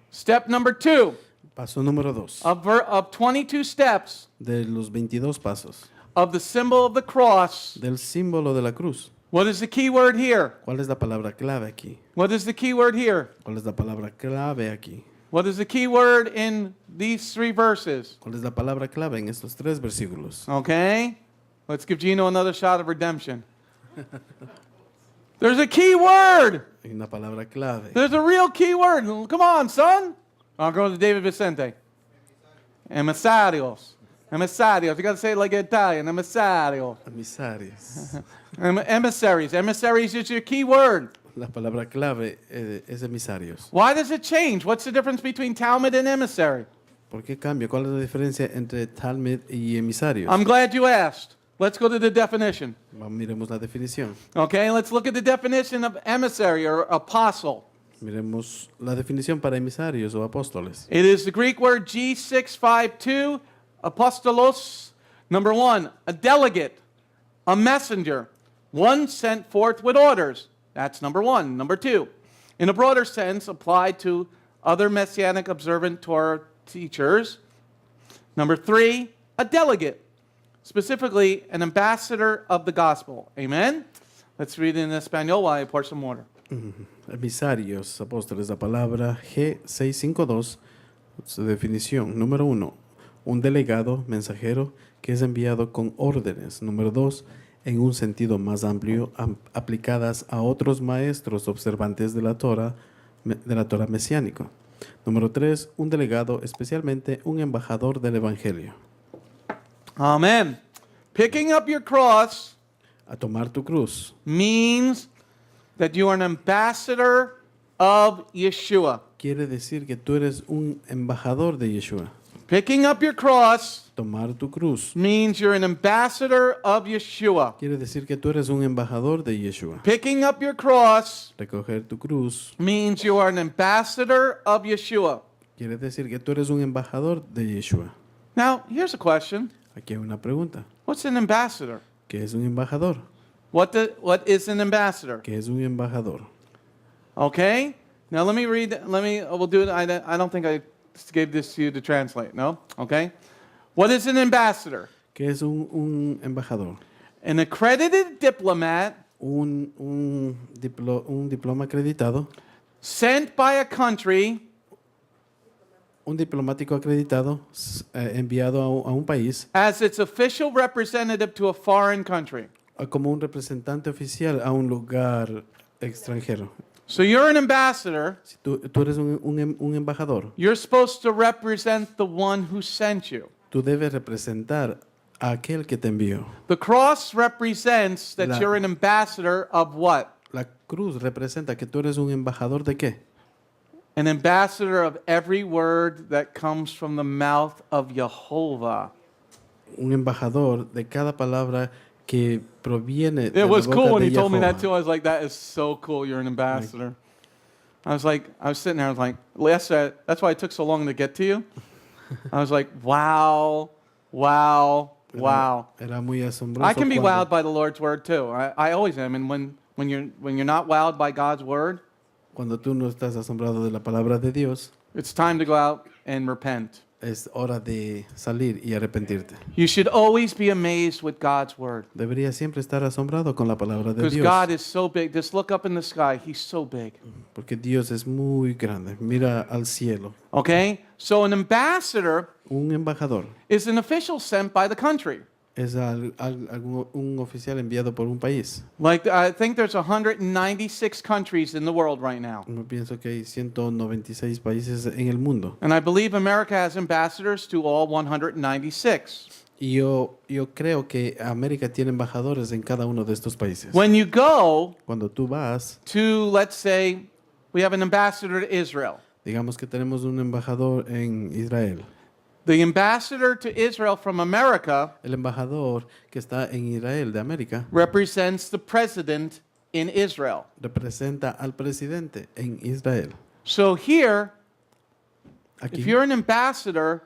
Step number 2. Paso número 2. Of 22 steps De los 22 pasos. of the symbol of the cross, Del símbolo de la cruz. what is the key word here? ¿Cuál es la palabra clave aquí? What is the key word here? ¿Cuál es la palabra clave aquí? What is the key word in these 3 verses? ¿Cuál es la palabra clave en estos 3 versículos? Okay? Let's give Gino another shot of redemption. There's a key word. Hay una palabra clave. There's a real key word. Come on, son. I'll go to David Vicente. Emissarios. Emissarios. You got to say it like Italian. Emissario. Emisarios. Emissaries. Emissaries is your key word. La palabra clave es emisarios. Why does it change? What's the difference between Talmud and emissary? ¿Por qué cambia? ¿Cuál es la diferencia entre Talmud y emisarios? I'm glad you asked. Let's go to the definition. Miremos la definición. Okay, let's look at the definition of emissary or apostle. Miremos la definición para emisarios o apóstoles. It is the Greek word G652, apostolos. Number 1, a delegate, a messenger, one sent forth with orders. That's number 1. Number 2, in a broader sense, applied to other Messianic observant Torah teachers. Number 3, a delegate, specifically an ambassador of the gospel. Amen? Let's read it in Espanol while I pour some water. Emisarios, apóstoles, la palabra G652, su definición. Número 1, un delegado, mensajero, que es enviado con órdenes. Número 2, en un sentido más amplio, aplicadas a otros maestros observantes de la Torah. de la Torah mesiánico. Número 3, un delegado, especialmente un embajador del Evangelio. Amen. Picking up your cross A tomar tu cruz means that you are an ambassador of Yeshua. quiere decir que tú eres un embajador de Yeshua. Picking up your cross Tomar tu cruz means you're an ambassador of Yeshua. quiere decir que tú eres un embajador de Yeshua. Picking up your cross Recoger tu cruz means you are an ambassador of Yeshua. quiere decir que tú eres un embajador de Yeshua. Now, here's a question. Aquí hay una pregunta. What's an ambassador? ¿Qué es un embajador? What is an ambassador? ¿Qué es un embajador? Okay? Now let me read, we'll do it. I don't think I gave this to you to translate, no? Okay? What is an ambassador? ¿Qué es un embajador? An accredited diplomat Un diploma acreditado, sent by a country un diplomático acreditado enviado a un país as its official representative to a foreign country. como un representante oficial a un lugar extranjero. So you're an ambassador. Si tú eres un embajador, You're supposed to represent the one who sent you. tú debes representar a aquel que te envió. The cross represents that La- you're an ambassador of what? La cruz representa que tú eres un embajador de qué? An ambassador of every word that comes from the mouth of Jehovah. Un embajador de cada palabra que proviene de It was la boca cool when de he told me that Jehová. too. I was like, that is so cool. You're an ambassador. I was sitting there. I was like, Lester, that's why it took so long to get to you. I was like, wow, wow, wow. Era muy asombroso. I can be cuando- wowed by the Lord's word too. I always am. And when you're not wowed by God's word, Cuando tú no estás asombrado de la palabra de Dios, it's time to go out and repent. es hora de salir y arrepentirte. You should always be amazed with God's word. Deberías siempre estar asombrado con la palabra de Because Dios. God is so big. Just look up in the sky. He's so big. Porque Dios es muy grande. Mira al cielo. Okay? So an ambassador Un embajador is an official sent by the country. es un oficial enviado por un país. Like, I think there's 196 countries in the world right now. Yo pienso que hay 196 países en el mundo. And I believe America has ambassadors to all 196. Y yo creo que América tiene embajadores en cada uno de estos países. When you go Cuando tú vas, to, let's say, we have an ambassador to Israel. digamos que tenemos un embajador en Israel. The ambassador to Israel from America El embajador que está en Israel de América represents the president in Israel. representa al presidente en Israel. So here, Aquí, if you're an ambassador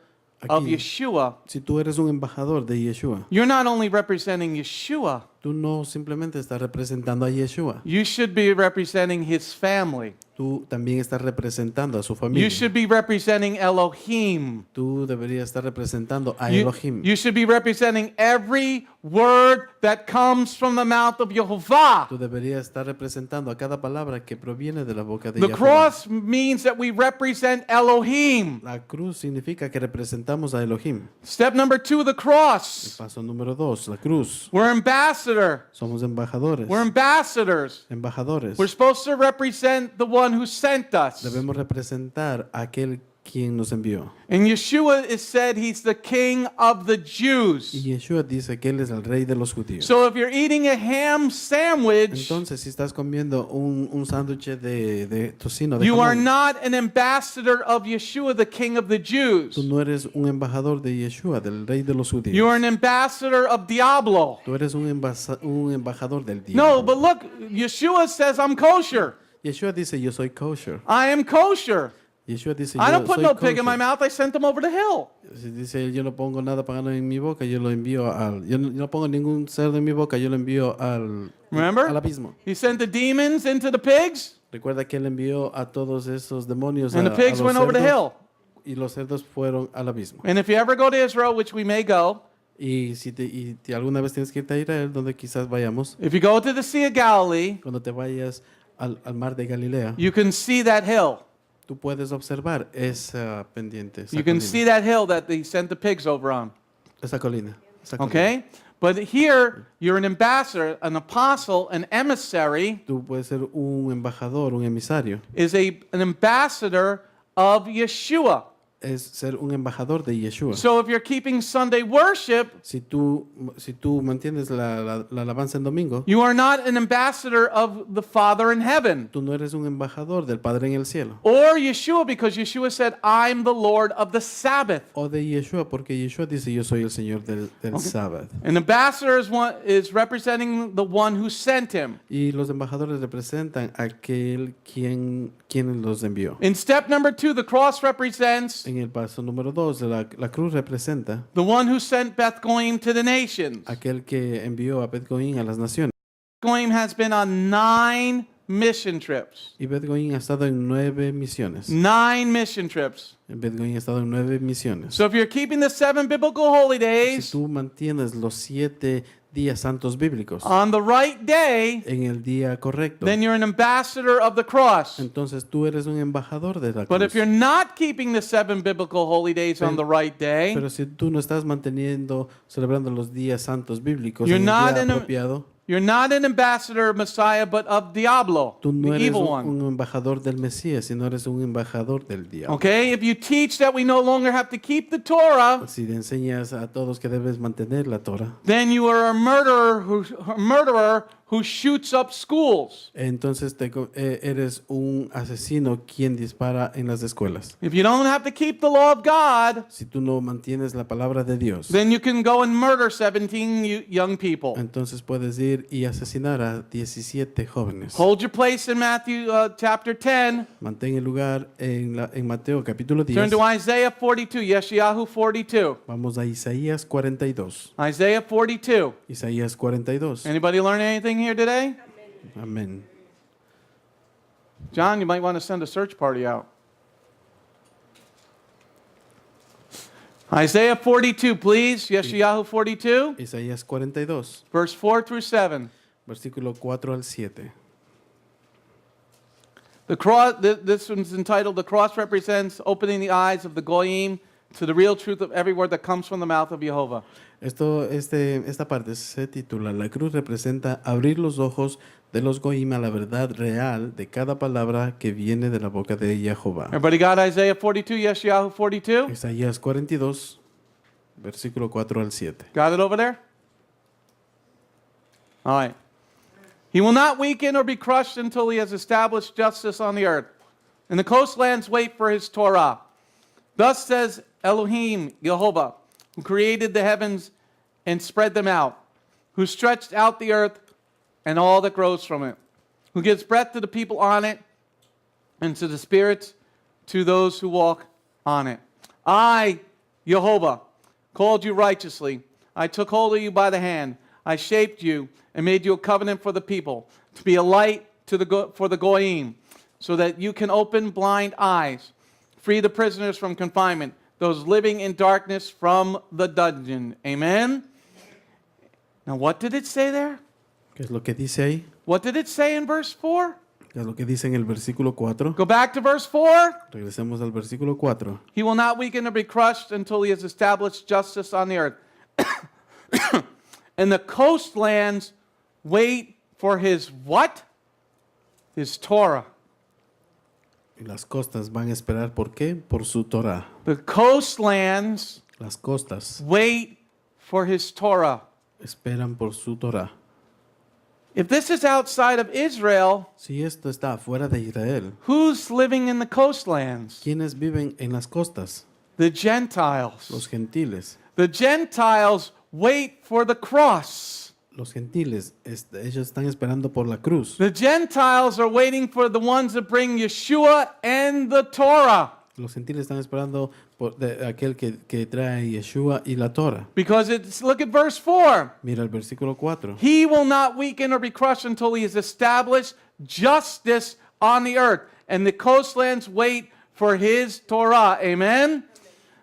of Aquí. Yeshua, si tú eres un embajador de Yeshua, you're not only representing Yeshua, tú no simplemente estás representando a Yeshua, you should be representing his family. tú también estás representando a su You familia. should be representing Elohim. Tú deberías estar representando a You, Elohim. you should be representing every word that comes from the mouth of Jehovah. Tú deberías estar representando a cada palabra que proviene de la boca de The Jehová. cross means that we represent Elohim. La cruz significa que representamos a Elohim. Step number 2, the El cross. paso número 2, la cruz. We're ambassador. Somos embajadores. We're ambassadors. Embajadores. We're supposed to represent the one who sent us. Debemos representar a aquel quien nos envió. And Yeshua is said he's the king of the Y Jews. Yeshua dice que él es el rey de los judíos. So if you're eating a ham sandwich, Entonces, si estás comiendo un sándwich de tocino, de you are jamón, not an ambassador of Yeshua, the king of the Jews. tú no eres un embajador de Yeshua, del rey de los judíos. You are an ambassador of Diablo. Tú eres un embajador del diablo. No, but look, Yeshua says I'm kosher. Yeshua dice, yo soy kosher. I am kosher. Yeshua dice, I don't yo put soy no pig in my kosher. mouth. I sent them over the hill. Dice, yo no pongo nada pagano en mi boca, yo lo envío al... Yo no pongo ningún cerdo en mi boca, yo lo envío al Remember? abismo. He sent the demons into the pigs, Recuerda que él envió a todos esos demonios and the pigs a los went over the cerdos, hill. y los cerdos fueron al abismo. And if you ever go to Israel, which we may go, Y si alguna vez tienes que irte a Israel, donde quizás vayamos, if you go to the Sea of Galilee, cuando te vayas al mar de Galilea, you can see that hill. tú puedes observar esa pendiente, esa You can colina, see that hill that he sent the pigs over on. esa colina. Okay? But here, you're an ambassador, an apostle, an emissary, Tú puedes ser un embajador, un emisario. is an ambassador of Yeshua. Es ser un embajador de Yeshua. So if you're keeping Sunday worship, Si tú mantienes la alabanza en domingo, you are not an ambassador of the Father in heaven. tú no eres un embajador del Padre en el cielo. Or Yeshua, because Yeshua said, I'm the Lord of the Sabbath. O de Yeshua, porque Yeshua dice, yo soy el Señor del sábado. An ambassador is representing the one who sent him. Y los embajadores representan a aquel quien los envió. In step number 2, the cross represents En el paso número 2, la cruz representa the one who sent Beth Goyim to the nations. aquel que envió a Beth Goyim a las naciones. Goyim has been on 9 mission trips. Y Beth Goyim ha estado en 9 misiones. 9 mission trips. Beth Goyim ha estado en 9 misiones. So if you're keeping the 7 biblical holy Si days tú mantienes los 7 días santos bíblicos on the right day, en el día correcto, then you're an ambassador of the cross. entonces tú eres un embajador de la But if cruz. you're not keeping the 7 biblical holy days on the right day, Pero si tú no estás celebrando los días santos bíblicos You're en el not día in a- apropiado, you're not an ambassador of Messiah, but of Diablo, tú no the eres evil un one. embajador del Mesías, sino eres un embajador del diablo. Okay? If you teach that we no longer have to keep the Torah, Si le enseñas a todos que debes mantener la Torah, then you are a murderer who shoots up schools. entonces eres un asesino quien dispara en las escuelas. If you don't have to keep the law of God, Si tú no mantienes la palabra de Dios, then you can go and murder 17 young people. entonces puedes ir y asesinar a 17 jóvenes. Hold your place in Matthew chapter 10. Mantén el lugar en Mateo capítulo Turn 10. to Isaiah 42, Yeshayahu 42. Vamos a Isaías 42. Isaiah 42. Isaías 42. Anybody learn anything here today? Amén. John, you might want to send a search party out. Isaiah 42, please. Yeshayahu 42, Isaías 42, verse 4 through 7. versículo 4 al 7. The cross, this one's entitled, The Cross Represents Opening the Eyes of the Goyim to the Real Truth of Every Word That Comes from the Mouth of Jehovah. Esta parte se titula La cruz representa abrir los ojos de los Goyim a la verdad real de cada palabra que viene de la boca de Jehová. Everybody got Isaiah 42, Yeshayahu 42? Isaías 42, versículo 4 al 7. Got it over there? All right. He will not weaken or be crushed until he has established justice on the earth. And the coastlands wait for his Torah. Thus says Elohim, Jehovah, who created the heavens and spread them out, who stretched out the earth and all that grows from it, who gives breath to the people on it and to the spirits to those who walk on it. I, Jehovah, called you righteously. I took hold of you by the hand. I shaped you and made you a covenant for the people, to be a light for the Goyim, so that you can open blind eyes, free the prisoners from confinement, those living in darkness from the dungeon. Amen? Now, what did it say there? ¿Qué es lo que dice ahí? What did it say in verse 4? ¿Qué es lo que dice en el versículo 4? Go back to verse 4. Regresemos al versículo 4. He will not weaken or be crushed until he has established justice on the earth. And the coastlands wait for his what? His Torah. Y las costas van a esperar, ¿por qué? Por su Torah. The coastlands Las costas wait for his Torah. esperan por su Torah. If this is outside of Israel, Si esto está fuera de Israel, who's living in the coastlands? ¿quiénes viven en las costas? The Gentiles. Los gentiles. The Gentiles wait for the cross. Los gentiles, ellos están esperando por la cruz. The Gentiles are waiting for the ones that bring Yeshua and the Torah. Los gentiles están esperando por aquel que trae Yeshua y la Torah. Because look at verse 4. Mira el versículo 4. He will not weaken or be crushed until he has established justice on the earth. And the coastlands wait for his Torah. Amen?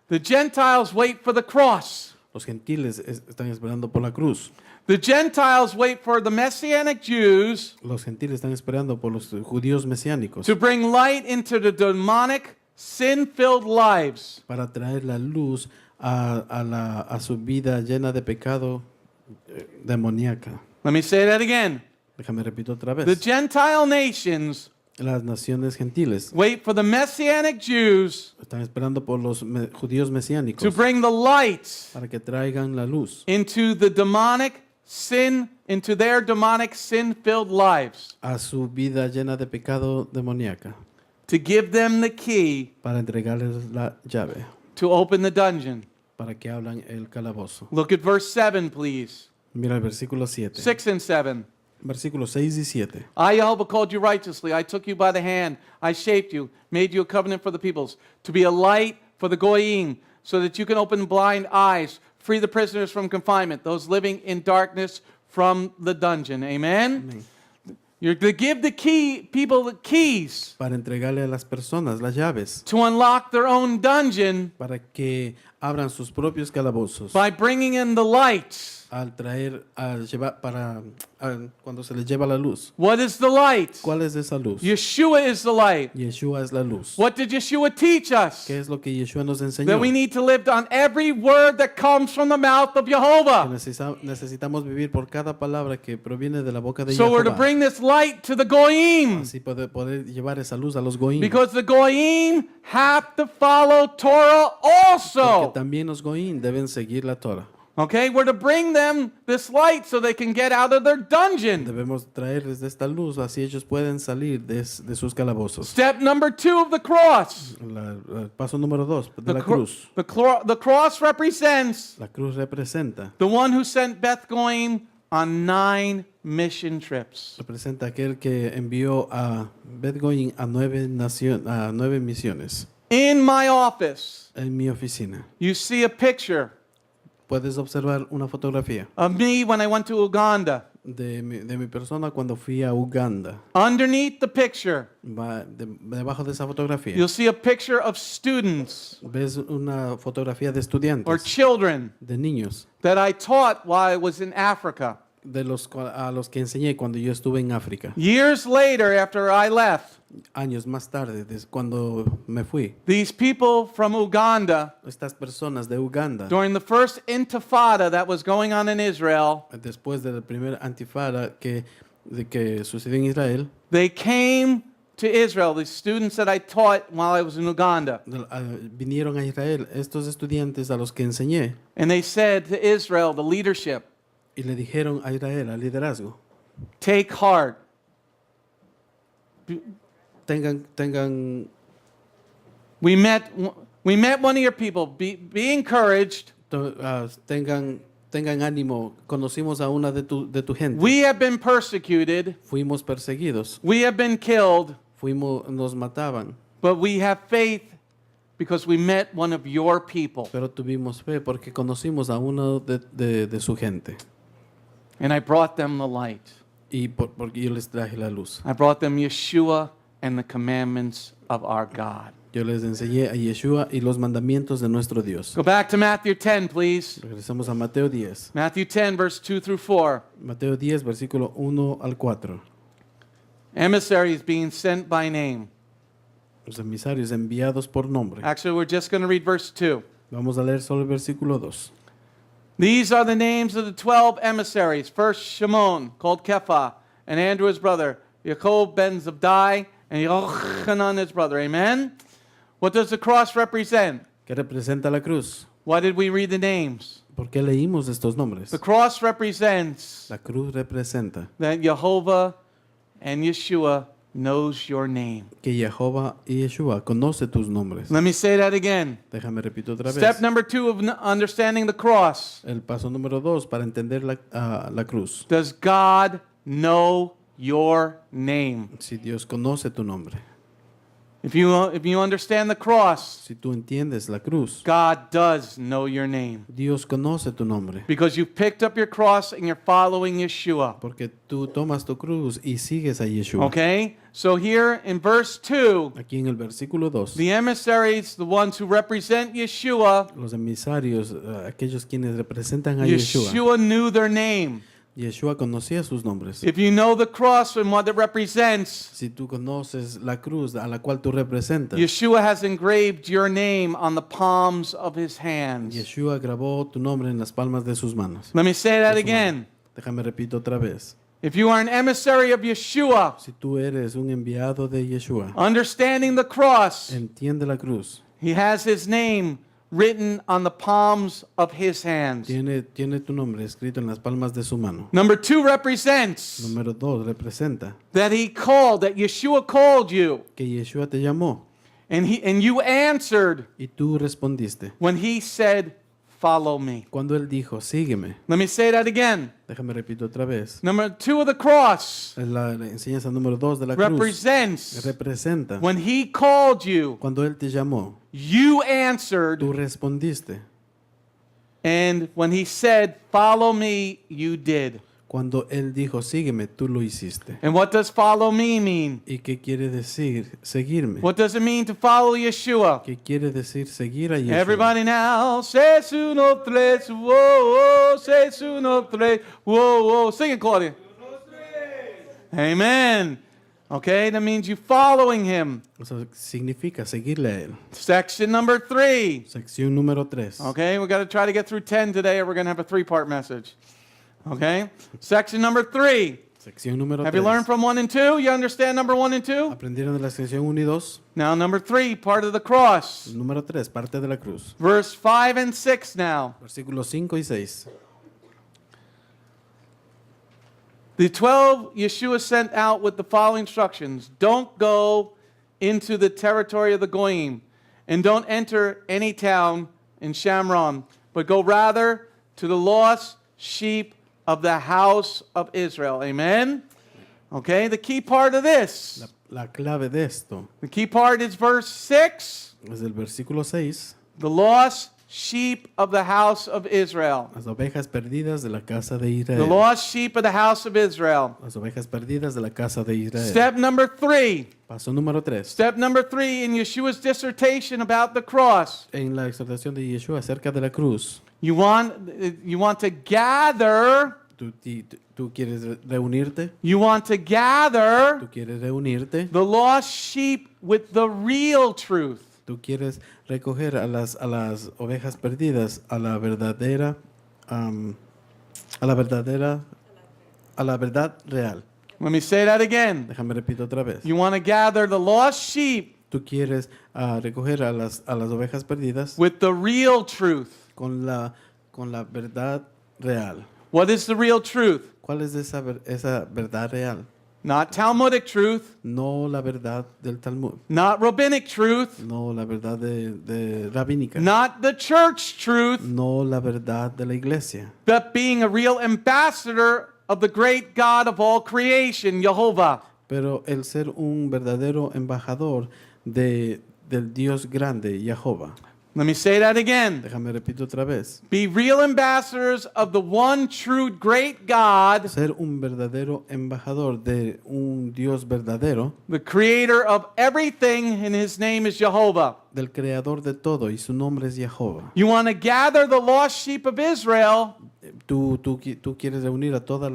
The Gentiles wait for the cross. Los gentiles están esperando por la cruz. The Gentiles wait for the Messianic Jews Los gentiles están esperando por los judíos mesiánicos to bring light into the demonic, sin-filled lives. para traer la luz a su vida llena de pecado demoníaca. Let me say that again. Déjame repito otra The vez. Gentile nations Las naciones gentiles wait for the Messianic Jews están esperando por los judíos to mesiánicos bring the light para que traigan la luz into their demonic sin-filled lives, a su vida llena de pecado demoníaca, to give them the key para entregarles la llave, to open the dungeon. para que abran el calabozo. Look at verse 7, please. Mira el versículo 7. 6 and 7. Versículos 6 y 7. I, Jehovah, called you righteously. I took you by the hand. I shaped you, made you a covenant for the peoples, to be a light for the Goyim, so that you can open blind eyes, free the prisoners from confinement, those living in darkness from the dungeon. Amen? Amén. You're to give the people the keys Para entregarle a las personas las llaves, to unlock their own dungeon para que abran sus propios calabozos, by bringing in the light. al traer, al llevar, cuando se les lleva la luz. What is the light? ¿Cuál es esa luz? Yeshua is the light. Yeshua es la luz. What did Yeshua teach us? ¿Qué es lo que Yeshua nos enseñó? That we need to live on every word that comes from the mouth of Que Jehovah. necesitamos vivir por cada palabra que proviene de la boca de So we're to Jehová. bring this light to the Goyim. Así poder llevar esa luz a los Goyim. Because the Goyim have to follow Torah Porque also. también los Goyim deben seguir la Torah. Okay, we're to bring them this light so they can get out of their dungeon. Debemos traerles de esta luz, así ellos pueden salir de sus calabozos. Step number 2 of the cross. El paso número 2 de la cro- cruz. the cross represents La cruz representa the one who sent Beth Goyim on 9 mission trips. aquel que envió a Beth Goyim a 9 misiones. In my office, En mi oficina you see a picture puedes observar una fotografía of me when I went to Uganda. de mi persona cuando fui a Uganda. Underneath the picture, Debajo de esa fotografía you'll see a picture of students ves una fotografía de or estudiantes, children de niños, that I taught while I was in Africa. a los que enseñé cuando yo estuve en África. Years later, after I left, Años más tarde, cuando me fui, these people from Uganda, estas personas de Uganda, during the first intifada that was going on in Israel, después de la primera antifada que sucedió en Israel, they came to Israel, the students that I taught while I was in Uganda. vinieron a Israel estos estudiantes a los que enseñé And they said to Israel, the leadership, y le dijeron a Israel, al liderazgo, take heart. tengan We met one of your people. Be encouraged. tengan ánimo. Conocimos a una de tu gente. We have been persecuted. Fuimos perseguidos. We have been killed. Nos mataban. But we have faith because we met one of your people. Pero tuvimos fe porque conocimos a uno de su gente. And I brought them the light. Y porque yo les traje la luz. I brought them Yeshua and the commandments of our God. Yo les enseñé a Yeshua y los mandamientos de nuestro Dios. Go back to Matthew 10, please. Regresamos a Mateo 10. Matthew 10, verse 2 through 4. Mateo 10, versículo 1 al 4. Emissaries being sent by name. Los emisarios enviados por nombre. Actually, we're just going to read verse 2. Vamos a leer solo el versículo 2. These are the names of the 12 emissaries. First, Shimon, called Kepha, and Andrew his brother, Yaakov ben Zabdi, and Yochanan his brother. Amen? What does the cross represent? ¿Qué representa la cruz? Why did we read the names? ¿Por qué leímos estos nombres? The cross represents La cruz representa that Jehovah and Yeshua knows your name. que Jehová y Yeshua conoce tus nombres. Let me say that again. Déjame repetir otra vez. Step number 2 of understanding the cross. El paso número 2 para entender la cruz. Does God know your name? Si Dios conoce tu nombre. If you understand the cross, Si tú entiendes la cruz, God does know your name. Dios conoce tu nombre. Because you picked up your cross and you're following Yeshua. Porque tú tomas tu cruz y sigues a Yeshua. Okay? So here in verse 2, Aquí en el versículo 2, the emissaries, the ones who represent Yeshua, los emisarios, aquellos quienes representan a Yeshua, Yeshua knew their name. Yeshua conocía sus nombres. If you know the cross and what it represents, Si tú conoces la cruz a la cual tú representas, Yeshua has engraved your name on the palms of his hands. Yeshua grabó tu nombre en las palmas de sus manos. Let me say that De su mano. again. Déjame repito otra vez. If you are an emissary of Yeshua, Si tú eres un enviado de Yeshua, understanding the cross, entiende la cruz. he has his name written on the palms of his hands. Tiene tu nombre escrito en las palmas de su mano. Number 2 represents Número 2 representa that Yeshua called you, que Yeshua te llamó and you answered y tú respondiste. when he said, follow me. Cuando él dijo, sígueme. Let me say that again. Déjame repito otra vez. Number 2 of the cross La enseñanza número 2 de la cruz represents representa when he called you, cuando él te llamó, you answered, tú respondiste. and when he said, follow me, you did. Cuando él dijo, sígueme, tú lo hiciste. And what does follow me mean? ¿Y qué quiere decir seguirme? What does it mean to follow Yeshua? ¿Qué quiere decir seguir a Yeshua? Everybody now, seis, uno, tres, whoa, seis, uno, tres, whoa. Sing it, Claudia. Amen. Okay, that means you following him. Eso significa seguirle a él. Section number 3. Sección número 3. Okay, we've got to try to get through 10 today or we're going to have a 3-part message. Okay, section number 3. Sección número Have you 3. learned from 1 and 2? You understand number 1 and 2? ¿Aprendieron de la sección 1 y 2? Now number 3, part of the cross. Número 3, parte de la cruz. Verse 5 and 6 now. Versículos 5 y 6. The 12 Yeshua sent out with the following instructions. Don't go into the territory of the Goyim, and don't enter any town in Shamron, but go rather to the lost sheep of the house of Israel. Amen? Okay, the key part of this. La clave de esto The key part is verse 6. es el versículo 6. The lost sheep of the house of Israel. Las ovejas perdidas de la casa de The Israel. lost sheep of the house of Israel. Las ovejas perdidas de la casa de Israel. Step number 3. Paso número 3. Step number 3 in Yeshua's dissertation about the cross. En la exhortación de Yeshua acerca de la cruz. You want to gather. Tú quieres reunirte. You want to gather Tú quieres reunirte. the lost sheep with the real truth. Tú quieres recoger a las ovejas perdidas a la verdadera, a la verdad real. Let me say that again. Déjame repito otra vez. You want to gather the lost sheep Tú quieres recoger a las ovejas perdidas with the real truth. con la verdad real. What is the real truth? ¿Cuál es esa verdad real? Not Talmudic truth, No la verdad del Talmud, not rabbinic truth, no la verdad de rabínica, not the church truth, no la verdad de la iglesia, but being a real ambassador of the great God of all creation, Jehovah. pero el ser un verdadero embajador del Dios grande, Jehová. Let me say that again. Déjame repito otra vez. Be real ambassadors of the one true great God, Ser un verdadero embajador de un Dios verdadero, the creator of everything, and his name is Jehovah. del creador de todo, y su nombre es Jehová. You want to gather the lost sheep of Israel Tú quieres reunir a todas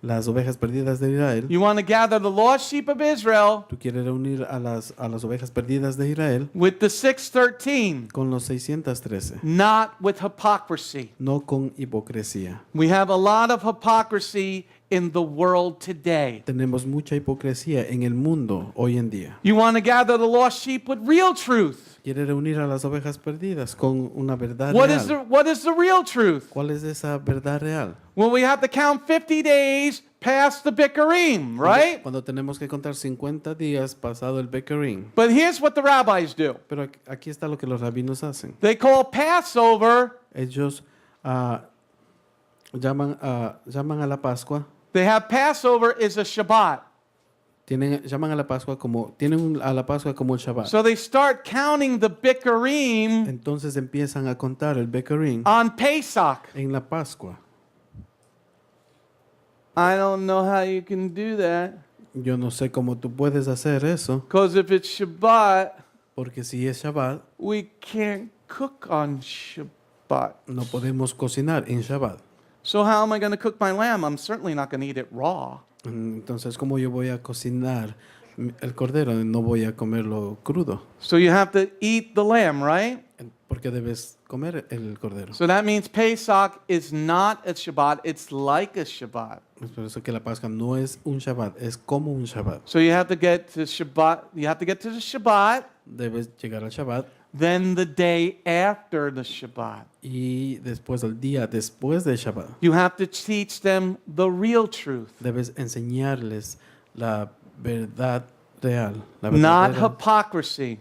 las ovejas perdidas de Israel. You want to gather the lost sheep of Israel Tú quieres reunir a las ovejas perdidas de Israel with the 613, con los 613, not with hypocrisy. no con hipocresía. We have a lot of hypocrisy in the world today. Tenemos mucha hipocresía en el mundo hoy en día. You want to gather the lost sheep with real truth. Quiere reunir a las ovejas perdidas con una verdad What real. is the real truth? ¿Cuál es esa verdad real? Well, we have to count 50 days past the Bikurim, right? Cuando tenemos que contar 50 días pasado el Bekurim. But here's what the rabbis do. Pero aquí está lo que los rabinos hacen. They call Passover, Ellos llaman a la Pascua. they have Passover is a Shabbat. Llaman a la Pascua a la Pascua como el Shabbat. So they start counting the Bikurim Entonces empiezan a contar el Bekurim on Pesach. en la Pascua. I don't know how you can do that. Yo no sé cómo tú puedes hacer eso, Because if it's Shabbat, porque si es Shabbat, we can't cook on Shabbat. no podemos cocinar en Shabbat. So how am I going to cook my lamb? I'm certainly not going to eat it raw. Entonces, ¿cómo yo voy a cocinar el cordero? No voy a comerlo crudo. So you have to eat the lamb, right? Porque debes comer el cordero. So that means Pesach is not a Shabbat, it's like a Shabbat. Es por eso que la Pascua no es un Shabbat, es como un Shabbat. So you have to get to Shabbat, you have to get to the Shabbat, Debes llegar al Shabbat then the day after the Shabbat. y después el día después del Shabbat. You have to teach them the real truth, Debes enseñarles la verdad real, not hypocrisy.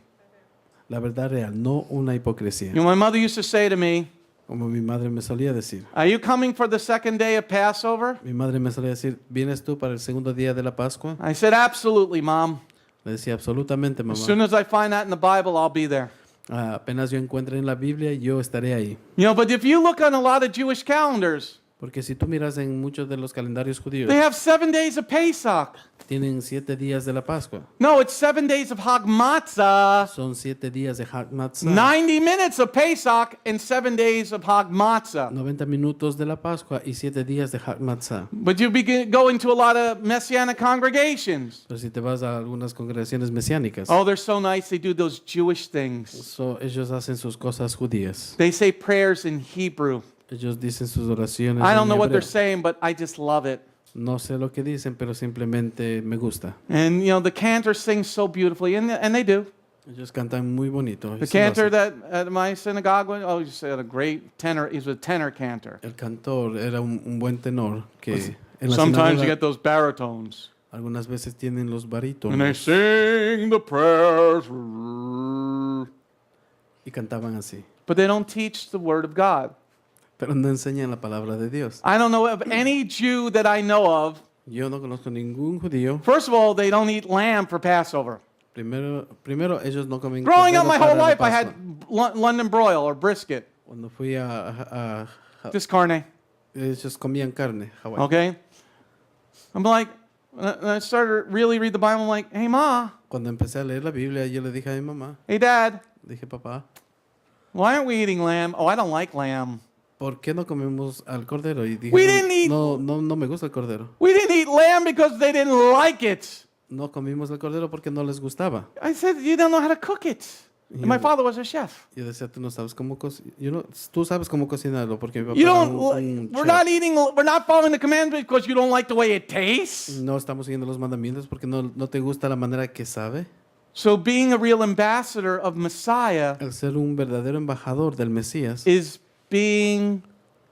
la verdad real, no una hipocresía. You know, my mother used to say to me, Como mi madre me solía decir. are you coming for the second day of Passover? Mi madre me solía decir, ¿vienes tú para el segundo día de la Pascua? I said, absolutely, Mom. Le decía, absolutamente, As soon mamá. as I find that in the Bible, I'll be there. Apenas yo encuentre en la Biblia, yo estaré ahí. You know, but if you look on a lot of Jewish calendars, Porque si tú miras en muchos de los calendarios judíos, they have 7 days of Pesach. tienen 7 días de la Pascua. No, it's 7 days of Hag Matzah. Son 7 días de Hag Matzah. 90 minutes of Pesach and 7 days of Hag Matzah. 90 minutos de la Pascua y 7 días de Hag Matzah. But you begin going to a lot of Messianic congregations. Pero si te vas a algunas congregaciones mesiánicas, Oh, they're so nice. They do those Jewish things. ellos hacen sus cosas judías. They say prayers in Hebrew. Ellos dicen sus oraciones I don't en know what they're hebreo. saying, but I just love it. No sé lo que dicen, pero simplemente me gusta. And, you know, the cantor sings so beautifully, and they do. Ellos cantan muy bonito. y The sí lo cantor hacen. that at my synagogue, oh, you said a great tenor. He's a tenor cantor. El cantor era un buen tenor que en la Sometimes you sinagoga get those baritones. algunas veces tienen los And they barítonos sing the prayers. y cantaban así. But they don't teach the word of God. Pero no enseñan la palabra de Dios. I don't know of any Jew that I know of. Yo no conozco ningún judío. First of all, they don't eat lamb for Passover. Primero ellos no comen Growing up cordero my para whole la life, I Pascua. had London broil or brisket. Cuando fui a This carne, ellos comían carne, Hawái. okay? I'm like, when I started to really read the Bible, I'm like, hey, Ma, Cuando empecé a leer la Biblia, yo le dije a mi mamá, hey, Dad, dije, papá, why aren't we eating lamb? Oh, I don't like lamb. ¿por qué no comemos al cordero? Y dije, We didn't eat- no me gusta el cordero. We didn't eat lamb because they didn't like it. No comimos el cordero porque no les gustaba. I said, you don't know how to cook it. And my father was a chef. Yo decía, tú no sabes cómo tú sabes cómo cocinarlo porque mi papá You era don't, un we're chef. not eating, we're not following the commandments because you don't like the way it tastes. No estamos siguiendo los mandamientos porque no te gusta la manera que sabe. So being a real ambassador of Messiah El ser un verdadero embajador del Mesías is being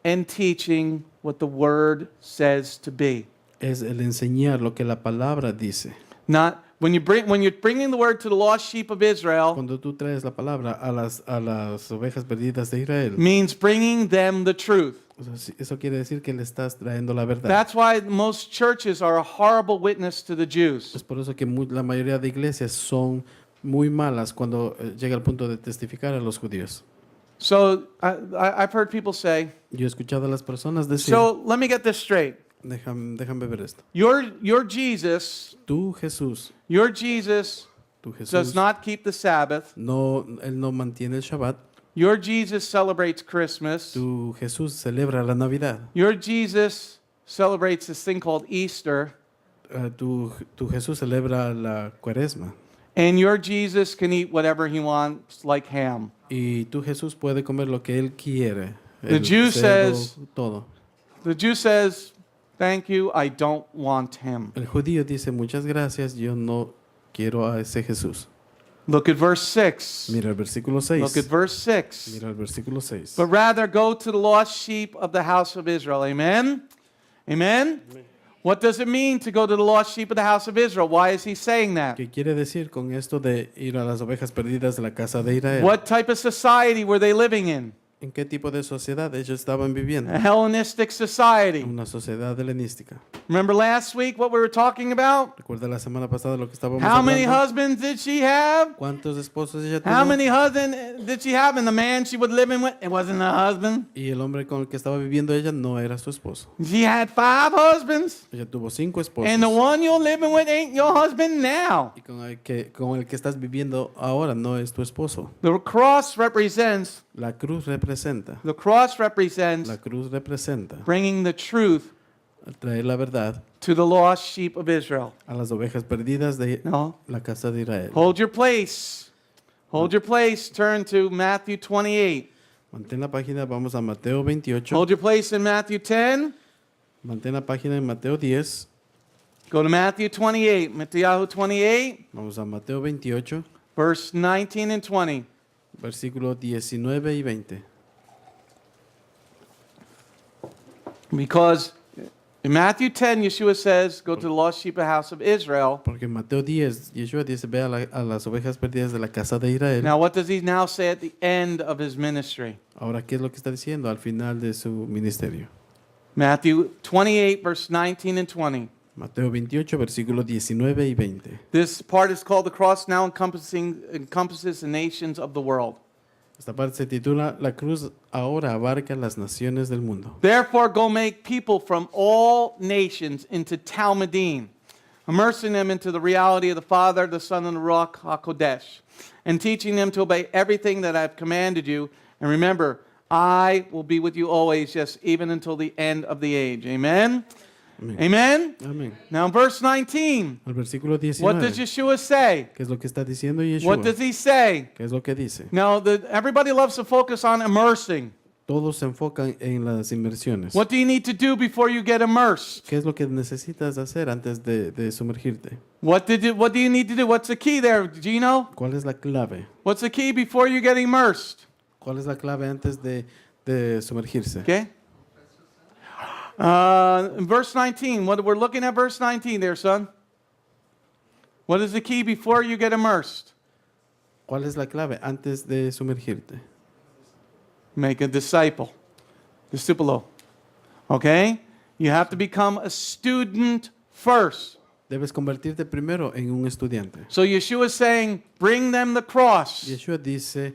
and teaching what the word says to be. es el enseñar lo que la palabra dice. Not when you're bringing the word to the lost sheep of Israel, Cuando tú traes la palabra a las ovejas perdidas de Israel, means bringing them the truth. o sea, eso quiere decir que le estás trayendo la verdad. That's why most churches are a horrible witness to the Jews. Es por eso que la mayoría de iglesias son muy malas cuando llega al punto de testificar a los judíos. So I've heard people say, Yo he escuchado a las personas decir, so let me get this straight. déjame ver esto. Your Jesus Tú Jesús does not keep the Sabbath. él no mantiene el Shabbat. Your Jesus celebrates Christmas. Tu Jesús celebra la Navidad. Your Jesus celebrates this thing called Easter. Tu Jesús celebra la Cuaresma. And your Jesus can eat whatever he wants, like ham. Y tu Jesús puede comer lo que él quiere. The El Jew cerdo, says- todo. The Jew says, thank you, I don't want him. El judío dice muchas gracias, yo no quiero a ese Jesús. Look at verse 6. Mira el versículo 6. Look at verse 6. Mira el versículo 6. But rather go to the lost sheep of the house of Israel. Amen? Amen? What does it mean to go to the lost sheep of the house of Israel? Why is he saying that? ¿Qué quiere decir con esto de ir a las ovejas perdidas de la casa de Israel? What type of society were they living in? ¿En qué tipo de sociedad ellos estaban viviendo? A Hellenistic society. Una sociedad helenística. Remember last week what we were talking about? ¿Recuerda la semana pasada lo que estábamos How many hablando? husbands did she have? ¿Cuántos esposos ella How tuvo? many husbands did she have? And the man she was living with, it wasn't a husband. Y el hombre con el que estaba viviendo ella no era su esposo. She had 5 husbands. Ella tuvo 5 esposos. And the one you're living with ain't your husband now. Y con el que estás viviendo ahora no es tu esposo. The cross represents La cruz representa. The cross represents La cruz representa bringing the truth traer la verdad to the lost sheep of Israel. a las ovejas perdidas de No. la casa de Israel. Hold your place. Hold your place. Turn to Matthew 28. Mantén la página, vamos a Mateo 28. Hold your place in Matthew 10. Mantén la página en Mateo 10. Go to Matthew 28. Matthew 28, Vamos a Mateo 28, verse 19 and 20. versículos 19 y 20. Because in Matthew 10, Yeshua says, go to the lost sheep of the house of Israel. Porque en Mateo 10, Yeshua dice, ve a las ovejas perdidas de la casa de Israel. Now, what does he now say at the end of his ministry? Ahora, ¿qué es lo que está diciendo al final de su ministerio? Matthew 28, verse 19 and 20. Mateo 28, versículos 19 y 20. This part is called the cross, now encompasses the nations of the world. Esta parte se titula La cruz ahora abarca las naciones del mundo. Therefore, go make people from all nations into Talmudim, immersing them into the reality of the Father, the Son, and the Ruach HaKodesh, and teaching them to obey everything that I have commanded you. And remember, I will be with you always, yes, even until the end of the age. Amen? Amén. Amen? Amén. Now, in verse 19, Al versículo what does 19. Yeshua say? ¿Qué es lo que está diciendo Yeshua? What does he say? ¿Qué es lo que dice? Now, everybody loves to focus on immersing. Todos se enfocan en las inmersiones. What do you need to do before you get immersed? ¿Qué es lo que necesitas hacer antes de sumergirte? What do you need to do? What's the key there, Gino? ¿Cuál es la clave? What's the key before you get immersed? ¿Cuál es la clave antes de sumergirse? Okay? In verse 19, we're looking at verse 19 there, son. What is the key before you get immersed? ¿Cuál es la clave antes de sumergirte? Make a disciple. Discípulo. Okay? You have to become a student first. Debes convertirte primero en un estudiante. So Yeshua is saying, bring them the cross. Yeshua dice,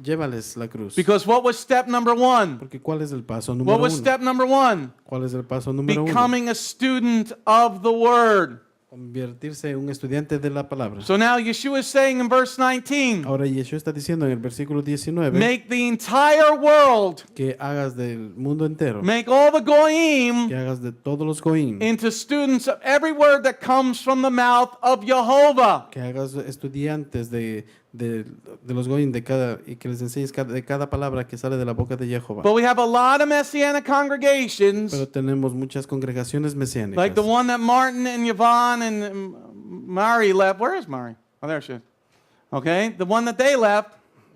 llévales la cruz. Because what was step number one? Porque ¿cuál es el paso número What was uno? step number one? ¿Cuál es el paso número uno? Becoming a student of the Word. Convertirse en un estudiante de la palabra. So now Yeshua is saying in verse 19, Ahora Yeshua está diciendo en el versículo 19 make the entire world, que hagas del mundo entero, make all the que Goyim hagas de todos los Goyim, into students of every word that comes from the mouth of Jehovah. que hagas estudiantes de los Goyim y que les enseñes de cada palabra que sale de la boca de Jehová. But we have a lot of Messianic congregations, Pero tenemos muchas congregaciones mesiánicas, like the one that Martin and Yvonne and Mari left. Where is Mari? Oh, there she is. Okay, the one that they left,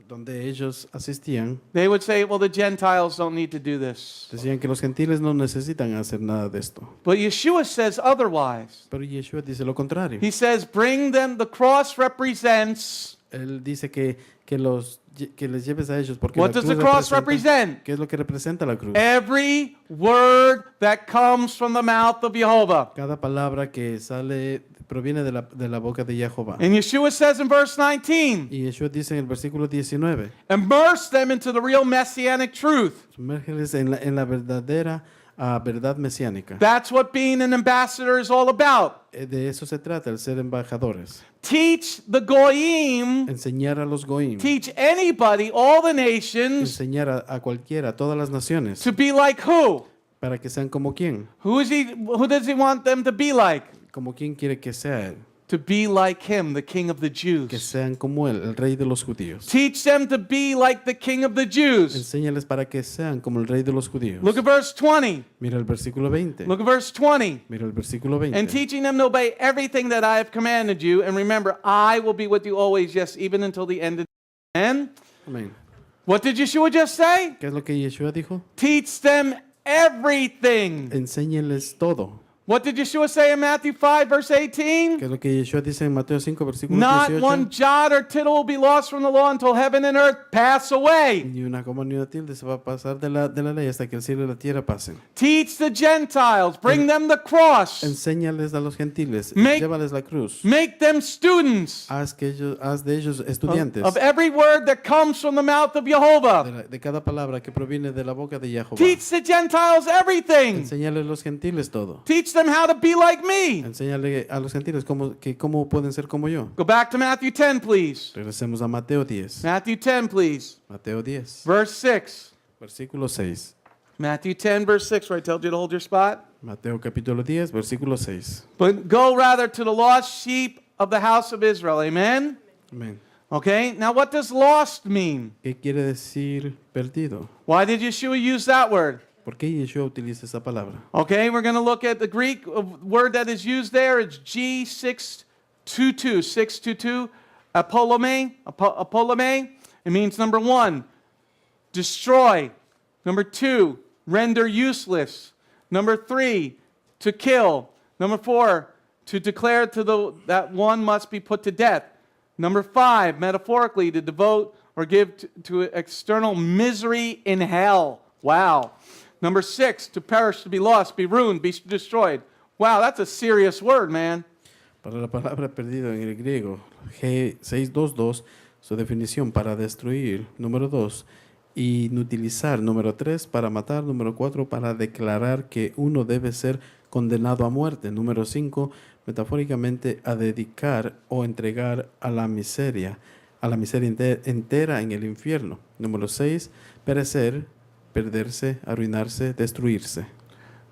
donde ellos asistían, they would say, well, the Gentiles don't need to do this. decían que los gentiles no necesitan hacer nada de esto. But Yeshua says otherwise. Pero Yeshua dice lo contrario. He says, bring them, the cross represents, Él dice que les lleves a ellos porque what la does cruz the cross representa- represent? ¿Qué es lo que representa la cruz? Every word that comes from the mouth of Jehovah. Cada palabra que sale proviene de la boca de Jehová. And Yeshua says in verse 19, Y Yeshua dice en el versículo 19, immerse them into the real Messianic truth. sumérgeles en la verdadera verdad mesiánica. That's what being an ambassador is all about. De eso se trata, el ser embajadores. Teach the Goyim, Enseñar a los Goyim, teach anybody, all the nations, enseñar a cualquiera, a todas las naciones, to be like who? para que sean como quién. Who does he want them to be like? Como quién quiere que sea él. To be like him, the King of the Que Jews. sean como él, el rey de los judíos. Teach them to be like the King of the Jews. Enséñales para que sean como el rey de los judíos. Look at verse 20. Mira el versículo 20. Look at verse 20. Mira el versículo 20. And teaching them to obey everything that I have commanded you. And remember, I will be with you always, yes, even until the end of the end. Amén. What did Yeshua just say? ¿Qué es lo que Yeshua dijo? Teach them everything. Enséñales todo. What did Yeshua say in Matthew 5, verse ¿Qué 18? es lo que Yeshua dice en Mateo 5, versículo Not 18? one jot or tittle will be lost from the law until heaven and earth pass away. Ni una coma ni una tilde se va a pasar de la ley hasta que el cielo y la tierra pasen. Teach the Gentiles, bring them the cross, Enséñales a los gentiles, Make- llévales la cruz. make them students Haz de ellos estudiantes of every word that comes from the mouth of Jehovah. de cada palabra que proviene de la boca de Jehová. Teach the Gentiles everything. Enséñales a los gentiles todo. Teach the them how to be like me. Enséñale a los gentiles cómo pueden ser como yo. Go back to Matthew 10, please. Regresemos a Mateo 10. Matthew 10, please. Mateo 10, Verse 6. versículo 6. Matthew 10, verse 6, where I told you to hold your spot. Mateo capítulo 10, versículo 6. But go rather to the lost sheep of the house of Israel. Amen? Amén. Okay, now what does lost mean? ¿Qué quiere decir perdido? Why did Yeshua use that word? ¿Por qué Yeshua utiliza esa palabra? Okay, we're going to look at the Greek word that is used there. It's G622, 622, apolome. It means number 1, destroy. Number 2, render useless. Number 3, to kill. Number 4, to declare that one must be put to death. Number 5, metaphorically, to devote or give to external misery in hell. Wow. Number 6, to perish, to be lost, be ruined, be destroyed. Wow, that's a serious word, man. Para la palabra perdido en el griego, G622, su definición para destruir, número 2, inutilizar, número 3, para matar, número 4, para declarar que uno debe ser condenado a muerte, número 5, metafóricamente a dedicar o entregar a la miseria entera en el infierno, número 6, perecer, perderse, arruinarse, destruirse.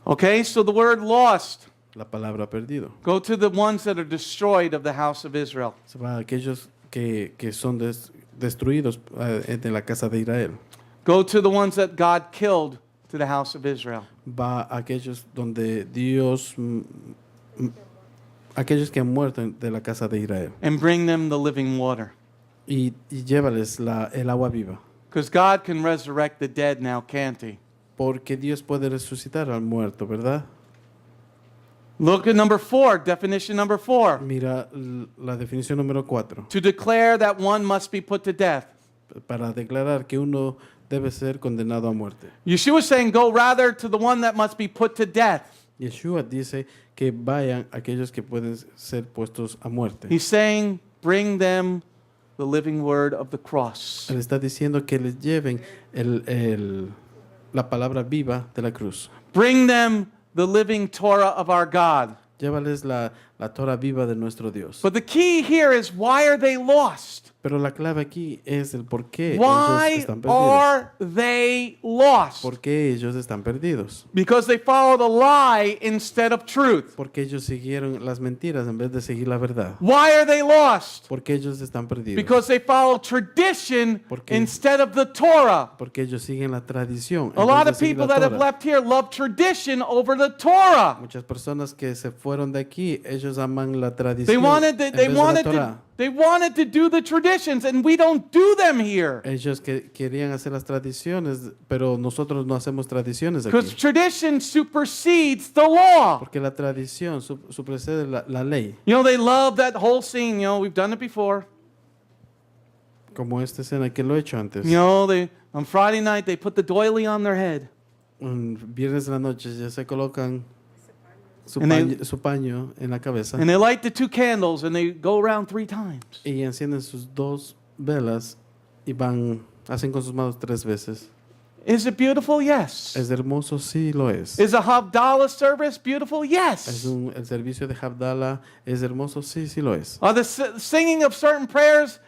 Okay, so the word lost. La palabra perdido. Go to the ones that are destroyed of the house of Israel. Se va a aquellos que son destruidos de la casa de Israel. Go to the ones that God killed to the house of Israel. Va a aquellos donde Dios, aquellos que han muerto de la casa de Israel. And bring them the living water. Y llévales el agua viva. Because God can resurrect the dead now, can't He? Porque Dios puede resucitar al muerto, ¿verdad? Look at number 4, definition number 4. Mira la definición número 4. To declare that one must be put to death. Para declarar que uno debe ser condenado a muerte. Yeshua is saying, go rather to the one that must be put to death. Yeshua dice que vayan aquellos que pueden ser puestos a muerte. He's saying, bring them the living word of the cross. Él está diciendo que les lleven la palabra viva de la cruz. Bring them the living Torah of our God. Llévales la Torah viva de nuestro Dios. But the key here is, why are they lost? Pero la clave aquí es el por qué ellos Why están perdidos. are they lost? ¿Por qué ellos están perdidos? Because they followed a lie instead of truth. Porque ellos siguieron las mentiras en vez de seguir la verdad. Why are they lost? Porque ellos están perdidos. Because they follow tradition Porque- instead of the Torah. Porque ellos siguen la tradición. A en lot vez de of seguir people la that have Torah. left here love tradition over the Torah. Muchas personas que se fueron de aquí, ellos aman la tradición They wanted en vez de la Torah. to do the traditions, and we don't do them here. Ellos que querían hacer las tradiciones, pero nosotros no hacemos tradiciones Because aquí. tradition supersedes the law. Porque la tradición supersede la ley. You know, they love that whole scene. You know, we've done it before. Como esta escena que lo he hecho antes. You know, on Friday night, they put the doily on their head. Un viernes de la noche ya se colocan And su paño en la cabeza And they light the 2 candles, and they go around 3 times. y encienden sus 2 velas y hacen con sus manos 3 veces. Is it beautiful? Yes. ¿Es hermoso? Sí, lo es. Is a Havdalah service beautiful? Yes. El servicio de Havdalah es hermoso? Sí, sí lo es. Are the singing of certain prayers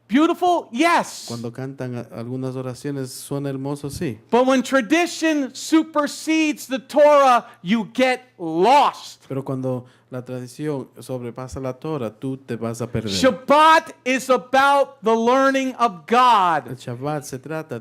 beautiful? Yes. Cuando cantan algunas oraciones, ¿suena hermoso? Sí. But when tradition supersedes the Torah, you get lost. Pero cuando la tradición sobrepasa la Torah, tú te vas a perder. Shabbat is about the learning of God. El Shabbat se trata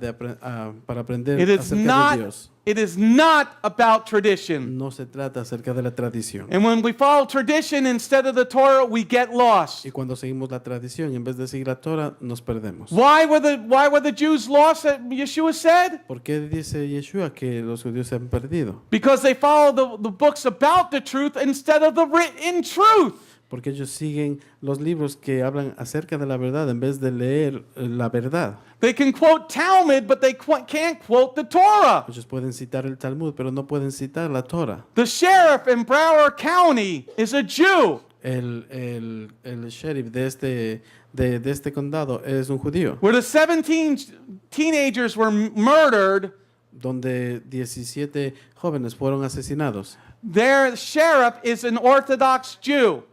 para aprender It is acerca de Dios. It is not about tradition. No se trata acerca de la tradición. And when we follow tradition instead of the Torah, we get lost. Y cuando seguimos la tradición y en vez de seguir la Torah, nos perdemos. Why were the Jews lost, Yeshua said? ¿Por qué dice Yeshua que los judíos se han perdido? Because they follow the books about the truth instead of the written truth. Porque ellos siguen los libros que hablan acerca de la verdad en vez de leer la verdad. They can quote Talmud, but they can't quote the Torah. Ellos pueden citar el Talmud, pero no pueden citar la Torah. The sheriff in Broward County is a Jew. El sheriff de este condado es un judío, Where the 17 teenagers were murdered, donde 17 jóvenes fueron asesinados. Their sheriff is an Orthodox Jew.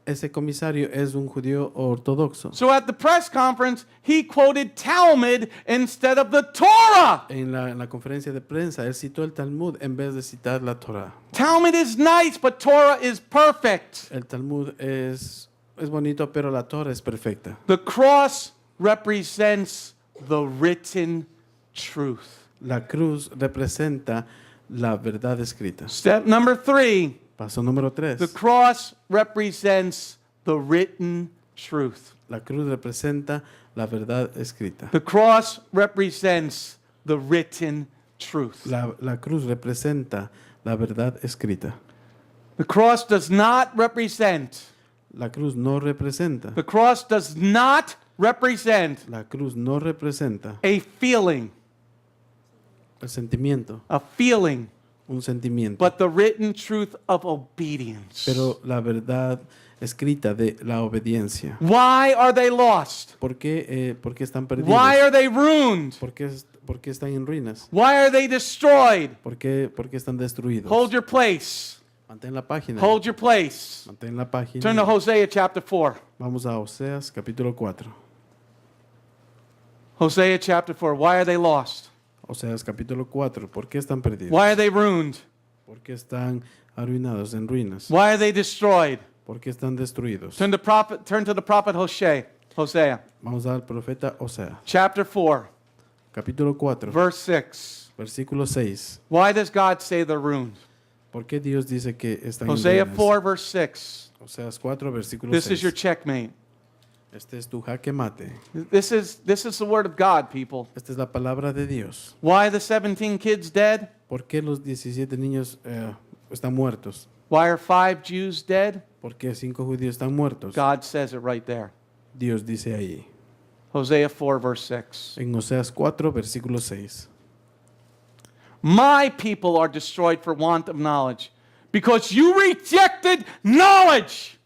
Ese comisario es un judío ortodoxo. So at the press conference, he quoted Talmud instead of the Torah. En la conferencia de prensa, él citó el Talmud en vez de citar la Torah. Talmud is nice, but Torah is perfect. El Talmud es bonito, pero la Torah es perfecta. The cross represents the written truth. La cruz representa la verdad escrita. Step number 3, Paso número 3. the cross represents the written truth. La cruz representa la verdad escrita. The cross represents the written truth. La cruz representa la verdad escrita. The cross does not represent. La cruz no representa. The cross does not represent La cruz no representa a feeling, el sentimiento, a feeling, un sentimiento, but the written truth of obedience. pero la verdad escrita de la obediencia. Why are they lost? ¿Por qué están perdidos? Why are they ruined? ¿Por qué están en ruinas? Why are they destroyed? ¿Por qué están destruidos? Hold your place. Mantén la página. Hold your place. Mantén la página. Turn to Hosea chapter 4. Vamos a Oseas capítulo 4. Hosea chapter 4. Why are they lost? Oseas capítulo 4. ¿Por qué están perdidos? Why are they ruined? ¿Por qué están arruinados, en ruinas? Why are they destroyed? ¿Por qué están destruidos? Turn to the prophet Hosea Vamos al profeta Oseas. chapter 4, Capítulo 4, verse 6. versículo 6. Why does God say they're ruined? ¿Por qué Dios dice que están Hosea en ruinas? 4, verse 6. Oseas 4, versículo This 6. is your checkmate. Este es tu jaque mate. This is the word of God, people. Esta es la palabra de Dios. Why are the 17 kids dead? ¿Por qué los 17 niños están muertos? Why are 5 Jews dead? ¿Por qué 5 judíos están muertos? God says it right there. Dios dice ahí. Hosea 4, verse 6. En Oseas 4, versículo 6. My people are destroyed for want of knowledge, because you rejected knowledge.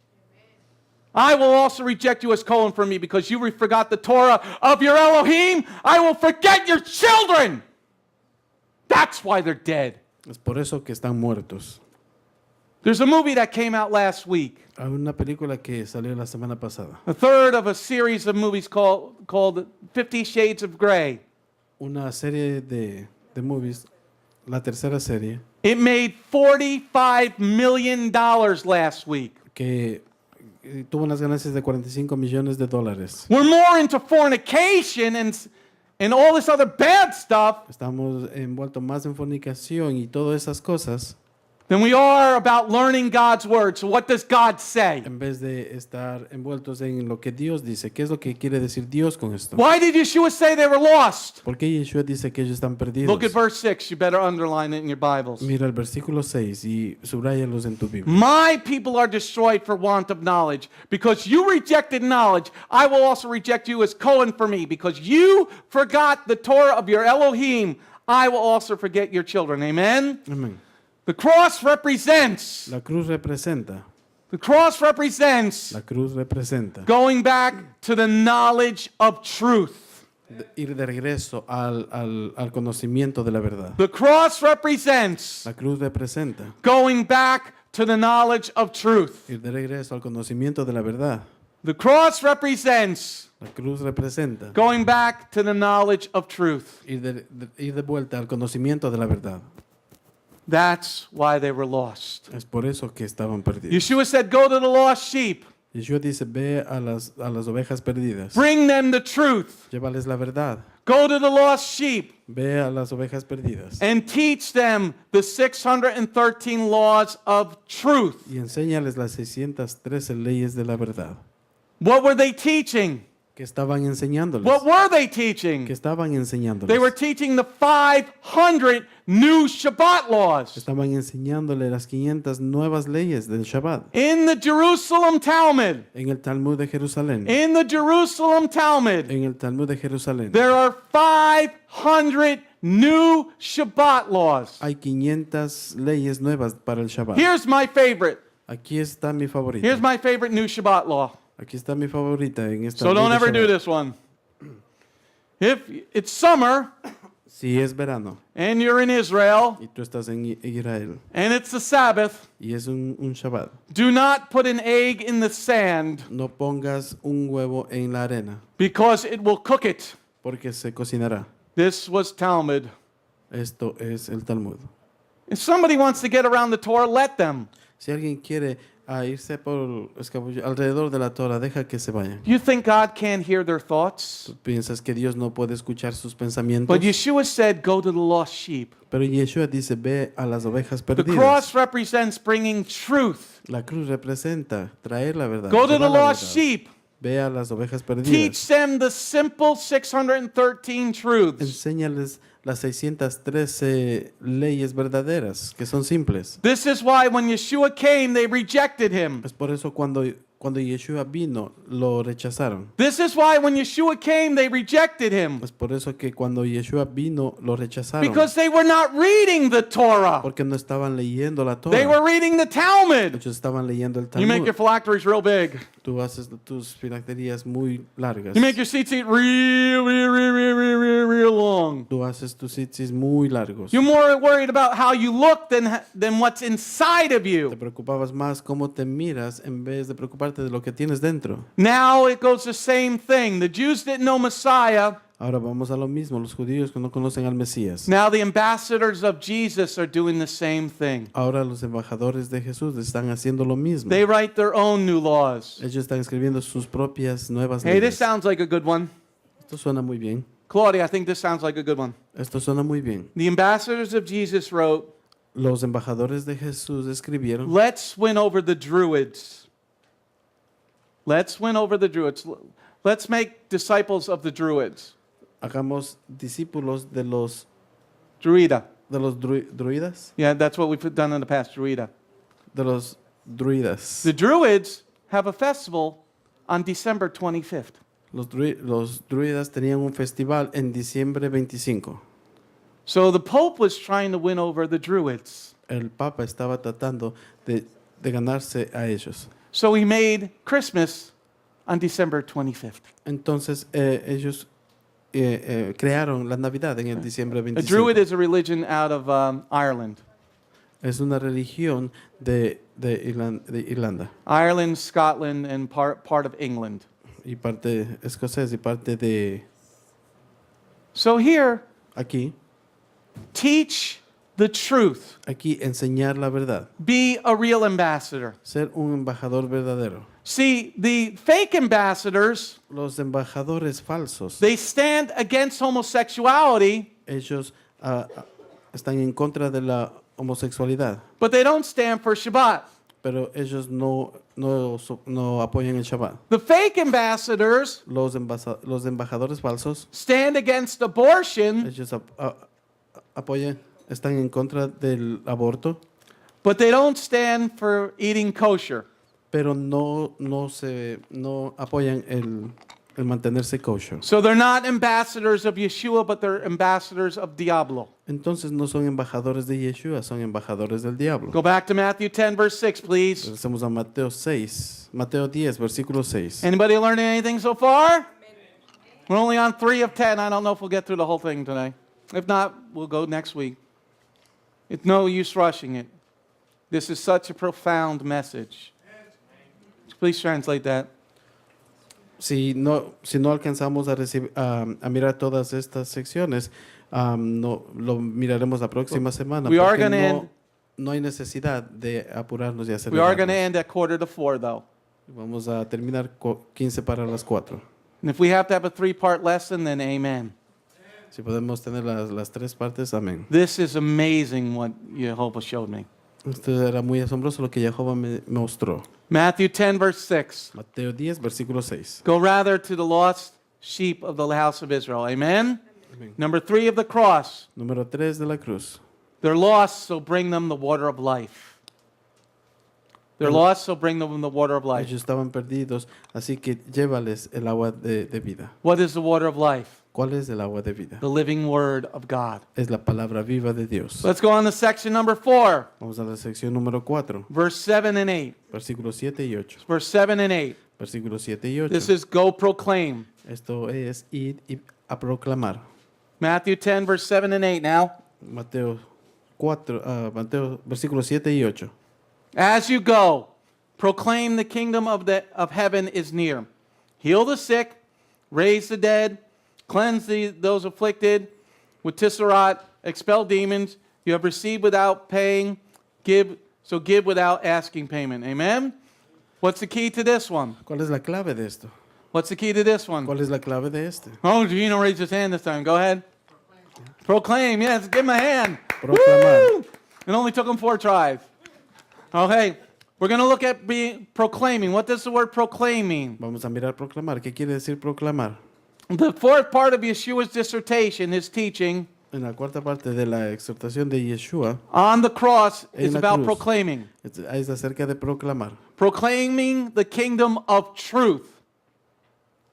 I will also reject you as Cohen for me, because you forgot the Torah of your Elohim. I will forget your children. That's why they're dead. Es por eso que están muertos. There's a movie that came out last week, Hay una película que salió la semana pasada. a third of a series of movies called 50 Shades of Grey. Una serie de movies, la tercera serie, It made $45 million last week. que tuvo unas ganancias de $45 millones. We're more into fornication and all this other bad stuff Estamos envueltos más en fornicación y todas esas cosas than we are about learning God's word. So what does God say? en vez de estar envueltos en lo que Dios dice. ¿Qué es lo que quiere decir Dios con esto? Why did Yeshua say they were lost? ¿Por qué Yeshua dice que ellos están perdidos? Look at verse 6. You better underline it in your Bibles. Mira el versículo 6 y subráyalos en tu Biblia. My people are destroyed for want of knowledge. Because you rejected knowledge, I will also reject you as Cohen for me. Because you forgot the Torah of your Elohim, I will also forget your children. Amen? Amén. The cross represents. La cruz representa. The cross represents La cruz representa. going back to the knowledge of truth. Ir de regreso al conocimiento de la verdad. The cross represents La cruz representa. going back to the knowledge of truth. Ir de regreso al conocimiento de la verdad. The cross represents La cruz representa. going back to the knowledge of truth. Ir de vuelta al conocimiento de la verdad. That's why they were lost. Es por eso que estaban perdidos. Yeshua said, go to the lost sheep. Yeshua dice, ve a las ovejas perdidas. Bring them the truth. Llévales la verdad. Go to the lost sheep Ve a las ovejas perdidas. and teach them the 613 laws of truth. Y enséñales las 613 leyes de la verdad. What were they teaching? ¿Qué estaban enseñándoles? What were they ¿Qué teaching? estaban enseñándoles? They were teaching the 500 new Shabbat laws. Estaban enseñándole las 500 nuevas leyes del Shabbat. In the Jerusalem Talmud, En el Talmud de Jerusalén. in the Jerusalem Talmud, En el Talmud de Jerusalén. there are 500 new Shabbat laws. Hay 500 leyes nuevas para el Shabbat. Here's my favorite. Aquí está mi favorita. Here's my favorite new Shabbat law. Aquí está mi favorita en esta So ley don't de ever do Shabbat. this one. If it's summer Si es verano and you're in Israel y tú estás en Israel and it's the Sabbath, y es un Shabbat, do not put an egg in the sand no pongas un huevo en la arena because it will cook it. porque se cocinará. This was Talmud. Esto es el Talmud. If somebody wants to get around the Torah, let them. Si alguien quiere irse por alrededor de la Torah, deja que se vayan. You think God can't hear their thoughts? ¿Tú piensas que Dios no puede escuchar sus pensamientos? But Yeshua said, go to the lost sheep. Pero Yeshua dice, ve a las ovejas The perdidas. cross represents bringing truth. La cruz representa traer la verdad. Go to llevar the la lost verdad. sheep. Ve a las ovejas Teach perdidas. them the simple 613 truths. Enséñales las 613 leyes verdaderas, que son simples. This is why when Yeshua came, they rejected him. Es por eso cuando Yeshua vino, lo rechazaron. This is why when Yeshua came, they rejected him. Es por eso que cuando Yeshua vino, lo rechazaron. Because they were not reading the Torah. Porque no estaban leyendo la Torah. They were reading the Talmud. Ellos estaban leyendo el You make your Talmud. phylacteries real big. Tú haces tus filacterías muy largas. You make your seat real long. Tú haces tus tzitzis muy largos. You're more worried about how you look than what's inside of Te you. preocupabas más cómo te miras en vez de preocuparte de lo que tienes dentro. Now it goes the same thing. The Jews didn't know Messiah. Ahora vamos a lo mismo, los judíos que no conocen al Mesías. Now the ambassadors of Jesus are doing the same thing. Ahora los embajadores de Jesús están haciendo lo mismo. They write their own new laws. Ellos están escribiendo sus propias nuevas Hey, this leyes. sounds like a good one. Esto suena muy bien. Claudia, I think this sounds like a good one. Esto suena muy bien. The ambassadors of Jesus wrote, Los embajadores de Jesús escribieron, let's win over the Druids. Let's win over the Druids. Let's make disciples of the Druids. hagamos discípulos de los Druida. druidas, Yeah, that's what we've done in the past, Druida. de los druidas. The Druids have a festival on December 25th. Los druidas tenían un festival en diciembre 25. So the Pope was trying to win over the Druids. El Papa estaba tratando de ganarse a ellos. So he made Christmas on December 25th. Entonces ellos crearon la Navidad en el diciembre A 25. Druid is a religion out of Ireland. Es una religión de Irlanda Ireland, Scotland, and part of England. y parte escocés y parte de So here, aquí. teach the truth. Aquí enseñar la verdad, Be a real ambassador. ser un embajador verdadero. See, the fake ambassadors, Los embajadores falsos, they stand against homosexuality, ellos están en contra de la homosexualidad, but they don't stand for Shabbat. pero ellos no apoyan el Shabbat. The fake ambassadors Los embajadores falsos, stand against abortion, ellos están en contra del aborto, but they don't stand for eating kosher. pero no apoyan el mantenerse kosher. So they're not ambassadors of Yeshua, but they're ambassadors of Diablo. Entonces no son embajadores de Yeshua, son embajadores del diablo. Go back to Matthew 10, verse 6, please. Regresemos a Mateo 10, versículo 6. Anybody learning anything so far? We're only on 3 of 10. I don't know if we'll get through the whole thing today. If not, we'll go next week. It's no use rushing it. This is such a profound message. Please translate that. Si no alcanzamos a mirar todas estas secciones, no lo miraremos la próxima semana. We are Porque gonna end- no hay necesidad de apurarnos y We are going to acelerarnos. end at 3:45, though. Vamos a terminar 15 para las 4. And if we have to have a 3-part lesson, then amen. Si podemos tener las 3 partes, amén. This is amazing what Jehovah showed me. Esto era muy asombroso lo que Jehová me mostró. Matthew 10, verse 6. Mateo 10, versículo 6. Go rather to the lost sheep of the house of Israel. Amen? Number 3 of the cross. Número 3 de la cruz. They're lost, so bring them the water of life. They're lost, so bring them the water of life. Ellos estaban perdidos, así que llévales el agua de vida. What is the water of life? ¿Cuál es el agua de vida? The living word of God. Es la palabra viva de Dios. Let's go on to section number 4, Vamos a la sección número 4, verse 7 and 8. versículos 7 y 8. Verse 7 and 8. Versículos 7 y 8. This is go proclaim. Esto es ir a proclamar. Matthew 10, verse 7 and 8 now. Mateo 4, Mateo versículos 7 y 8. As you go, proclaim the kingdom of heaven is near. Heal the sick, raise the dead, cleanse those afflicted with tisserot, expel demons. You have received without paying, give without asking payment. Amen? What's the key to this one? ¿Cuál es la clave de esto? What's the key to this one? ¿Cuál es la clave de este? Oh, Gino raised his hand this time. Go ahead. Proclaim. Yes, give him a hand. Proclamar. Woo! It only took him 4 tries. Okay, we're going to look at proclaiming. What does the word proclaim mean? Vamos a mirar proclamar. ¿Qué quiere decir proclamar? The fourth part of Yeshua's dissertation, his teaching En la cuarta parte de la exhortación de Yeshua on the cross En is la about cruz. proclaiming. es acerca de proclamar. Proclaiming the kingdom of truth.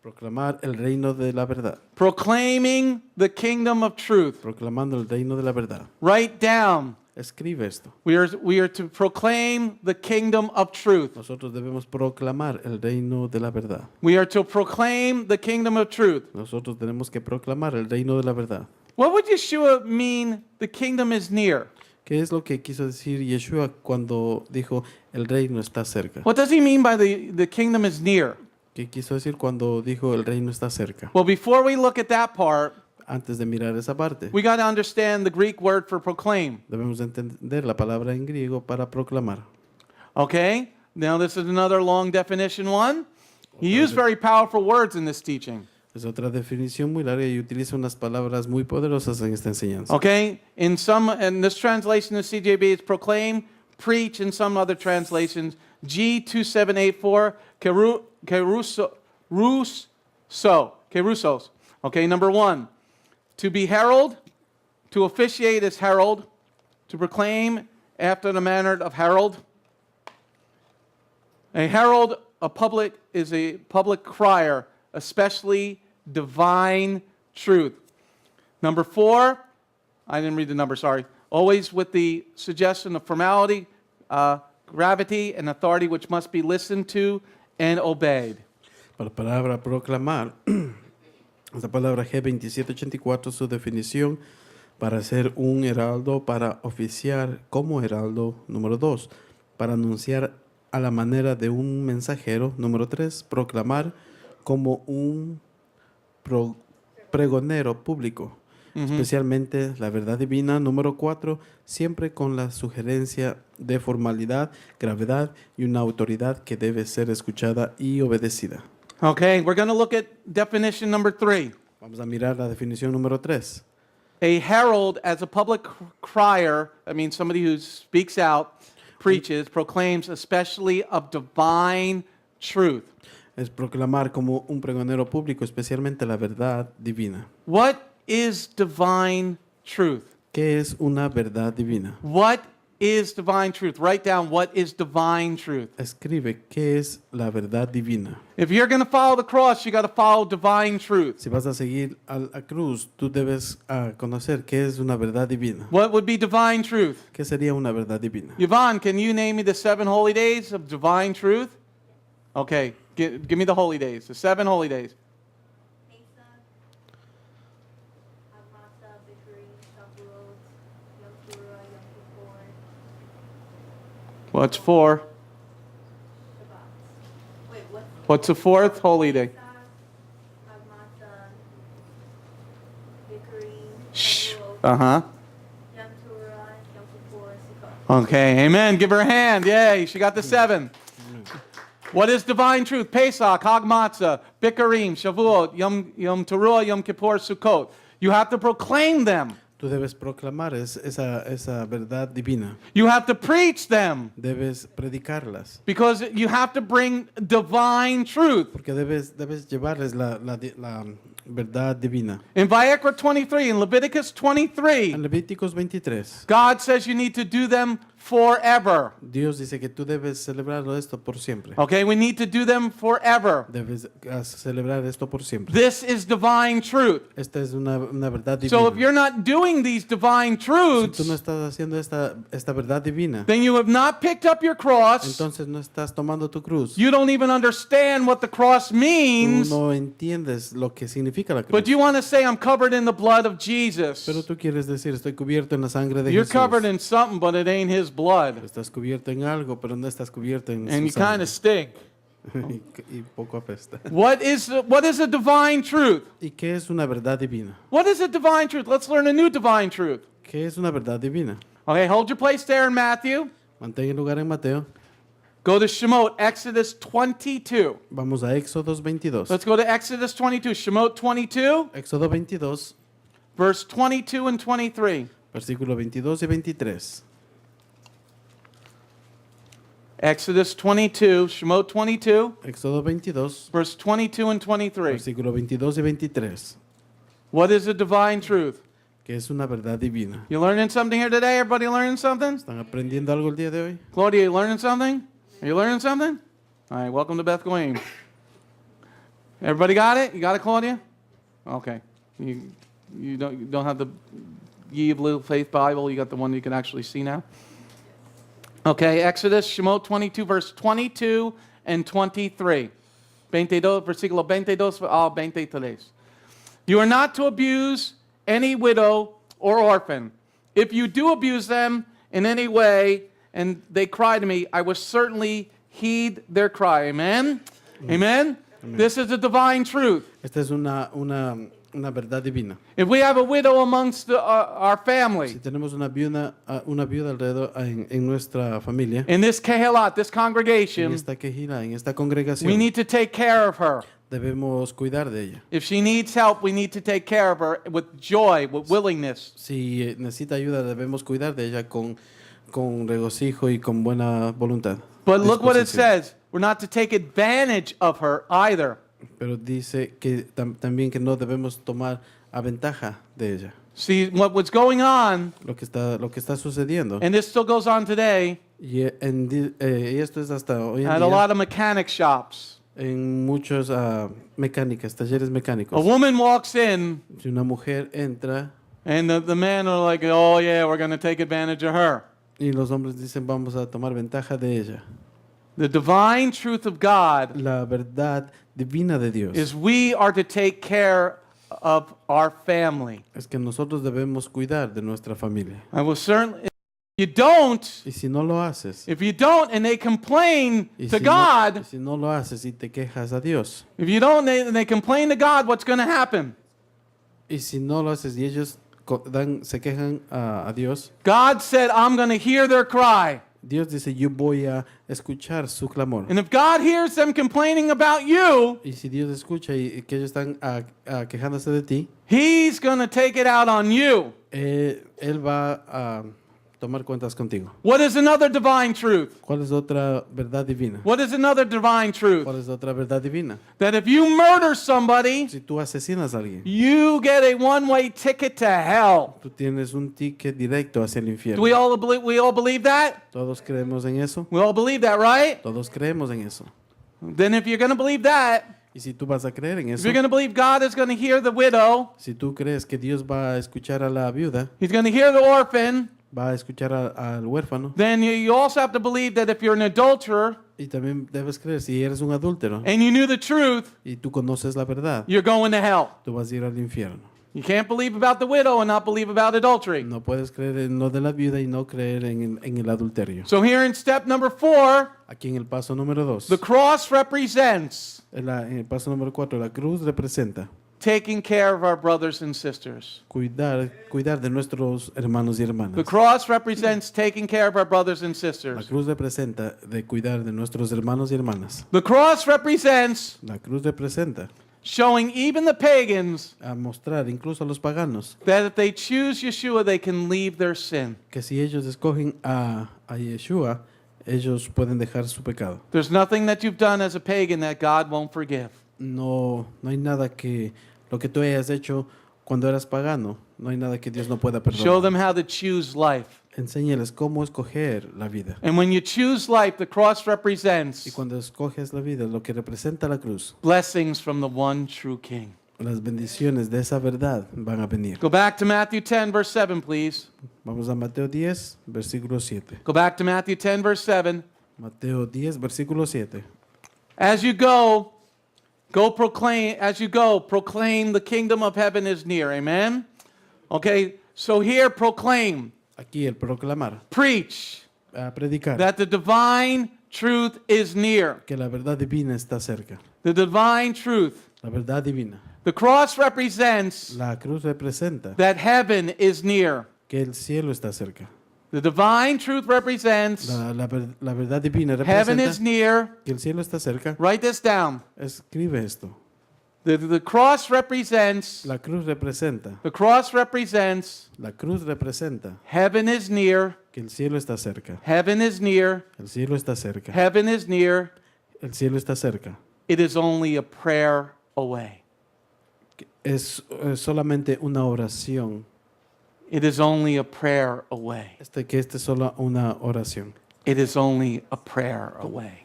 Proclamar el reino de la verdad. Proclaiming the kingdom of truth. Proclamando el reino de la verdad. Write down. Escribe esto. We are to proclaim the kingdom of truth. Nosotros debemos proclamar el reino de la verdad. We are to proclaim the kingdom of truth. Nosotros tenemos que proclamar el reino de la verdad. What would Yeshua mean the kingdom is near? ¿Qué es lo que quiso decir Yeshua cuando dijo el reino está cerca? What does he mean by the kingdom is near? ¿Qué quiso decir cuando dijo el reino está cerca? Well, before we look at that part, Antes de mirar esa parte, we got to understand the Greek word for proclaim. debemos entender la palabra en griego para proclamar. Okay? Now this is another long definition one. He used very powerful words in this teaching. Es otra definición muy larga y utiliza unas palabras muy poderosas en esta enseñanza. Okay? In this translation of CJB, it's proclaim, preach. In some other translations, G2784, kerusos. Okay, number 1, to be herald, to officiate as herald, to proclaim after the manner of herald. A herald, is a public crier, especially divine truth. Number 4, I didn't read the number, sorry. Always with the suggestion of formality, gravity, and authority which must be listened to and obeyed. Para la palabra proclamar, esta palabra G2784, su definición para ser un heraldo, para oficiar como heraldo. Número 2, para anunciar a la manera de un mensajero. Número 3, proclamar como un pregonero público, especialmente la verdad divina. Número 4, siempre con la sugerencia de formalidad, gravedad y una autoridad que debe ser escuchada y obedecida. Okay, we're going to look at definition number 3. Vamos a mirar la definición número 3. A herald, as a public crier, I mean somebody who speaks out, preaches, proclaims, especially of divine truth. Es proclamar como un pregonero público, especialmente la verdad divina. What is divine truth? ¿Qué es una verdad divina? What is divine truth? Write down what is divine truth. Escribe qué es la verdad divina. If you're going to follow the cross, you got to follow divine truth. Si vas a seguir a la cruz, tú debes conocer qué es una verdad divina. What would be divine truth? ¿Qué sería una verdad divina? Yvonne, can you name me the 7 holy days of divine truth? Okay, give me the holy days, the 7 holy days. Pesach, Matzah, Bikurim, Shavuot, Yom Kippur, Yom Kippur, What's 4? Shabbat. Wait, what? What's the 4th holy day? Pesach, Matzah, Bikurim, Shh. Shavuot, Uh-huh. Yom Kippur, Yom Kippur, Sukkot. Okay, amen. Give her a hand. Yay, she got the 7. What is divine truth? Pesach, Hag Matzah, Bikurim, Shavuot, Yom Teruah, Yom Kippur, Sukkot. You have to proclaim them. Tú debes proclamar esa verdad divina. You have to preach them Debes predicarlas. because you have to bring divine truth. Porque debes llevarles la verdad divina. In Vayikra 23, in Leviticus 23, En Levíticos 23, God says you need to do them forever. Dios dice que tú debes celebrarlo esto por siempre. Okay, we need to do them forever. Debes celebrar esto por siempre. This is divine truth. Esta es una verdad So if divina. you're not doing these divine Si truths, tú no estás haciendo esta verdad divina, then you have not picked up your cross. entonces no estás tomando tu cruz. You don't even understand what the cross Tú means. no entiendes lo que significa la cruz. But you want to say, I'm covered in the blood of Jesus. Pero tú quieres decir, estoy cubierto en la sangre de You're Jesús. covered in something, but it ain't his blood. Estás cubierto en algo, pero no estás cubierto en And you su kind sangre. of stink. y poco apesta. What is a divine truth? ¿Y qué es una verdad divina? What is a divine truth? Let's learn a new divine truth. ¿Qué es una verdad divina? Okay, hold your place there in Matthew. Mantén el lugar en Mateo. Go to Shemot, Exodus 22. Vamos a Éxodo 22. Let's go to Exodus 22. Shemot 22, Éxodo 22, verse 22 and 23. versículo 22 y 23. Exodus 22, Shemot 22, Éxodo 22, verse 22 and 23. versículo 22 y 23. What is a divine truth? Que es una verdad divina. You learning something here today? Everybody learning something? ¿Están aprendiendo algo el día de hoy? Claudia, you learning something? Are you learning something? All right, welcome to Beth Goyim. Everybody got it? You got it, Claudia? Okay. You don't have the Ye of Little Faith Bible. You got the one you can actually see now. Okay, Exodus, Shemot 22, verse 22 and 23. 22, versículo 22 al 23. You are not to abuse any widow or orphan. If you do abuse them in any way, and they cry to me, I will certainly heed their cry. Amen? Amen? This is a divine truth. Esta es una verdad divina. If we have a widow amongst our Si family, tenemos una viuda alrededor en nuestra familia, in this kehilat, this en congregation, esta quejila, en esta we congregación, need to take care of her. debemos cuidar de ella. If she needs help, we need to take care of her with joy, with willingness. Si necesita ayuda, debemos cuidar de ella con regocijo y con buena voluntad. But look what it Disposición. says. We're not to take advantage of her either. Pero dice que también que no debemos tomar a ventaja de ella. See, what was going on, Lo que está sucediendo. and this still goes on today, Y esto es hasta hoy en at a día lot of mechanic shops. en muchos mecánicas, talleres A mecánicos. woman walks in, Si una mujer entra and the men are like, oh yeah, we're going to take advantage of her. y los hombres dicen vamos a tomar ventaja de ella. The divine truth of God La verdad divina de Dios is we are to take care of our family. es que nosotros debemos cuidar de nuestra familia. I will certainly, if you don't, Y si no lo haces, if you don't and they complain y to si God, no lo haces y te quejas a Dios, if you don't and they complain to God, what's going to happen? y si no lo haces y ellos se quejan a Dios, God said, I'm going to hear their cry. Dios dice, yo voy a escuchar su clamor. And if God hears them complaining about you, Y si Dios escucha y que ellos están quejándose de ti, He's going to take it out on you. Él va a tomar cuentas contigo. What is another divine truth? ¿Cuál es otra verdad divina? What is another divine truth? ¿Cuál es otra verdad divina? That if you murder somebody, Si tú asesinas a alguien, you get a one-way ticket to hell. tú tienes un ticket directo hacia el Do infierno. we all believe that? Todos creemos en eso. We all believe that, right? Todos creemos en eso. Then if you're going to believe that, Y si tú vas a creer en if eso, you're going to believe God is going to hear the widow, si tú crees que Dios va a escuchar a la viuda, He's going to hear the orphan, va a escuchar al huérfano, then you also have to believe that if you're an adulterer y también debes creer si eres un adúltero and you knew the truth, y tú conoces la verdad, you're going to hell. tú vas a ir al infierno. You can't believe about the widow and not believe about adultery. No puedes creer en lo de la viuda y no creer en el adulterio. So here in step number 4, Aquí en el paso número 2, the cross represents en el paso número 4, la cruz representa taking care of our brothers and sisters. cuidar de nuestros hermanos y The hermanas. cross represents taking care of our brothers and La sisters. cruz representa de cuidar de nuestros hermanos y hermanas. The cross represents La cruz representa showing even the pagans a mostrar incluso a los paganos that if they choose Yeshua, they can leave their sin. que si ellos escogen a Yeshua, ellos pueden dejar su pecado. There's nothing that you've done as a pagan that God won't forgive. No hay nada que lo que tú hayas hecho cuando eras pagano, no hay nada que Dios no pueda Show perdonar. them how to choose life. Enséñales cómo escoger la vida. And when you choose life, the cross Y represents cuando escoges la vida, lo que representa la cruz, blessings from the one true King. las bendiciones de esa verdad van a venir. Go back to Matthew 10, verse 7, please. Vamos a Mateo 10, versículo 7. Go back to Matthew 10, verse 7. Mateo 10, versículo 7. As you proclaim the kingdom of heaven is near. Amen? Okay, so here proclaim, Aquí el proclamar, preach a predicar, that the divine truth is near. que la verdad divina está cerca. The divine truth. La verdad divina. The cross represents La cruz representa that heaven is near. que el cielo está cerca. The divine truth represents La verdad divina heaven representa is near. que el cielo está cerca. Write this down. Escribe esto. The cross represents, La cruz representa. the cross represents La cruz representa heaven is near. que el cielo está cerca. Heaven is near. El cielo está cerca. Heaven is near. El cielo está cerca. It is only a prayer away. Es solamente una oración. It is only a prayer away. Que esta es solo una oración. It is only a prayer away.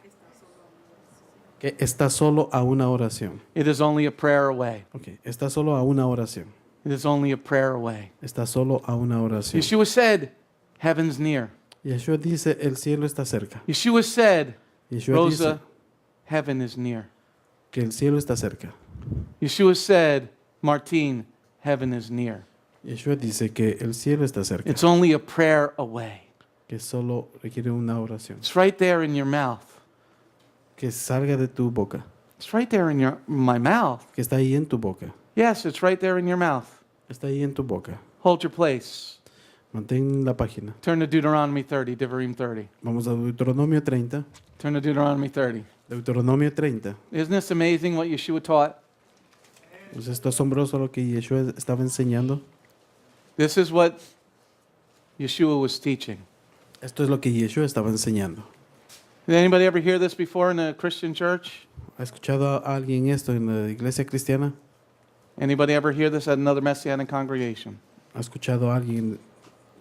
Que está solo a una oración. It is only a prayer away. Okay. Está solo a una oración. It is only a prayer away. Está solo a una oración. Yeshua said, heaven's near. Yeshua dice, el cielo está cerca. Yeshua said, Yeshua Rosa, dice heaven is near. que el cielo está cerca. Yeshua said, Martin, heaven is near. Yeshua dice que el cielo está cerca. It's only a prayer away. Que solo requiere una oración. It's right there in your mouth. Que salga de tu boca. It's right there in my mouth. Que está ahí en tu boca. Yes, it's right there in your mouth. Está ahí en tu boca. Hold your place. Mantén la página. Turn to Deuteronomy 30, Devarim 30. Vamos a Deuteronomio 30. Turn to Deuteronomy 30. Deuteronomio 30. Isn't this amazing what Yeshua taught? Pues esto es asombroso lo que Yeshua estaba enseñando. This is what Yeshua was teaching. Esto es lo que Yeshua estaba enseñando. Did anybody ever hear this before in a Christian church? ¿Ha escuchado a alguien esto en la iglesia cristiana? Anybody ever hear this at another Messianic congregation? ¿Ha escuchado a alguien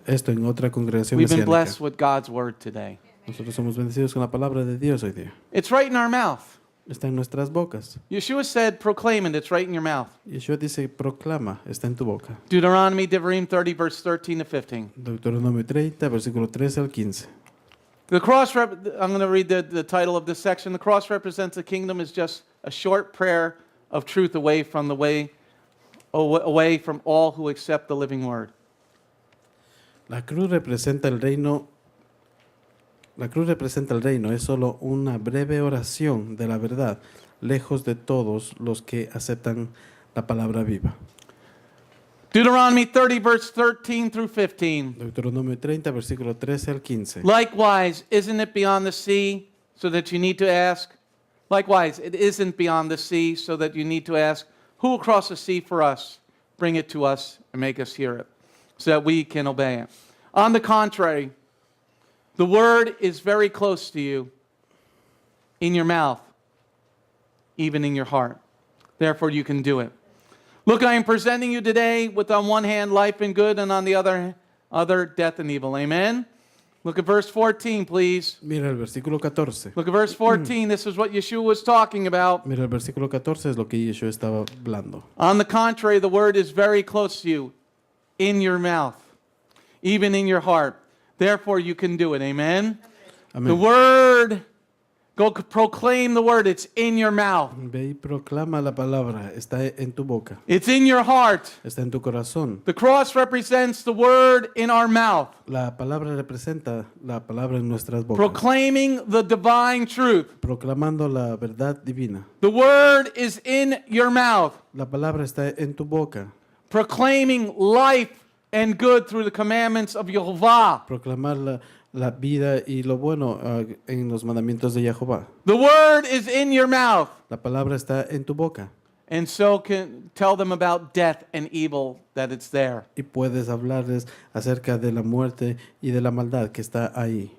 esto en otra congregación We've been mesiánica? blessed with God's word today. Nosotros somos bendecidos con la palabra de Dios hoy día. It's right in our mouth. Está en nuestras bocas. Yeshua said, proclaim it, it's right in your mouth. Yeshua dice, proclama, está en tu boca. Deuteronomy, Devarim 30, verse 13 to 15. Deuteronomio 30, versículo 13 al 15. I'm going to read the title of this section. The cross represents the kingdom is just a short prayer of truth away from away from all who accept the living word. La cruz representa el reino. La cruz representa el reino. Es solo una breve oración de la verdad, lejos de todos los que aceptan la palabra viva. Deuteronomy 30, verse 13 through 15. Deuteronomio 30, versículo 13 al 15. Likewise, isn't it beyond the sea so that you need to ask? Likewise, it isn't beyond the sea so that you need to ask, who will cross the sea for us? Bring it to us and make us hear it so that we can obey it. On the contrary, the word is very close to you, in your mouth, even in your heart. Therefore, you can do it. Look, I am presenting you today with on one hand life and good, and on the other death and evil. Amen? Look at verse 14, please. Mira el versículo 14. Look at verse 14. This is what Yeshua was talking about. Mira el versículo 14 es lo que Yeshua estaba hablando. On the contrary, the word is very close to you, in your mouth, even in your heart. Therefore, you can do it. Amen? Amén. The word, go proclaim the word. It's in your mouth. Ve y proclama la palabra. Está en tu boca. It's in your heart. Está en tu corazón. The cross represents the word in our mouth, La palabra representa la palabra en nuestras bocas. proclaiming the divine truth. Proclamando la verdad divina. The word is in your mouth, La palabra está en tu boca. proclaiming life and good through the commandments of Yehovah. Proclamar la vida y lo bueno en los mandamientos de Jehová. The word is in your mouth. La palabra está en tu boca. And so can tell them about death and evil, that it's there. Y puedes hablarles acerca de la muerte y de la maldad que está ahí.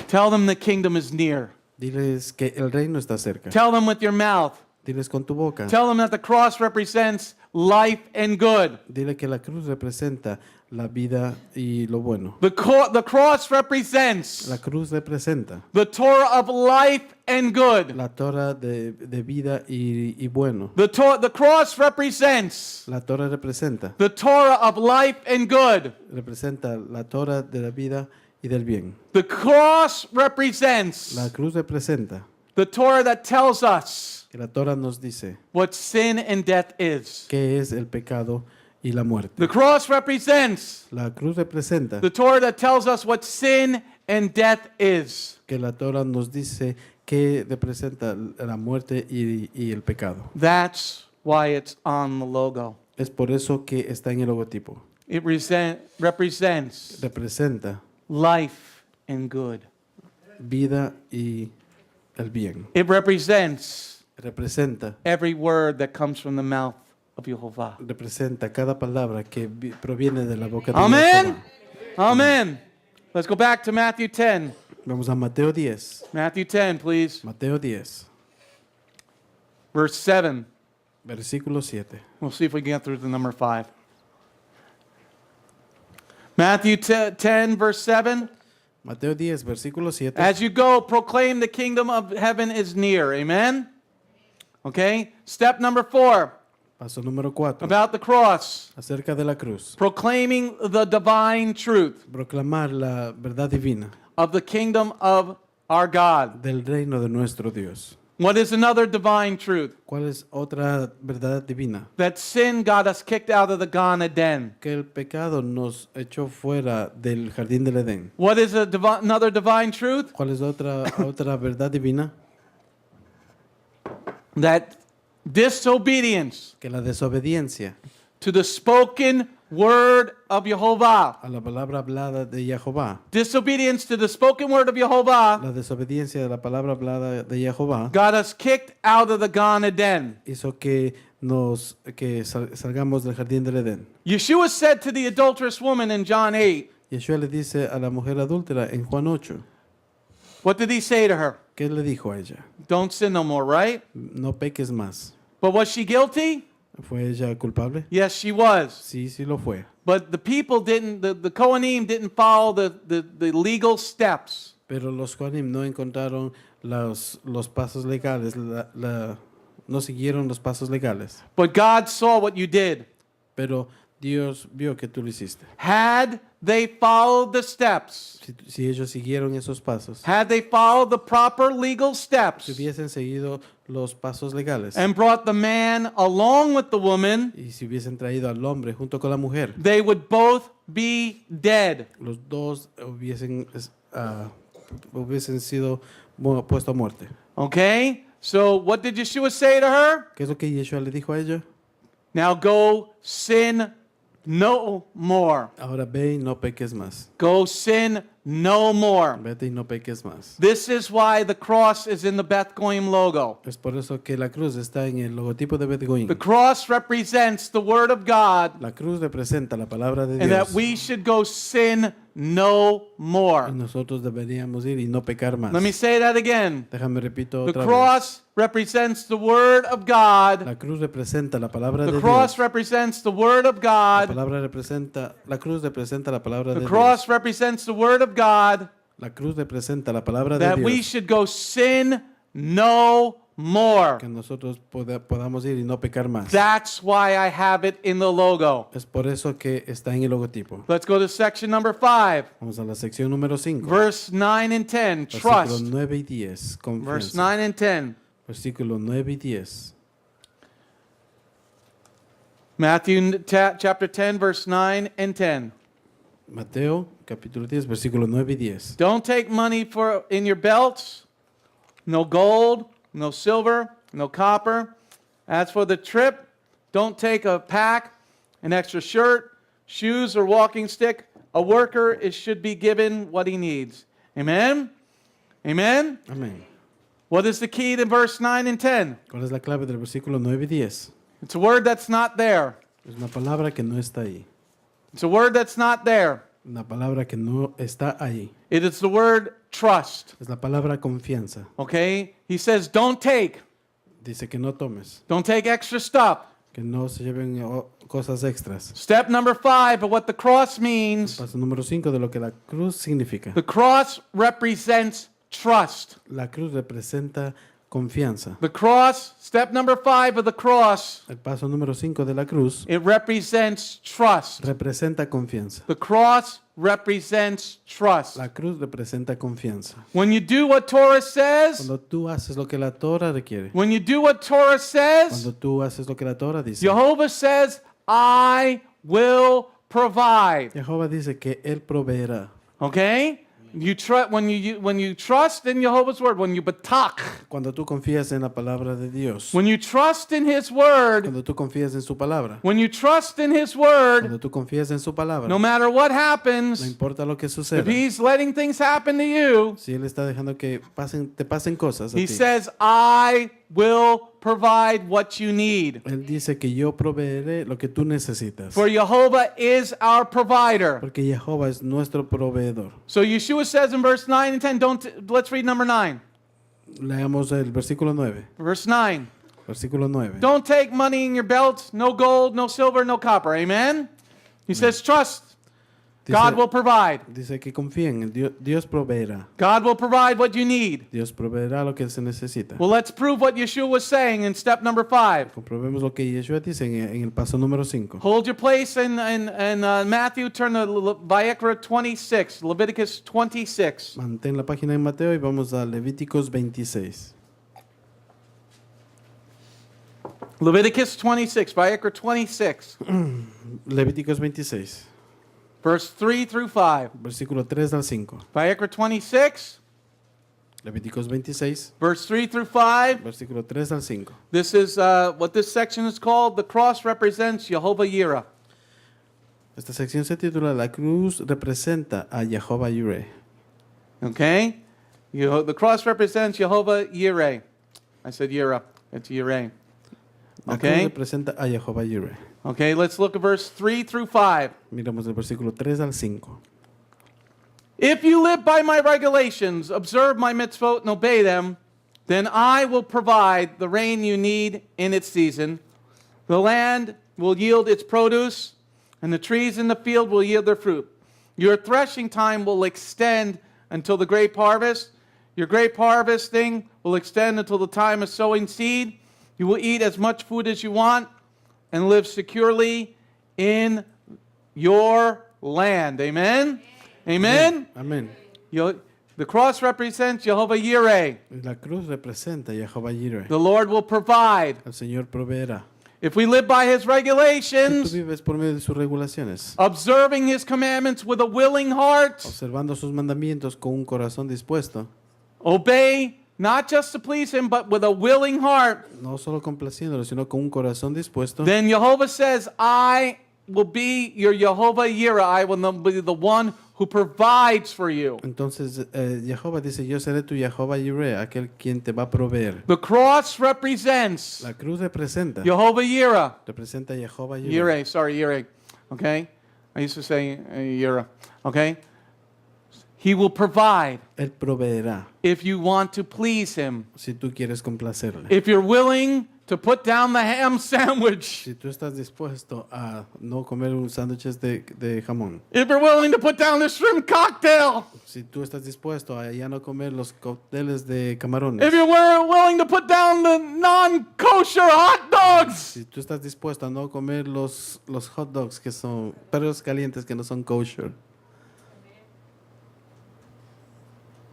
Tell them the kingdom is near. Diles que el reino está cerca. Tell them with your mouth, Diles con tu boca. Tell them that the cross represents life and good. Dile que la cruz representa la vida y lo bueno. The cross represents La cruz representa the Torah of life and good. la Torah de vida y bueno. The cross represents La Torah representa. the Torah of life and good. Representa la Torah de la vida y del bien. The cross represents La cruz representa the Torah that tells us que la Torah nos dice what sin and death is. qué es el pecado y la muerte. The cross represents La cruz representa the Torah that tells us what sin and death is. que la Torah nos dice qué representa la muerte y el pecado. That's why it's on the logo. Es por eso que está en el logotipo. It represents Representa life and good. vida y el bien. It represents Representa every word that comes from the mouth of Jehovah. representa cada palabra que proviene de la boca de Amen. Jehová. Amen. Let's go back to Matthew 10. Vamos a Mateo 10. Matthew 10, please. Mateo 10, Verse 7. versículo 7. We'll see if we can get through to number 5. Matthew 10, verse 7. Mateo 10, versículo 7. As you go, proclaim the kingdom of heaven is near. Amen? Okay? Step number 4, Paso número 4. about the cross. Acerca de la cruz. Proclaiming the divine truth Proclamar la verdad divina of the kingdom of our God. del reino de nuestro Dios. What is another divine truth? ¿Cuál es otra verdad divina? That sin got us kicked out of the Gan Eden. Que el pecado nos echó fuera del jardín del Edén. What is another divine truth? ¿Cuál es otra verdad divina? That disobedience Que la desobediencia to the spoken word of Jehovah, a la palabra hablada de Jehová, disobedience to the spoken word of Jehovah, la desobediencia de la palabra hablada de Jehová, got us kicked out of the Gan Eden. hizo que salgamos del jardín del Edén. Yeshua said to the adulterous woman in John 8, Yeshua le dice a la mujer adúltera en Juan 8, what did he say to her? ¿qué le dijo a ella? Don't sin no more, right? No peques más. But was she guilty? ¿Fue ella culpable? Yes, she was. Sí, sí lo fue. But the people didn't, the Kohanim didn't follow the legal steps. Pero los Goyim no encontraron los pasos legales, no siguieron los pasos legales. But God saw what you did. Pero Dios vio que tú lo hiciste. Had they followed the steps, Si ellos siguieron esos pasos, had they followed the proper legal steps, si hubiesen seguido los pasos legales and brought the man along with the woman, y si hubiesen traído al hombre junto con la mujer, they would both be dead. los dos hubiesen sido puestos a muerte. Okay? So what did Yeshua say to her? ¿Qué es lo que Yeshua le dijo a ella? Now go sin no more. Ahora ve y no peques más. Go sin no more. Vete y no peques más. This is why the cross is in the Beth Goyim logo. Es por eso que la cruz está en el logotipo de Beth Goyim. The cross represents the word of God, La cruz representa la palabra de and that Dios. we should go sin no Y more. nosotros deberíamos ir y no pecar más. Let me say that again. Déjame repito The otra vez. cross represents the word of God. La cruz representa la palabra The de cross Dios. represents the word of La God. cruz representa la palabra de The Dios. cross represents the word of God, La cruz representa la palabra de that we Dios. should go sin no more. Que nosotros podamos ir y no pecar más. That's why I have it in the logo. Es por eso que está en el logotipo. Let's go to section number 5, Vamos a la sección número 5. verse 9 and 10. Versículos Trust. 9 y 10. Verse Confianza. 9 and 10. Versículos 9 y 10. Matthew chapter 10, verse 9 and 10. Mateo, capítulo 10, versículos 9 y 10. Don't take money in your belts, no gold, no silver, no copper. As for the trip, don't take a pack, an extra shirt, shoes, or walking stick. A worker should be given what he needs. Amen? Amen? Amén. What is the key to verse 9 and 10? ¿Cuál es la clave del versículo 9 y 10? It's a word that's not there. Es una palabra que no está ahí. It's a word that's not there. Una palabra que no está ahí. It is the word trust. Es la palabra confianza. Okay? He says, don't take. Dice que no tomes, Don't take extra stuff. que no se lleven cosas extras. Step number 5 of what the cross means. Paso número 5 de lo que la cruz significa. The cross represents trust. La cruz representa confianza. The cross, step number 5 of the cross, El paso número 5 de la cruz it represents trust. representa confianza. The cross represents trust. La cruz representa confianza. When you do what Torah says, Cuando tú haces lo que la Torah requiere, when you do what Torah says, cuando tú haces lo que la Torah dice, Jehovah says, I will provide. Jehová dice que Él proveerá. Okay? When you trust in Jehovah's word, when you batak, Cuando tú confías en la palabra de Dios, when you trust in His word, cuando tú confías en su palabra, when you trust in His word, cuando tú confías en su palabra, no matter what no happens, importa lo que if suceda, He's letting things happen to you, si Él está dejando que te pasen cosas a He ti, says, I will provide what you need. Él dice que yo proveeré lo que tú necesitas. For Jehovah is our provider. Porque Jehová es nuestro proveedor. So Yeshua says in verse 9 and 10, let's read number 9. Leamos el versículo 9. Verse 9. Versículo 9. Don't take money in your belt, no gold, no silver, no copper. Amen? He says, trust. God will provide. Dice que confíen en Dios. Dios proveerá. God will provide what you need. Dios proveerá lo que se necesita. Well, let's prove what Yeshua was saying in step number 5. Comprobemos lo que Yeshua dice en el paso número 5. Hold your place in Matthew. Turn to Vayikra 26, Leviticus 26. Mantén la página en Mateo y vamos a Levíticos 26. Leviticus 26, Vayikra 26, Levíticos 26, verse 3 through 5. versículo 3 al 5. Vayikra 26, Levíticos 26, verse 3 through 5. versículo 3 al 5. This is what this section is called. The cross represents Jehovah Yireh. Esta sección se titula La cruz representa a Jehová Yireh. Okay? The cross represents Jehovah Yireh. I said Yireh. It's Yireh. La cruz Okay? representa a Jehová Yireh. Okay, let's look at verse 3 through 5. Miramos el versículo 3 al 5. If you live by my regulations, observe my mitzvot, and obey them, then I will provide the rain you need in its season. The land will yield its produce, and the trees in the field will yield their fruit. Your threshing time will extend until the grape harvest. Your grape harvesting will extend until the time of sowing seed. You will eat as much food as you want and live securely in your land. Amen? Amen? Amén. The cross represents Jehovah Yireh. La cruz representa a Jehová Yireh. The Lord will provide. El Señor proveerá. If we live by His Si tú regulations, vives por medio de sus regulaciones, observing His commandments with a willing heart, observando sus mandamientos con un corazón dispuesto, obey not just to please Him, but with a willing heart, no solo complaciéndolo, sino con un corazón dispuesto, then Jehovah says, I will be your Jehovah Yireh. I will be the one who provides for you. entonces Jehová dice, yo seré tu Jehová Yireh, aquel quien te va a proveer. The cross represents La cruz representa, Jehovah Yireh. representa a Jehová Yireh. Yireh. Okay? I used to say Yireh. Okay? He will provide Él proveerá, if you want to please Him. si tú quieres complacerle. If you're willing to put down the ham sandwich. Si tú estás dispuesto a no comer un sándwiches de jamón. If you're willing to put down the shrimp cocktail. Si tú estás dispuesto a ya no comer los cócteles de camarones. If you're willing to put down the non-kosher hot dogs. Si tú estás dispuesto a no comer los hot dogs que son perros calientes que no son kosher.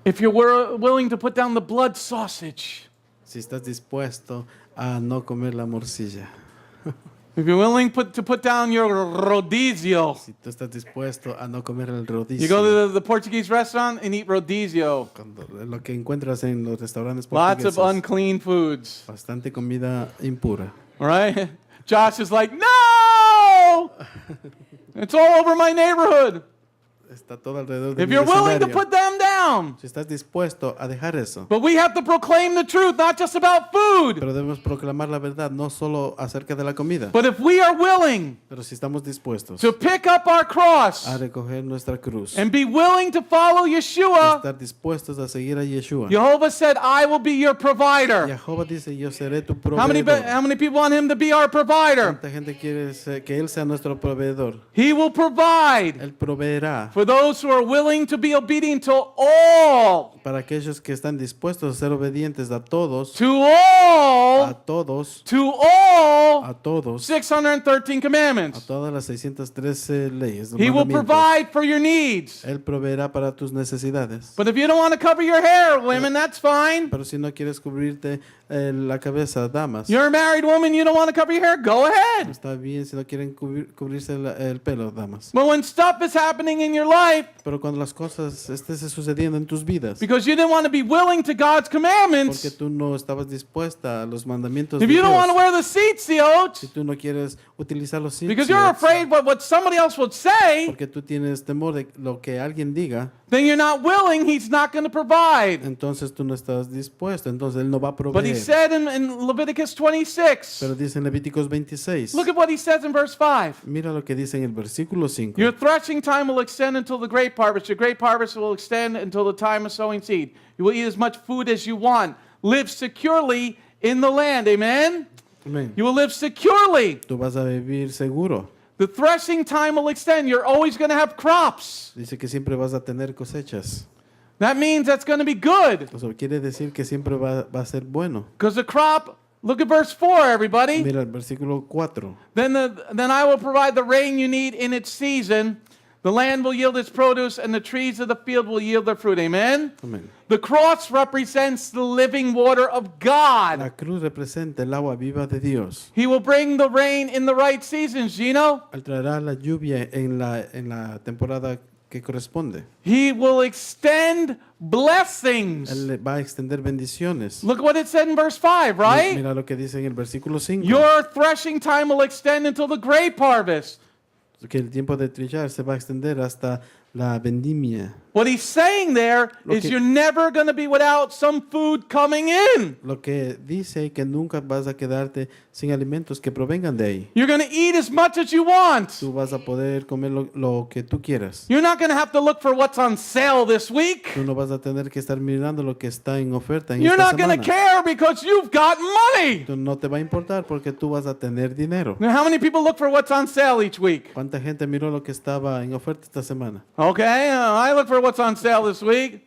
If you're willing to put down the blood sausage. Si estás dispuesto a no comer la morcilla. If you're willing to put down your rodizio. Si tú estás dispuesto a no comer el You rodicio. go to the Portuguese restaurant and eat rodizio. Lo que encuentras en los restaurantes Lots of portugueses. unclean foods. Bastante comida impura. All right? Josh is like, no! It's all over my neighborhood. Está todo alrededor de If mi you're willing to vecindario. put them down. down. Si estás dispuesto a dejar eso. But we have to proclaim the truth, not just about food. Pero debemos proclamar la verdad, no solo acerca de la comida. But if we are willing Pero si estamos dispuestos to pick up our cross a recoger nuestra cruz, and be willing to follow Yeshua, estar dispuestos a seguir a Yeshua. Jehovah said, I will be your provider. Jehová dice, yo seré tu How many proveedor. people want him to be our provider? ¿Cuánta gente quiere que Él sea nuestro proveedor? He will provide Él proveerá for those who are willing to be obedient to all. para aquellos que están dispuestos a ser obedientes a todos, To all. a todos, To all. a todos, 613 a commandments. todas las 613 leyes. los He will mandamientos. provide for your needs. Él proveerá para tus necesidades. But if you don't want to cover your hair, women, that's fine. Pero si no quieres cubrirte la cabeza, damas, You're a married woman, you don't want to cover your hair, go ahead. está bien si no quieren cubrirse el pelo, damas. But when stuff is happening in your life, Pero cuando las cosas estén sucediendo en tus vidas, because you didn't want to be willing to God's porque commandments, tú no estabas dispuesta a los mandamientos if de you don't want to Dios, wear the seatbelt, si tú no quieres utilizar los because you're cintos, afraid what somebody else would say, porque tú tienes temor de lo que alguien diga, then you're not willing, He's not going to provide. entonces tú no estás dispuesto, entonces Él no va a But He proveer. said in Leviticus 26, Pero dice en Levíticos 26, look at what He says in verse 5. mira lo que dice en el versículo 5. Your threshing time will extend until the grape harvest. Your grape harvest will extend until the time of sowing seed. You will eat as much food as you want. Live securely in the land. Amen? Amén. You will live securely. Tú vas a vivir seguro. The threshing time will extend. You're always going to have crops. Dice que siempre vas a tener cosechas. That means that's going to be good. Eso quiere decir que siempre va a ser bueno. Because the crop, look at verse 4, everybody. Mira el versículo 4. Then I will provide the rain you need in its season. The land will yield its produce, and the trees of the field will yield their fruit. Amen? Amén. The cross represents the living water of God. La cruz representa el agua viva de Dios. He will bring the rain in the right seasons, Gino. Él traerá la lluvia en la temporada que corresponde. He will extend blessings. Él le va a extender bendiciones. Look what it said in verse 5, right? Mira lo que dice en el versículo 5. Your threshing time will extend until the grape harvest. Que el tiempo de trillar se va a extender hasta la vendimia. What he's saying there is que- you're never going to be without some food coming in. Lo que dice que nunca vas a quedarte sin alimentos que provengan de ahí. You're going to eat as much as you want. Tú vas a poder comer lo que tú quieras. You're not going to have to look for what's on sale this week. Tú no vas a tener que estar mirando lo que está en oferta en You're esta not going to semana. care because you've got money. Tú no te va a importar porque tú vas a tener dinero. Now, how many people look for what's on sale each week? ¿Cuánta gente miró lo que estaba en oferta esta semana? Okay, I look for what's on sale this week.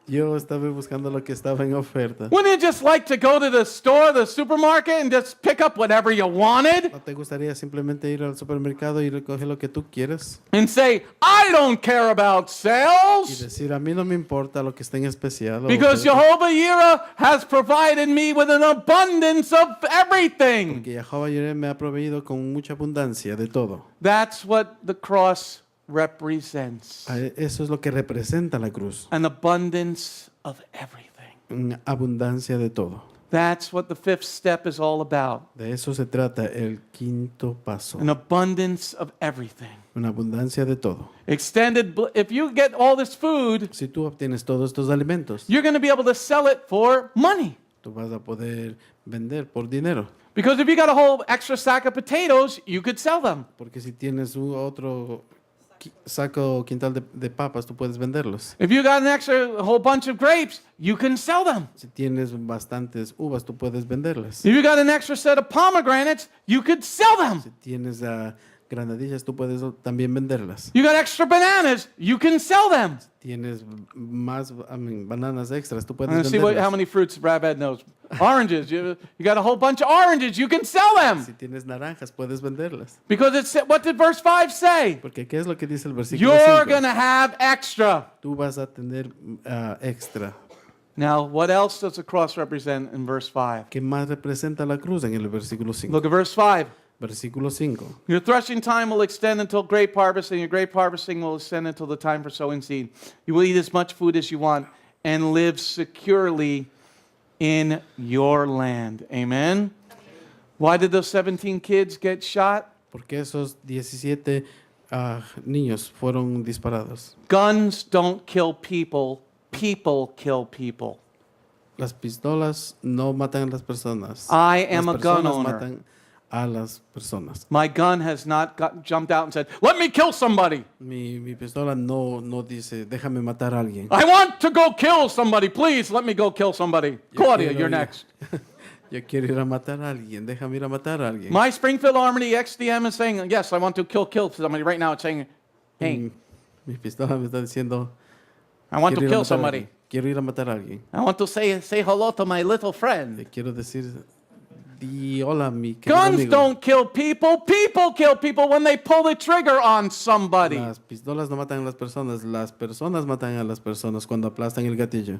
Yo estaba buscando lo que estaba en oferta. Wouldn't you just like to go to the store, the supermarket, and just pick up whatever you wanted ¿No te gustaría simplemente ir al supermercado y recoger lo que tú quieres? and say, I don't care about Y sales decir, a mí no me importa lo que esté en especial. o because oferta, Jehovah Jireh has provided me with an abundance of everything. porque Jehová Jireh me ha proveído con mucha abundancia de todo. That's what the cross represents. Eso es lo que representa la cruz. An abundance of everything. Una abundancia de todo. That's what the fifth step is all about. De eso se trata el quinto paso. An abundance of everything. Una abundancia de todo. If you get all this food, Si tú obtienes todos estos alimentos, you're going to be able to sell it for money. tú vas a poder vender por dinero. Because if you got a whole extra sack of potatoes, you could sell them. Porque si tienes un otro saco o quintal de papas, tú puedes venderlos. If you got an extra whole bunch of grapes, you can sell them. Si tienes bastantes uvas, tú puedes venderlas. If you got an extra set of pomegranates, you could sell them. Si tienes granadillas, tú puedes también venderlas. You got extra bananas, you can sell them. Tienes más bananas extras, tú puedes Let's see how venderlas. many fruits Brad knows. Oranges, you got a whole bunch of oranges, you can sell them. Si tienes naranjas, puedes venderlas. Because what did verse 5 say? Porque ¿qué es lo que dice el versículo You're 5? going to have extra. Tú vas a tener extra. Now, what else does the cross represent in verse 5? ¿Qué más representa la cruz en el versículo 5? Look at verse 5. Versículo 5. Your threshing time will extend until grape harvest, and your grape harvesting will extend until the time for sowing seed. You will eat as much food as you want and live securely in your land. Amen? Why did those 17 kids get shot? Porque esos 17 niños fueron disparados. Guns don't kill people people kill people. Las pistolas no matan a las personas. I am Las a gun personas owner. matan a las personas. My gun has not jumped out and said, let me kill somebody. Mi pistola no dice, déjame matar a alguien. I want to go kill somebody. Please let me go kill somebody. Claudia, quiero you're ir- next. Yo quiero ir a matar a alguien, déjame ir a matar a alguien. My Springfield Armory XDM is saying, yes, I want to kill somebody. Right now it's saying, hey, Mi pistola me está diciendo, I want to quiero ir a kill matar a somebody. alguien. Quiero ir a matar a alguien. I want to say hello to my little friend. Le quiero decir, di hola, mi querido Guns amigo. don't kill people. People kill people when they pull the trigger on somebody. Las pistolas no matan a las personas matan a las personas cuando aplastan el gatillo.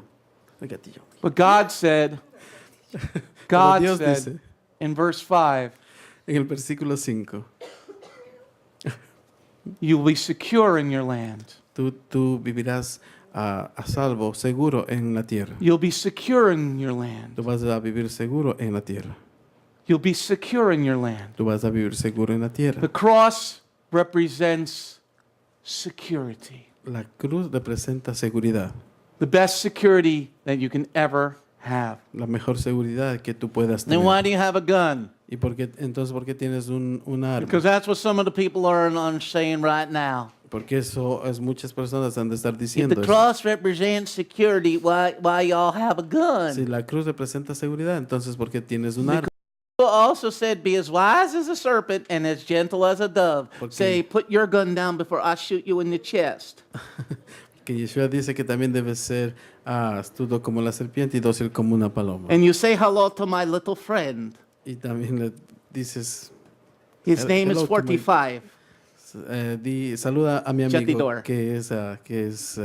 El gatillo. But God said, Pero Dios said dice in verse 5, en el versículo 5, you will be secure in your land. tú vivirás a salvo, seguro en la tierra. You'll be secure in your land. Tú vas a vivir seguro en la tierra. You'll be secure in your land. Tú vas a vivir seguro en la tierra. The cross represents security. La cruz representa seguridad. The best security that you can ever have. La mejor seguridad que tú puedas Then why tener. do you have a gun? ¿Y entonces por qué tienes una arma? Because that's what some of the people are saying right now. Porque eso es muchas personas han de estar If diciendo the eso. cross represents security, why y'all have a gun? Si la cruz representa seguridad, entonces ¿por qué tienes un arma? Also said, be as wise as a serpent and as gentle as a dove. Porque- Say, put your gun down before I shoot you in the chest. Que Yeshua dice que también debes ser astuto como la serpiente y dócil como una paloma. And you say hello to my little friend. Y también le dices, His name is hello to my- 45. saluda a mi amigo Chatidor. que es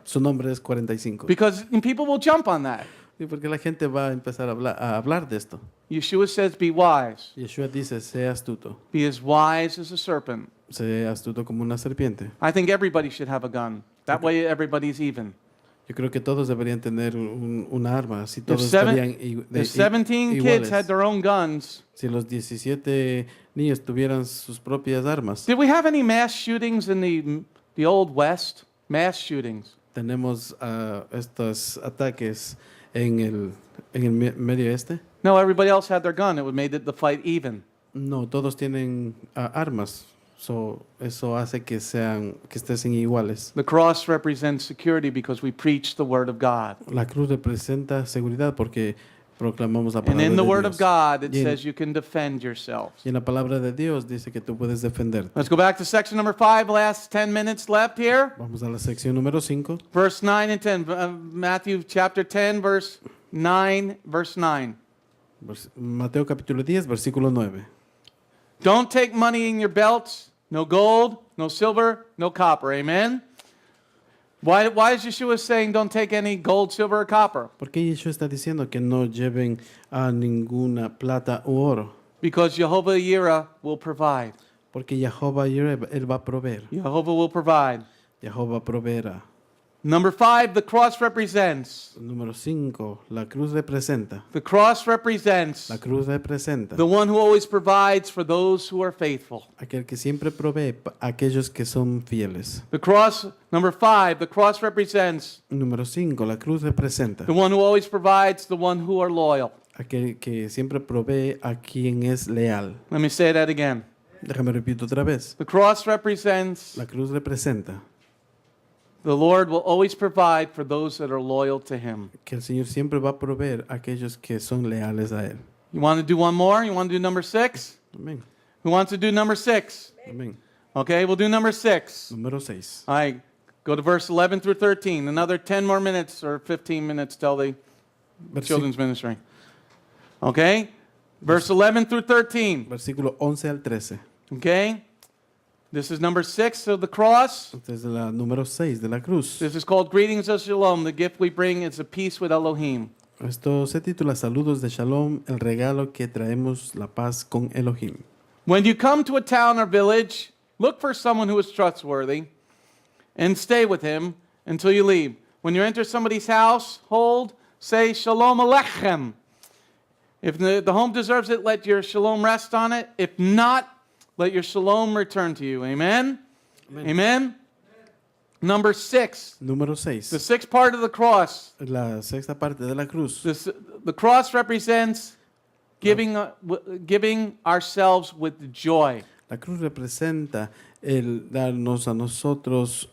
su nombre es 45. Because people will jump on that. Sí, porque la gente va a empezar a hablar de esto. Yeshua says, be wise. Yeshua dice, sé astuto. Be as wise as a serpent. Sé astuto como una serpiente. I think everybody should have a gun. That way everybody's even. Yo creo que todos deberían tener una arma, así If, todos seven- estarían if 17 kids had their own guns, Si los 17 niños tuvieran sus propias armas. did we have any mass shootings in the Old West? Mass shootings. Tenemos estos ataques en el Medio Oeste. No, everybody else had their gun. It would made the fight even. No, todos tienen armas. Eso hace que estén iguales. The cross represents security because we preach the word of God. La cruz representa seguridad porque proclamamos la And palabra in the de word Dios. of God, it Y en- says you can defend yourselves. Y en la palabra de Dios dice que tú puedes defenderte. Let's go back to section number 5, last 10 minutes left here. Vamos a la sección número 5. Verse 9 and 10. Matthew chapter 10, verse 9, verse 9. Mateo capítulo 10, versículo 9. Don't take money in your belts, no gold, no silver, no copper. Amen? Why is Yeshua saying don't take any gold, silver, or copper? ¿Por qué Yeshua está diciendo que no lleven a ninguna plata u oro? Because Jehovah Yireh will provide. Porque Jehová él va a proveer. Jehovah will provide. Jehová proveerá. Number 5, the cross represents. Número 5, la cruz representa. The cross represents La cruz representa the one who always provides for those who are faithful. aquel que siempre provee a aquellos que son fieles. The cross, number 5, the cross represents Número 5, la cruz representa the one who always provides, the one who are loyal. aquel que siempre provee a quien es leal. Let me say that again. Déjame repito otra vez. The cross represents La cruz representa the Lord will always provide for those that are loyal to Him. que el Señor siempre va a proveer a aquellos que son leales a Él. You want to do one more? You want to do number 6? Amén. Who wants to do number 6? Amén. Okay, we'll do number 6. Número 6. All right, go to verse 11 through 13. Another 10 more minutes or 15 minutes till the children's ministry. Okay? Verse 11 through 13. Versículo 11 al 13. Okay? This is number 6 of the cross. Esta es la número 6 de la cruz. This is called Greetings of Shalom. The gift we bring is a peace with Elohim. Esto se titula Saludos de Shalom, el regalo que traemos la paz con Elohim. When you come to a town or village, look for someone who is trustworthy and stay with him until you leave. When you enter somebody's household, say Shalom Aleichem. If the home deserves it, let your shalom rest on it. If not, let your shalom return to you. Amen? Amen? Number 6, Número the 6. sixth part of the cross. La sexta parte de la cruz. The cross represents giving ourselves with joy. La cruz representa el darnos a nosotros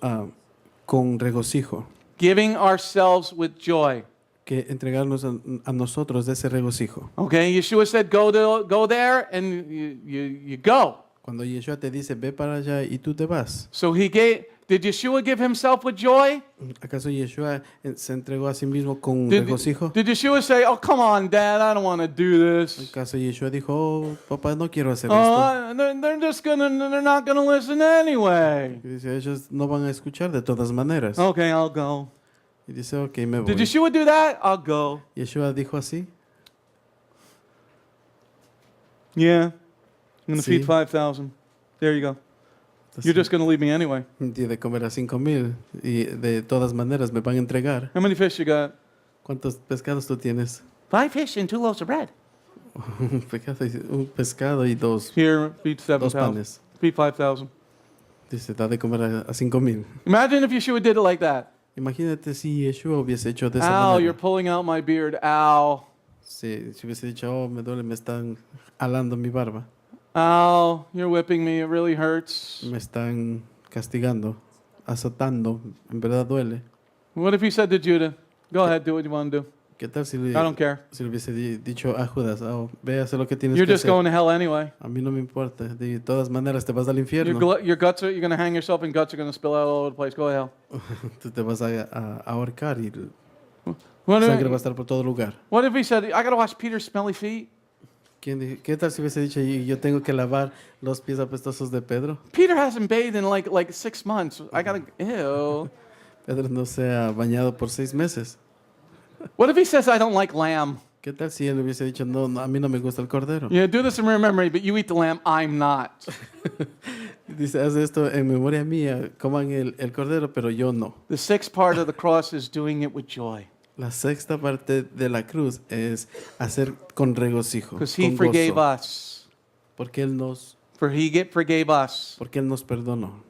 con regocijo. Giving ourselves with joy. Que entregarnos a nosotros de ese regocijo. Okay, Yeshua said, go there, and you go. Cuando Yeshua te dice, ve para allá y tú te vas. So did Yeshua give himself with joy? ¿Acaso Yeshua se entregó a sí mismo con regocijo? Did Yeshua say, oh, come on, Dad, I don't want to do this? ¿Acaso Yeshua dijo, oh, papá, no quiero hacer esto? Oh, they're not gonna listen anyway. Y dice, ellos no van a escuchar de todas maneras. Okay, I'll go. Y dice, ok, me voy. Did Yeshua do that? I'll go. Yeshua dijo así. Yeah, I'm gonna Sí. feed 5,000. There you go. You're just gonna leave me anyway. Y de comer a 5,000 y de todas maneras me van a entregar. How many fish you got? ¿Cuántos pescados tú tienes? 5 fish and 2 loaves of bread. Un pescado y dos Here, feed 7,000. panes. Feed 5,000. Dice, da de comer a 5,000. Imagine if Yeshua did it like that. Imagínate si Yeshua hubiese hecho de esa Ow, you're manera. pulling out my beard. Ow. Si hubiese dicho, oh, me duele, me están alando mi barba. Ow, you're whipping me. It really hurts. Me están castigando, azotando. En verdad duele. What if he said to Judah, go ahead, do what you want to do. ¿Qué tal si le, I don't care. si le hubiese dicho a Judas, oh, ve a hacer lo que tienes You're que just hacer? going to hell anyway. A mí no me importa. De todas maneras, te vas al Your, infierno. your guts you're going to hang yourself and guts are going to spill out all over the place. Go to hell. Tú te vas a ahorcar y What sangre va a if, estar por todo lugar. what if he said, I got to wash Peter's smelly feet? ¿Qué tal si hubiese dicho, yo tengo que lavar los pies apestosos de Pedro? Peter hasn't bathed in like 6 months. I got to, ew. Pedro no se ha bañado por 6 meses. What if he says, I don't like lamb? ¿Qué tal si él hubiese dicho, no, a mí no me gusta el cordero? Yeah, do this in memory, but you eat the lamb, I'm not. Dice, haz esto en memoria mía, coman el cordero, pero yo no. The sixth part of the cross is doing it with joy. La sexta parte de la cruz es hacer con regocijo, Because he con forgave gozo, us. porque él Forgave us. nos perdonó.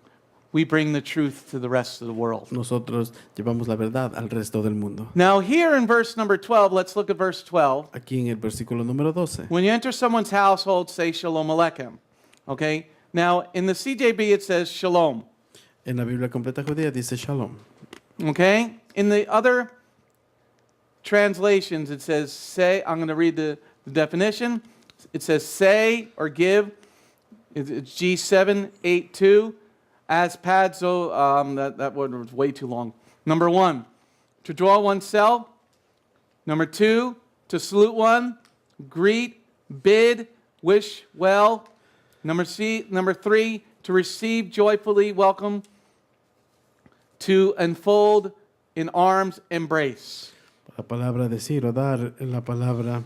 We bring the truth to the rest of the world. Nosotros llevamos la verdad al resto del mundo. Now here in verse number 12, let's look at verse 12. Aquí en el versículo número 12. When you enter someone's household, say Shalom Aleichem. Okay? Now in the CJB it says Shalom. En la Biblia completa judía dice shalom. Okay? In the other translations it says say, I'm going to read the definition. It says say or give. It's G782. As padzo, that word was way too long. Number 1, to draw oneself. Number 2, to salute one, greet, bid, wish well. Number 3, to receive joyfully, welcome, to enfold in arms, embrace. La palabra decir o dar, la palabra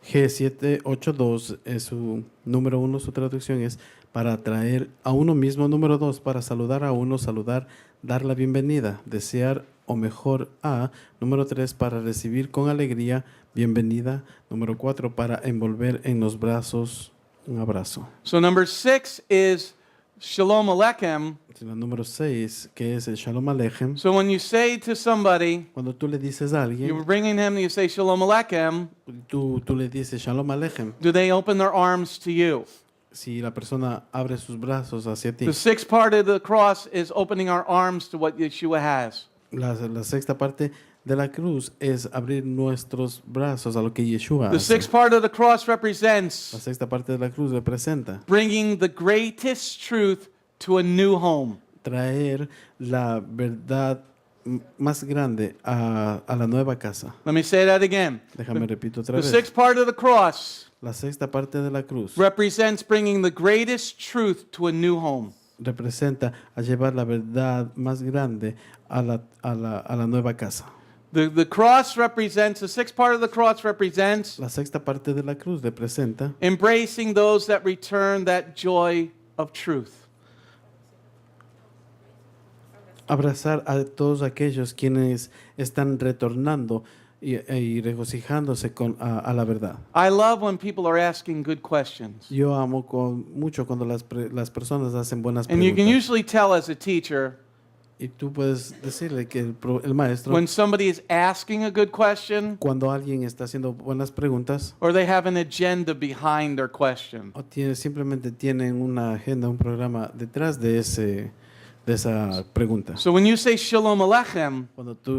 G782 es su número 1, su traducción es para atraer a uno mismo. Número 2, para saludar a uno, saludar, dar la bienvenida, desear o mejor a. Número 3, para recibir con alegría, bienvenida. Número 4, para envolver en los brazos, un abrazo. So number 6 is Shalom Aleichem. La número 6, que es el Shalom Aleichem. So when you say to somebody, Cuando tú le dices a you're alguien, bringing him, you say Shalom Aleichem, tú le dices Shalom Aleichem. do they open their arms to you? Si la persona abre sus brazos hacia ti. The sixth part of the cross is opening our arms to what Yeshua has. La sexta parte de la cruz es abrir nuestros brazos a lo que Yeshua The hace. sixth part of the cross La represents sexta parte de la cruz representa bringing the greatest truth to a new home. traer la verdad más grande a la nueva casa. Let me say that again. Déjame repito otra The vez. sixth part of the cross La sexta parte de la cruz represents bringing the greatest truth to a new home. representa a llevar la verdad más grande a la nueva casa. The cross represents, the sixth part of the cross represents La sexta parte de la cruz representa embracing those that return that joy of truth. abrazar a todos aquellos quienes están retornando y regocijándose a la verdad. I love when people are asking good questions. Yo amo mucho cuando las personas hacen buenas And you can preguntas. usually tell as a teacher Y tú puedes decirle que el maestro, when somebody is asking a good question cuando alguien está haciendo buenas preguntas, or they have an agenda behind their question. o simplemente tienen una agenda, un programa detrás de esa pregunta. So when you say Shalom Aleichem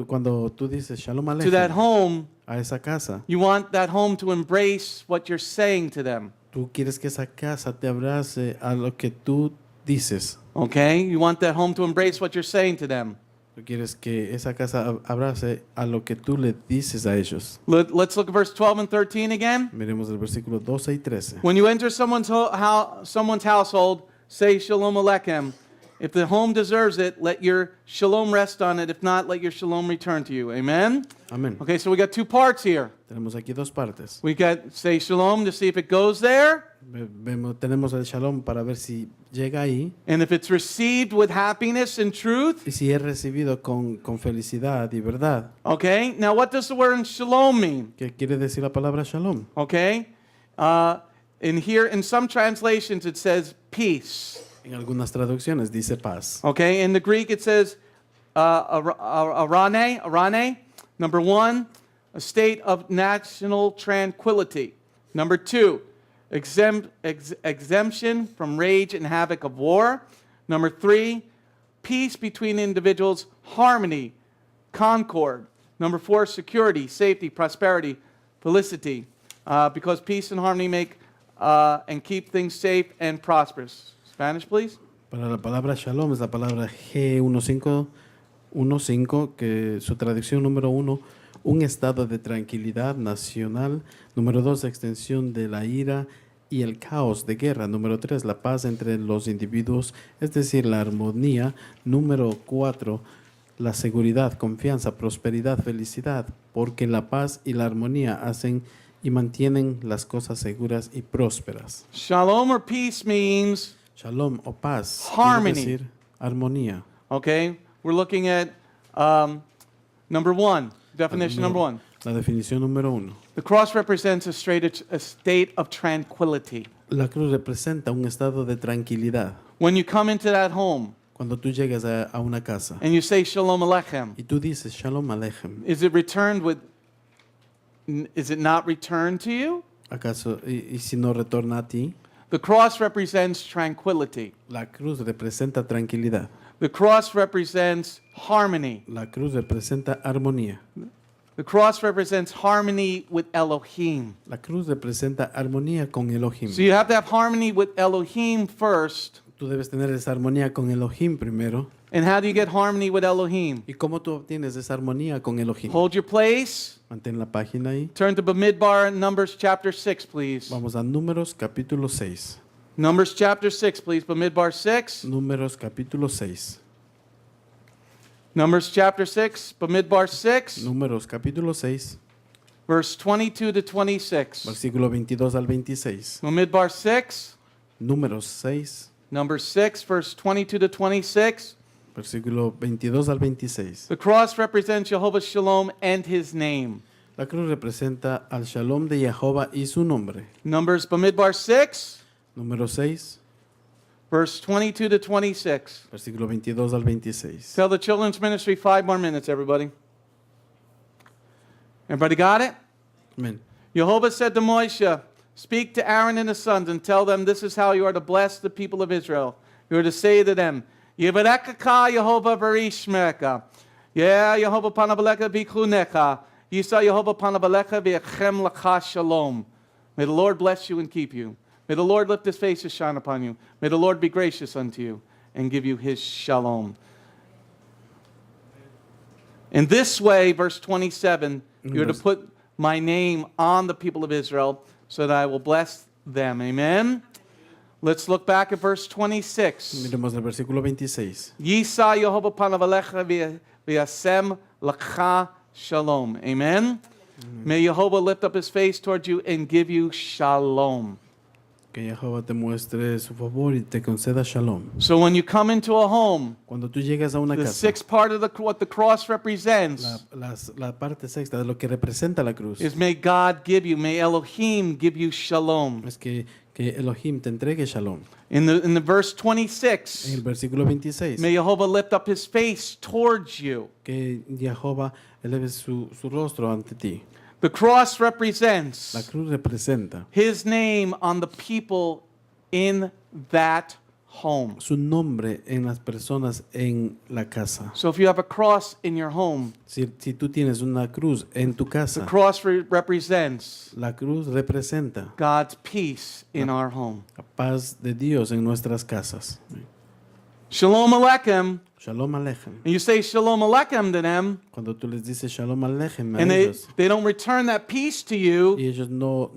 Cuando tú dices Shalom to that Aleichem home, a esa casa, you want that home to embrace what you're saying to them. tú quieres que esa casa te abrace a lo que tú dices. Okay? You want that home to embrace what you're saying to them. Tú quieres que esa casa abrace a lo que tú le dices a ellos. Let's look at verse 12 and 13 again. Miremos el versículo 12 y 13. When you enter someone's household, say Shalom Aleichem. If the home deserves it, let your shalom rest on it. If not, let your shalom return to you. Amen? Amén. Okay, so we got two parts here. Tenemos aquí dos partes. We got say shalom to see if it goes there, Tenemos el shalom para ver si llega ahí and if it's received with happiness and truth. y si es recibido con felicidad y verdad. Okay, now what does the word shalom mean? ¿Qué quiere decir la palabra shalom? Okay, in here, in some translations, it says peace. En algunas traducciones dice paz. Okay, in the Greek, it says arane. Number one, a state of national tranquility. Number two, exemption from rage and havoc of war. Number three, peace between individuals, harmony, concord. Number four, security, safety, prosperity, felicity. Because peace and harmony make and keep things safe and prosperous. Spanish, please. Para la palabra shalom es la palabra G1515, que su traducción número 1, un estado de tranquilidad nacional. Número 2, extensión de la ira y el caos de guerra. Número 3, la paz entre los individuos, es decir, la armonía. Número 4, la seguridad, confianza, prosperidad, felicidad, porque la paz y la armonía hacen y mantienen las cosas seguras y prósperas. Shalom or peace means, Shalom o paz, Harmony. quiere decir armonía. okay, we're looking at number one, definition number one. La definición número 1. The cross represents a state of tranquility. La cruz representa un estado de tranquilidad. When you come into that home Cuando tú llegas a una casa and you say Shalom Aleichem, y tú dices Shalom Aleichem, is it not returned to you? ¿acaso y si no retorna a ti? The cross represents tranquility. La cruz representa tranquilidad. The cross represents harmony. La cruz representa armonía. The cross represents harmony with Elohim. La cruz representa armonía con Elohim. So you have to have harmony with Elohim first. Tú debes tener esa armonía con Elohim primero. And how do you get harmony with Elohim? ¿Y cómo tú obtienes esa armonía con Elohim? Hold your place. Mantén la página ahí. Turn to Bamidbar, Numbers chapter 6, please. Vamos a Números capítulo 6. Numbers chapter 6, please. Bamidbar 6. Números capítulo 6. Numbers chapter 6, Bamidbar 6, Números capítulo 6, verse 22 to 26. versículo 22 al 26. Bamidbar 6, Números 6, number 6, verse 22 to 26. versículo 22 al 26. The cross represents Jehovah's Shalom and his name. La cruz representa al Shalom de Jehová y su nombre. Numbers Bamidbar 6, Número 6, verse 22 to 26. versículo 22 al 26. Tell the children's ministry 5 more minutes, everybody. Everybody got it? Amén. Jehovah said to Moshe, speak to Aaron and his sons and tell them this is how you are to bless the people of Israel. You are to say to them, Yevarekaka Yehovah Varishmeka. Yeah, Yehovah Panabalecha Biklunecha. Yisa Yehovah Panabalecha Viachem Lacha Shalom. May the Lord bless you and keep you. May the Lord lift his face to shine upon you. May the Lord be gracious unto you and give you his shalom. In this way, verse 27, you're to put my name on the people of Israel so that I will bless them. Amen? Let's look back at verse 26. Miremos el versículo 26. Yisa Yehovah Panavalecha v'yasem lakcha shalom. Amen? May Jehovah lift up his face toward you and give you shalom. Que Jehová te muestre su favor y te conceda shalom. So when you come into a home, Cuando tú llegas a una the casa, sixth part of what the cross represents la parte sexta de lo que representa la cruz is may God give you, may Elohim give you shalom. es que Elohim te entregue shalom. In the verse En 26, el versículo 26, may Jehovah lift up his face towards you. que Jehová eleve su rostro ante ti. The cross La represents cruz representa his name on the people in that home. su nombre en las personas en la casa. So if you have a cross in your home, Si tú tienes una cruz en tu the casa, cross represents la cruz representa God's peace in our home. la paz de Dios en nuestras casas. Shalom Alechem. Shalom Aleichem. And you say Shalom Alechem to them, Cuando tú les dices Shalom Aleichem a and ellos, they don't return that peace to you, y ellos no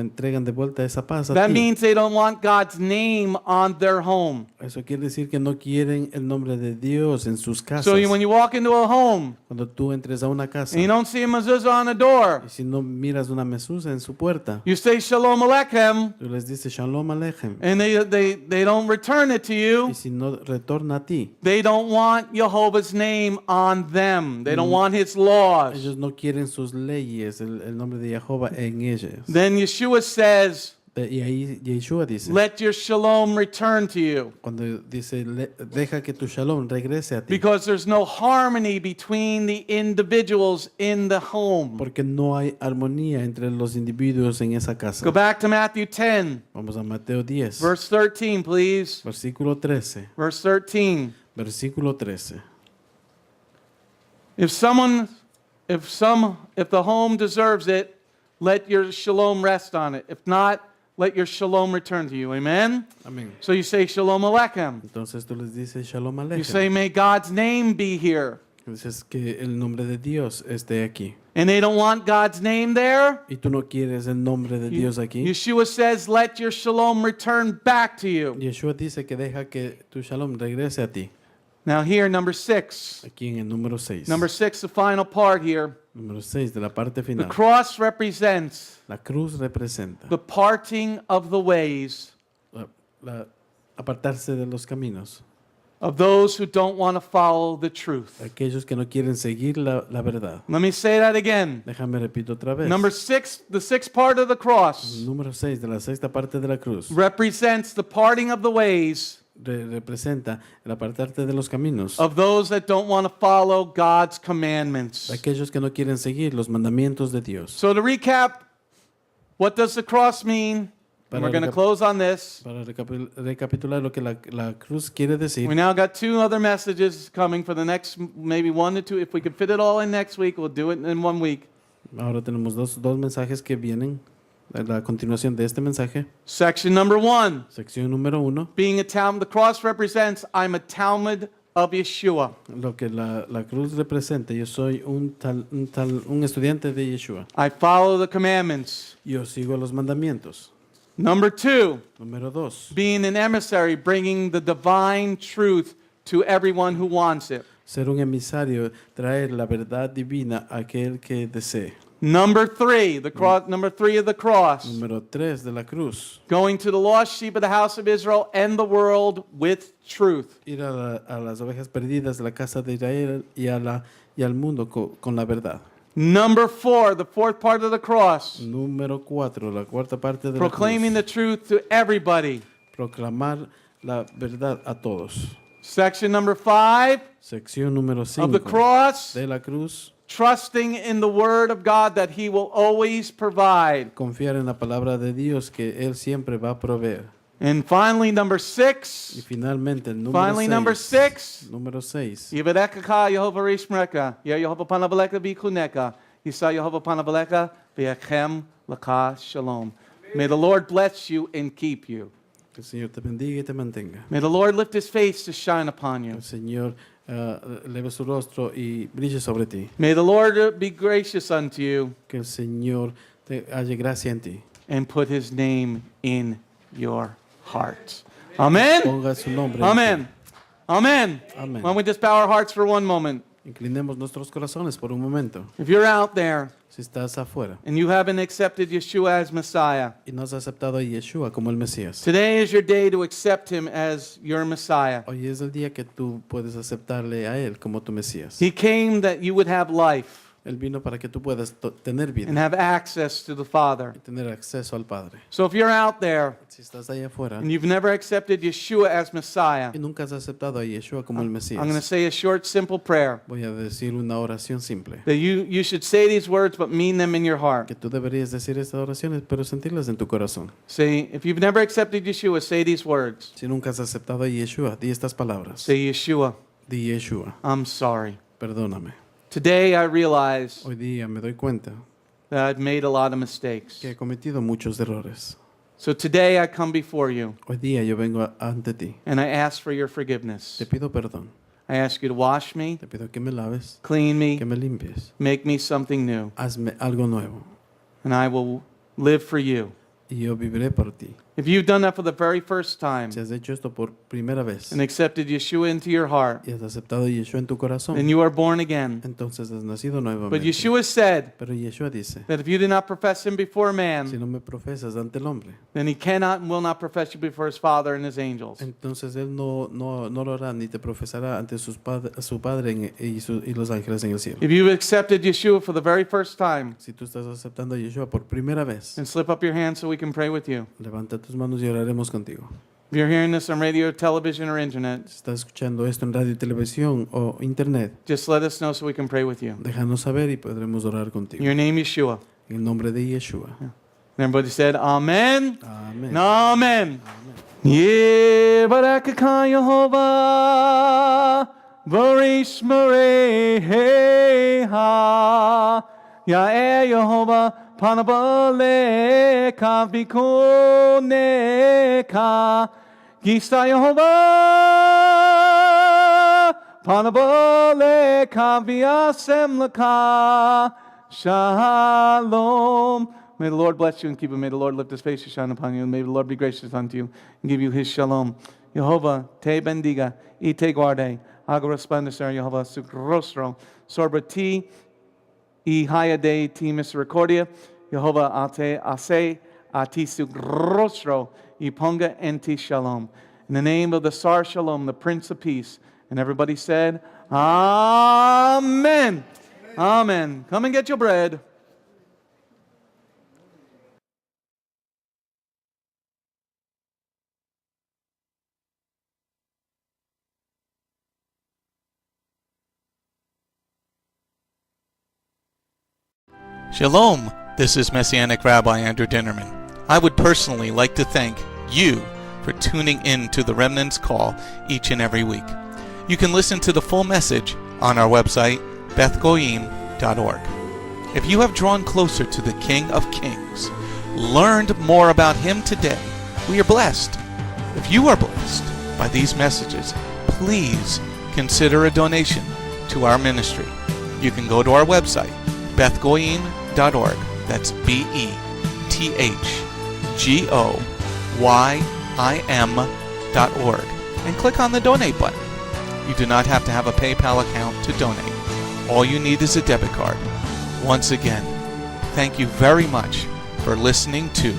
entregan de vuelta esa paz a that ti, means they don't want God's name on their home. eso quiere decir que no quieren el nombre de Dios en sus casas. So when you walk into a home Cuando tú entres a una casa and you don't see a mezuzah on the door, y si no miras una mezuzá en su puerta, you say Shalom Alechem, tú les dices Shalom Aleichem, and they don't return it to you. y si no retorna a ti, They don't want Jehovah's name on them. They don't want his laws. ellos no quieren sus leyes, el nombre de Jehová en ellos. Then Yeshua says, Y ahí Yeshua dice, let your shalom return to you. cuando dice, deja que tu shalom regrese a ti, Because there's no harmony between the individuals in the home. porque no hay armonía entre los individuos en esa casa. Go back to Matthew 10, Vamos a Mateo 10, verse 13, please. versículo 13. Verse 13. Versículo 13. If the home deserves it, let your shalom rest on it. If not, let your shalom return to you. Amen? Amén. So you say Shalom Alechem. Entonces tú les dices Shalom You say, Aleichem. may God's name be here. Dices que el nombre de Dios esté aquí. And they don't want God's name there. Y tú no quieres el nombre de Dios aquí. Yeshua says, let your shalom return back to you. Yeshua dice que deja que tu shalom regrese a ti. Now here, number 6. Aquí en el número 6. Number 6, the final part here. Número 6 de la parte The final. cross represents La cruz representa the parting of the ways apartarse de los caminos. of those who don't want to follow the truth. Aquellos que no quieren seguir la verdad. Let me say that again. Déjame repito otra vez. Number 6, the sixth part of the cross Número 6 de la sexta parte de la cruz. represents the parting of the ways Representa el apartarte de los caminos. of those that don't want to follow God's commandments. Aquellos que no quieren seguir los mandamientos de Dios. So to recap, what does the cross mean? And Para we're going to recap- close on this. Para recapitular lo que la cruz quiere decir, We now got 2 other messages coming for the next, maybe 1 to 2. If we can fit it all in next week, we'll do it in 1 week. ahora tenemos dos mensajes que vienen a la continuación de este mensaje. Section number 1, Sección número 1, being a Talmud. The cross represents I'm a Talmud of Yeshua. lo que la cruz representa. Yo soy un estudiante de Yeshua. I follow the commandments. Yo sigo los mandamientos. Number 2, Número 2, being an emissary, bringing the divine truth to everyone who wants it. ser un emisario, traer la verdad divina a aquel que desee. Number 3, the cross. Number 3 of the cross, Número 3 de la cruz, going to the lost sheep of the house of Israel and the world with truth. ir a las ovejas perdidas de la casa de Israel y al mundo con la verdad. Number 4, the fourth part of the cross, Número 4, la cuarta parte de la proclaiming the cruz, truth to everybody. proclamar la verdad a todos. Section number 5 Sección número of the 5 cross, de la cruz, trusting in the word of God that he will always provide. confiar en la palabra de Dios que Él siempre va a proveer. And finally, number Y 6, finalmente, el finally, number 6, número 6, Yivarekaka Yehovah Rishmereka, Yehovah Panabaleka Bikuneka, Yisa Yehovah Panabaleka Biachem Laka Shalom. May the Lord bless you and keep you. que el Señor te bendiga y te mantenga. May the Lord lift his face to shine upon Que you. el Señor eleve su rostro y brille sobre ti. May the Lord be gracious unto you Que el Señor te halle gracia en ti. and put his name in your heart. Amen. Ponga su nombre en ti. Amen. Amen. Amén. Why don't we just bow our hearts for 1 moment? Inclinemos nuestros corazones por un momento. If you're out there Si estás afuera and you haven't accepted Yeshua as Messiah, y no has aceptado a Yeshua como el Mesías, today is your day to accept him as your Messiah. hoy es el día que tú puedes aceptarle a Él como tu Mesías. He came that you would have life Él vino para que tú puedas tener vida and have access to the Father. y tener acceso al Padre. So if you're out there Si estás ahí afuera and you've never accepted Yeshua as Messiah, y nunca has aceptado a Yeshua como el I'm going to Mesías, say a short, simple prayer voy a decir una oración simple. that you should say these words but mean them in your heart. Que tú deberías decir estas oraciones, pero sentirlas en tu corazón. Say, if you've never accepted Yeshua, say these words. Si nunca has aceptado a Yeshua, di estas palabras. Say, Yeshua, Di Yeshua, I'm sorry. perdóname. Today I realize Hoy día me doy cuenta that I've made a lot of mistakes. que he cometido muchos errores. So today I come before you Hoy día yo vengo ante ti. and I ask for your Te forgiveness. pido perdón. I ask you to wash me, Te pido que me laves, clean me, que me limpies. make me something new, Hazme algo nuevo and I will live for you. y yo viviré por ti. If you've done that for the very first time Si has hecho esto por primera vez and accepted Yeshua into your heart, y has aceptado a Yeshua en tu corazón, then you are born again. entonces has nacido But nuevamente. Yeshua said Pero Yeshua dice, that if you do not profess him before si man, no me profesas ante el hombre, then he cannot and will not profess you before his Father and his angels. entonces Él no lo hará ni te profesará ante su Padre y los ángeles en el cielo. If you've accepted Yeshua for the very first time, Si tú estás aceptando a Yeshua por primera vez, then slip up your hand so we can pray with you. levanta tus manos y oraremos contigo. If you're hearing this on radio, television, or internet, Si estás escuchando esto en radio, televisión o internet, just let us know so we can pray with you. déjanos saber y podremos orar contigo. In your name, Yeshua. En el nombre de Yeshua. And everybody said, Amen. Amén. Amen. Yebarakaka Yehovah, Barish Mareha, Ya'e Yehovah, Panabaleka, Vikoneka, Gisa Yehovah, Panabaleka, Viasemleka, Shalom. May the Lord bless you and keep you. May the Lord lift his face to shine upon you. And may the Lord be gracious unto you and give you his shalom. Jehovah, te bendiga y te guarde. Haga resplandecer, Jehovah, su rostro sobre ti y haya de ti misericordia. Jehovah, te hace a ti su rostro y ponga en ti shalom. In the name of the Sar Shalom, the Prince of Peace. And everybody said, Amen. Amen. Come and get your bread. Shalom, this is Messianic Rabbi Andrew Dinnerman. I would personally like to thank you for tuning in to the Remnant's Call each and every week. You can listen to the full message on our website, bethgoyim.org. If you have drawn closer to the King of Kings, learned more about Him today, we are blessed. If you are blessed by these messages, please consider a donation to our ministry. You can go to our website, bethgoyim.org. That's BETHGOYIM.org. And click on the donate button. You do not have to have a PayPal account to donate. All you need is a debit card. Once again, thank you very much for listening to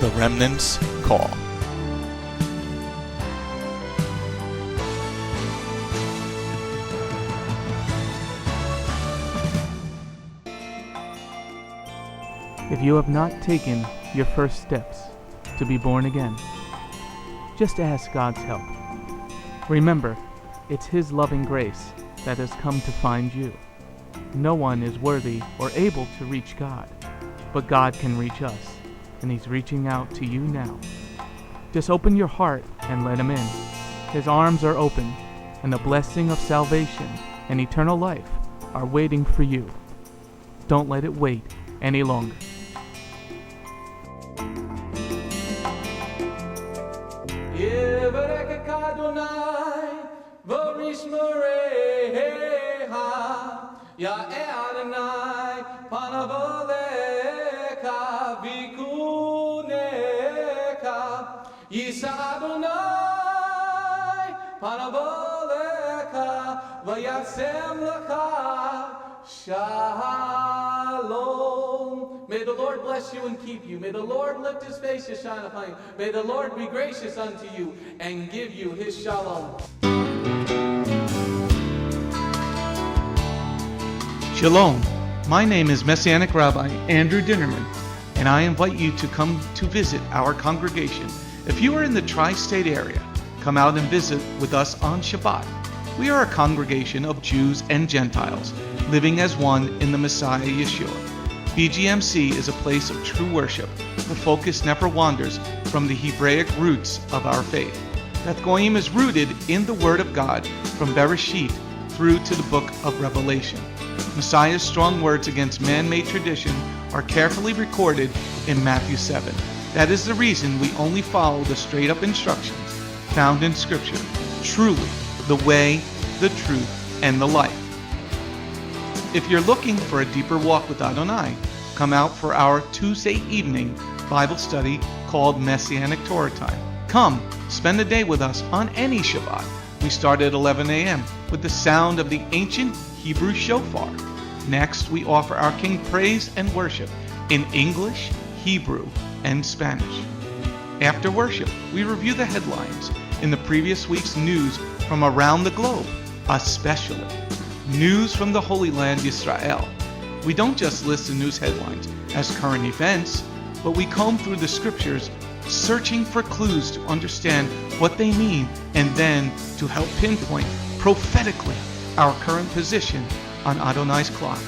The Remnant's Call. If you have not taken your first steps to be born again, just ask God's help. Remember, it's His loving grace that has come to find you. No one is worthy or able to reach God, but God can reach us, and He's reaching out to you now. Just open your heart and let Him in. His arms are open, and the blessing of salvation and eternal life are waiting for you. Don't let it wait any longer. Ya Adonai, Panavoleka, Vikuneka, Yisa Adonai, Panavoleka, v'yasem lecha shalom. May the Lord bless you and keep you. May the Lord lift his face to shine upon you. May the Lord be gracious unto you and give you his shalom. Shalom. My name is Messianic Rabbi Andrew Dinnerman, and I invite you to come to visit our congregation. If you are in the tri-state area, come out and visit with us on Shabbat. We are a congregation of Jews and Gentiles, living as one in the Messiah Yeshua. BGMC is a place of true worship. The focus never wanders from the Hebraic roots of our faith. Beth Goyim is rooted in the Word of God from Bereshit through to the book of Revelation. Messiah's strong words against man-made tradition are carefully recorded in Matthew 7. That is the reason we only follow the straight-up instructions found in Scripture, truly the way, the truth, and the life. If you're looking for a deeper walk with Adonai, come out for our Tuesday evening Bible study called Messianic Torah Time. Come, spend the day with us on any Shabbat. We start at 11 a.m. with the sound of the ancient Hebrew shofar. Next, we offer our King praise and worship in English, Hebrew, and Spanish. After worship, we review the headlines in the previous week's news from around the globe, especially news from the Holy Land, Israel. We don't just list the news headlines as current events, but we comb through the scriptures, searching for clues to understand what they mean and then to help pinpoint prophetically our current position on Adonai's clock.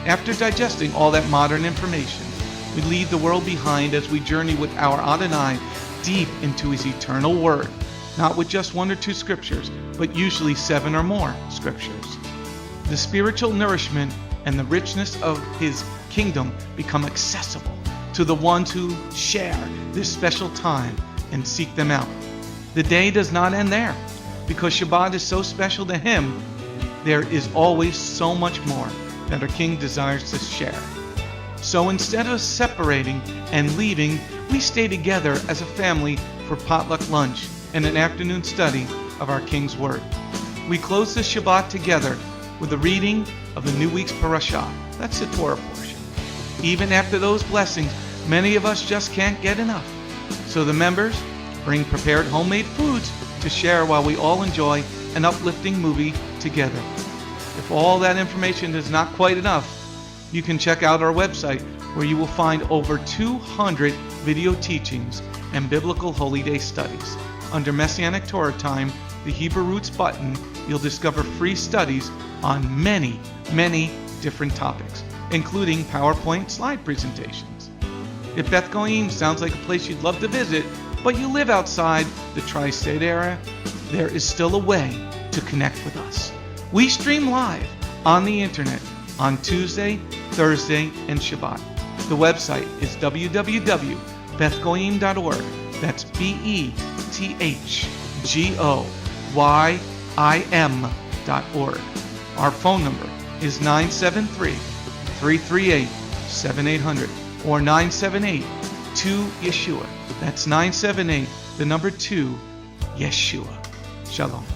After digesting all that modern information, we leave the world behind as we journey with our Adonai deep into his eternal word, not with just one or two scriptures, but usually 7 or more scriptures. The spiritual nourishment and the richness of his kingdom become accessible to the ones who share this special time and seek them out. The day does not end there. Because Shabbat is so special to him, there is always so much more that our King desires to share. So instead of separating and leaving, we stay together as a family for potluck lunch and an afternoon study of our King's Word. We close the Shabbat together with a reading of the new week's parashah. That's the Torah portion. Even after those blessings, many of us just can't get enough. So the members bring prepared homemade foods to share while we all enjoy an uplifting movie together. If all that information is not quite enough, you can check out our website where you will find over 200 video teachings and biblical holy day studies. Under Messianic Torah Time, the Hebrew Roots button, you'll discover free studies on many, many different topics, including PowerPoint slide presentations. If Beth Goyim sounds like a place you'd love to visit, but you live outside the tri-state area, there is still a way to connect with us. We stream live on the internet on Tuesday, Thursday, and Shabbat. The website is www.bethgoyim.org. That's BETHGOYIM.org. Our phone number is 973-338-7800 or 978-2-YESHUA. That's 978, the number 2, Yeshua. Shalom.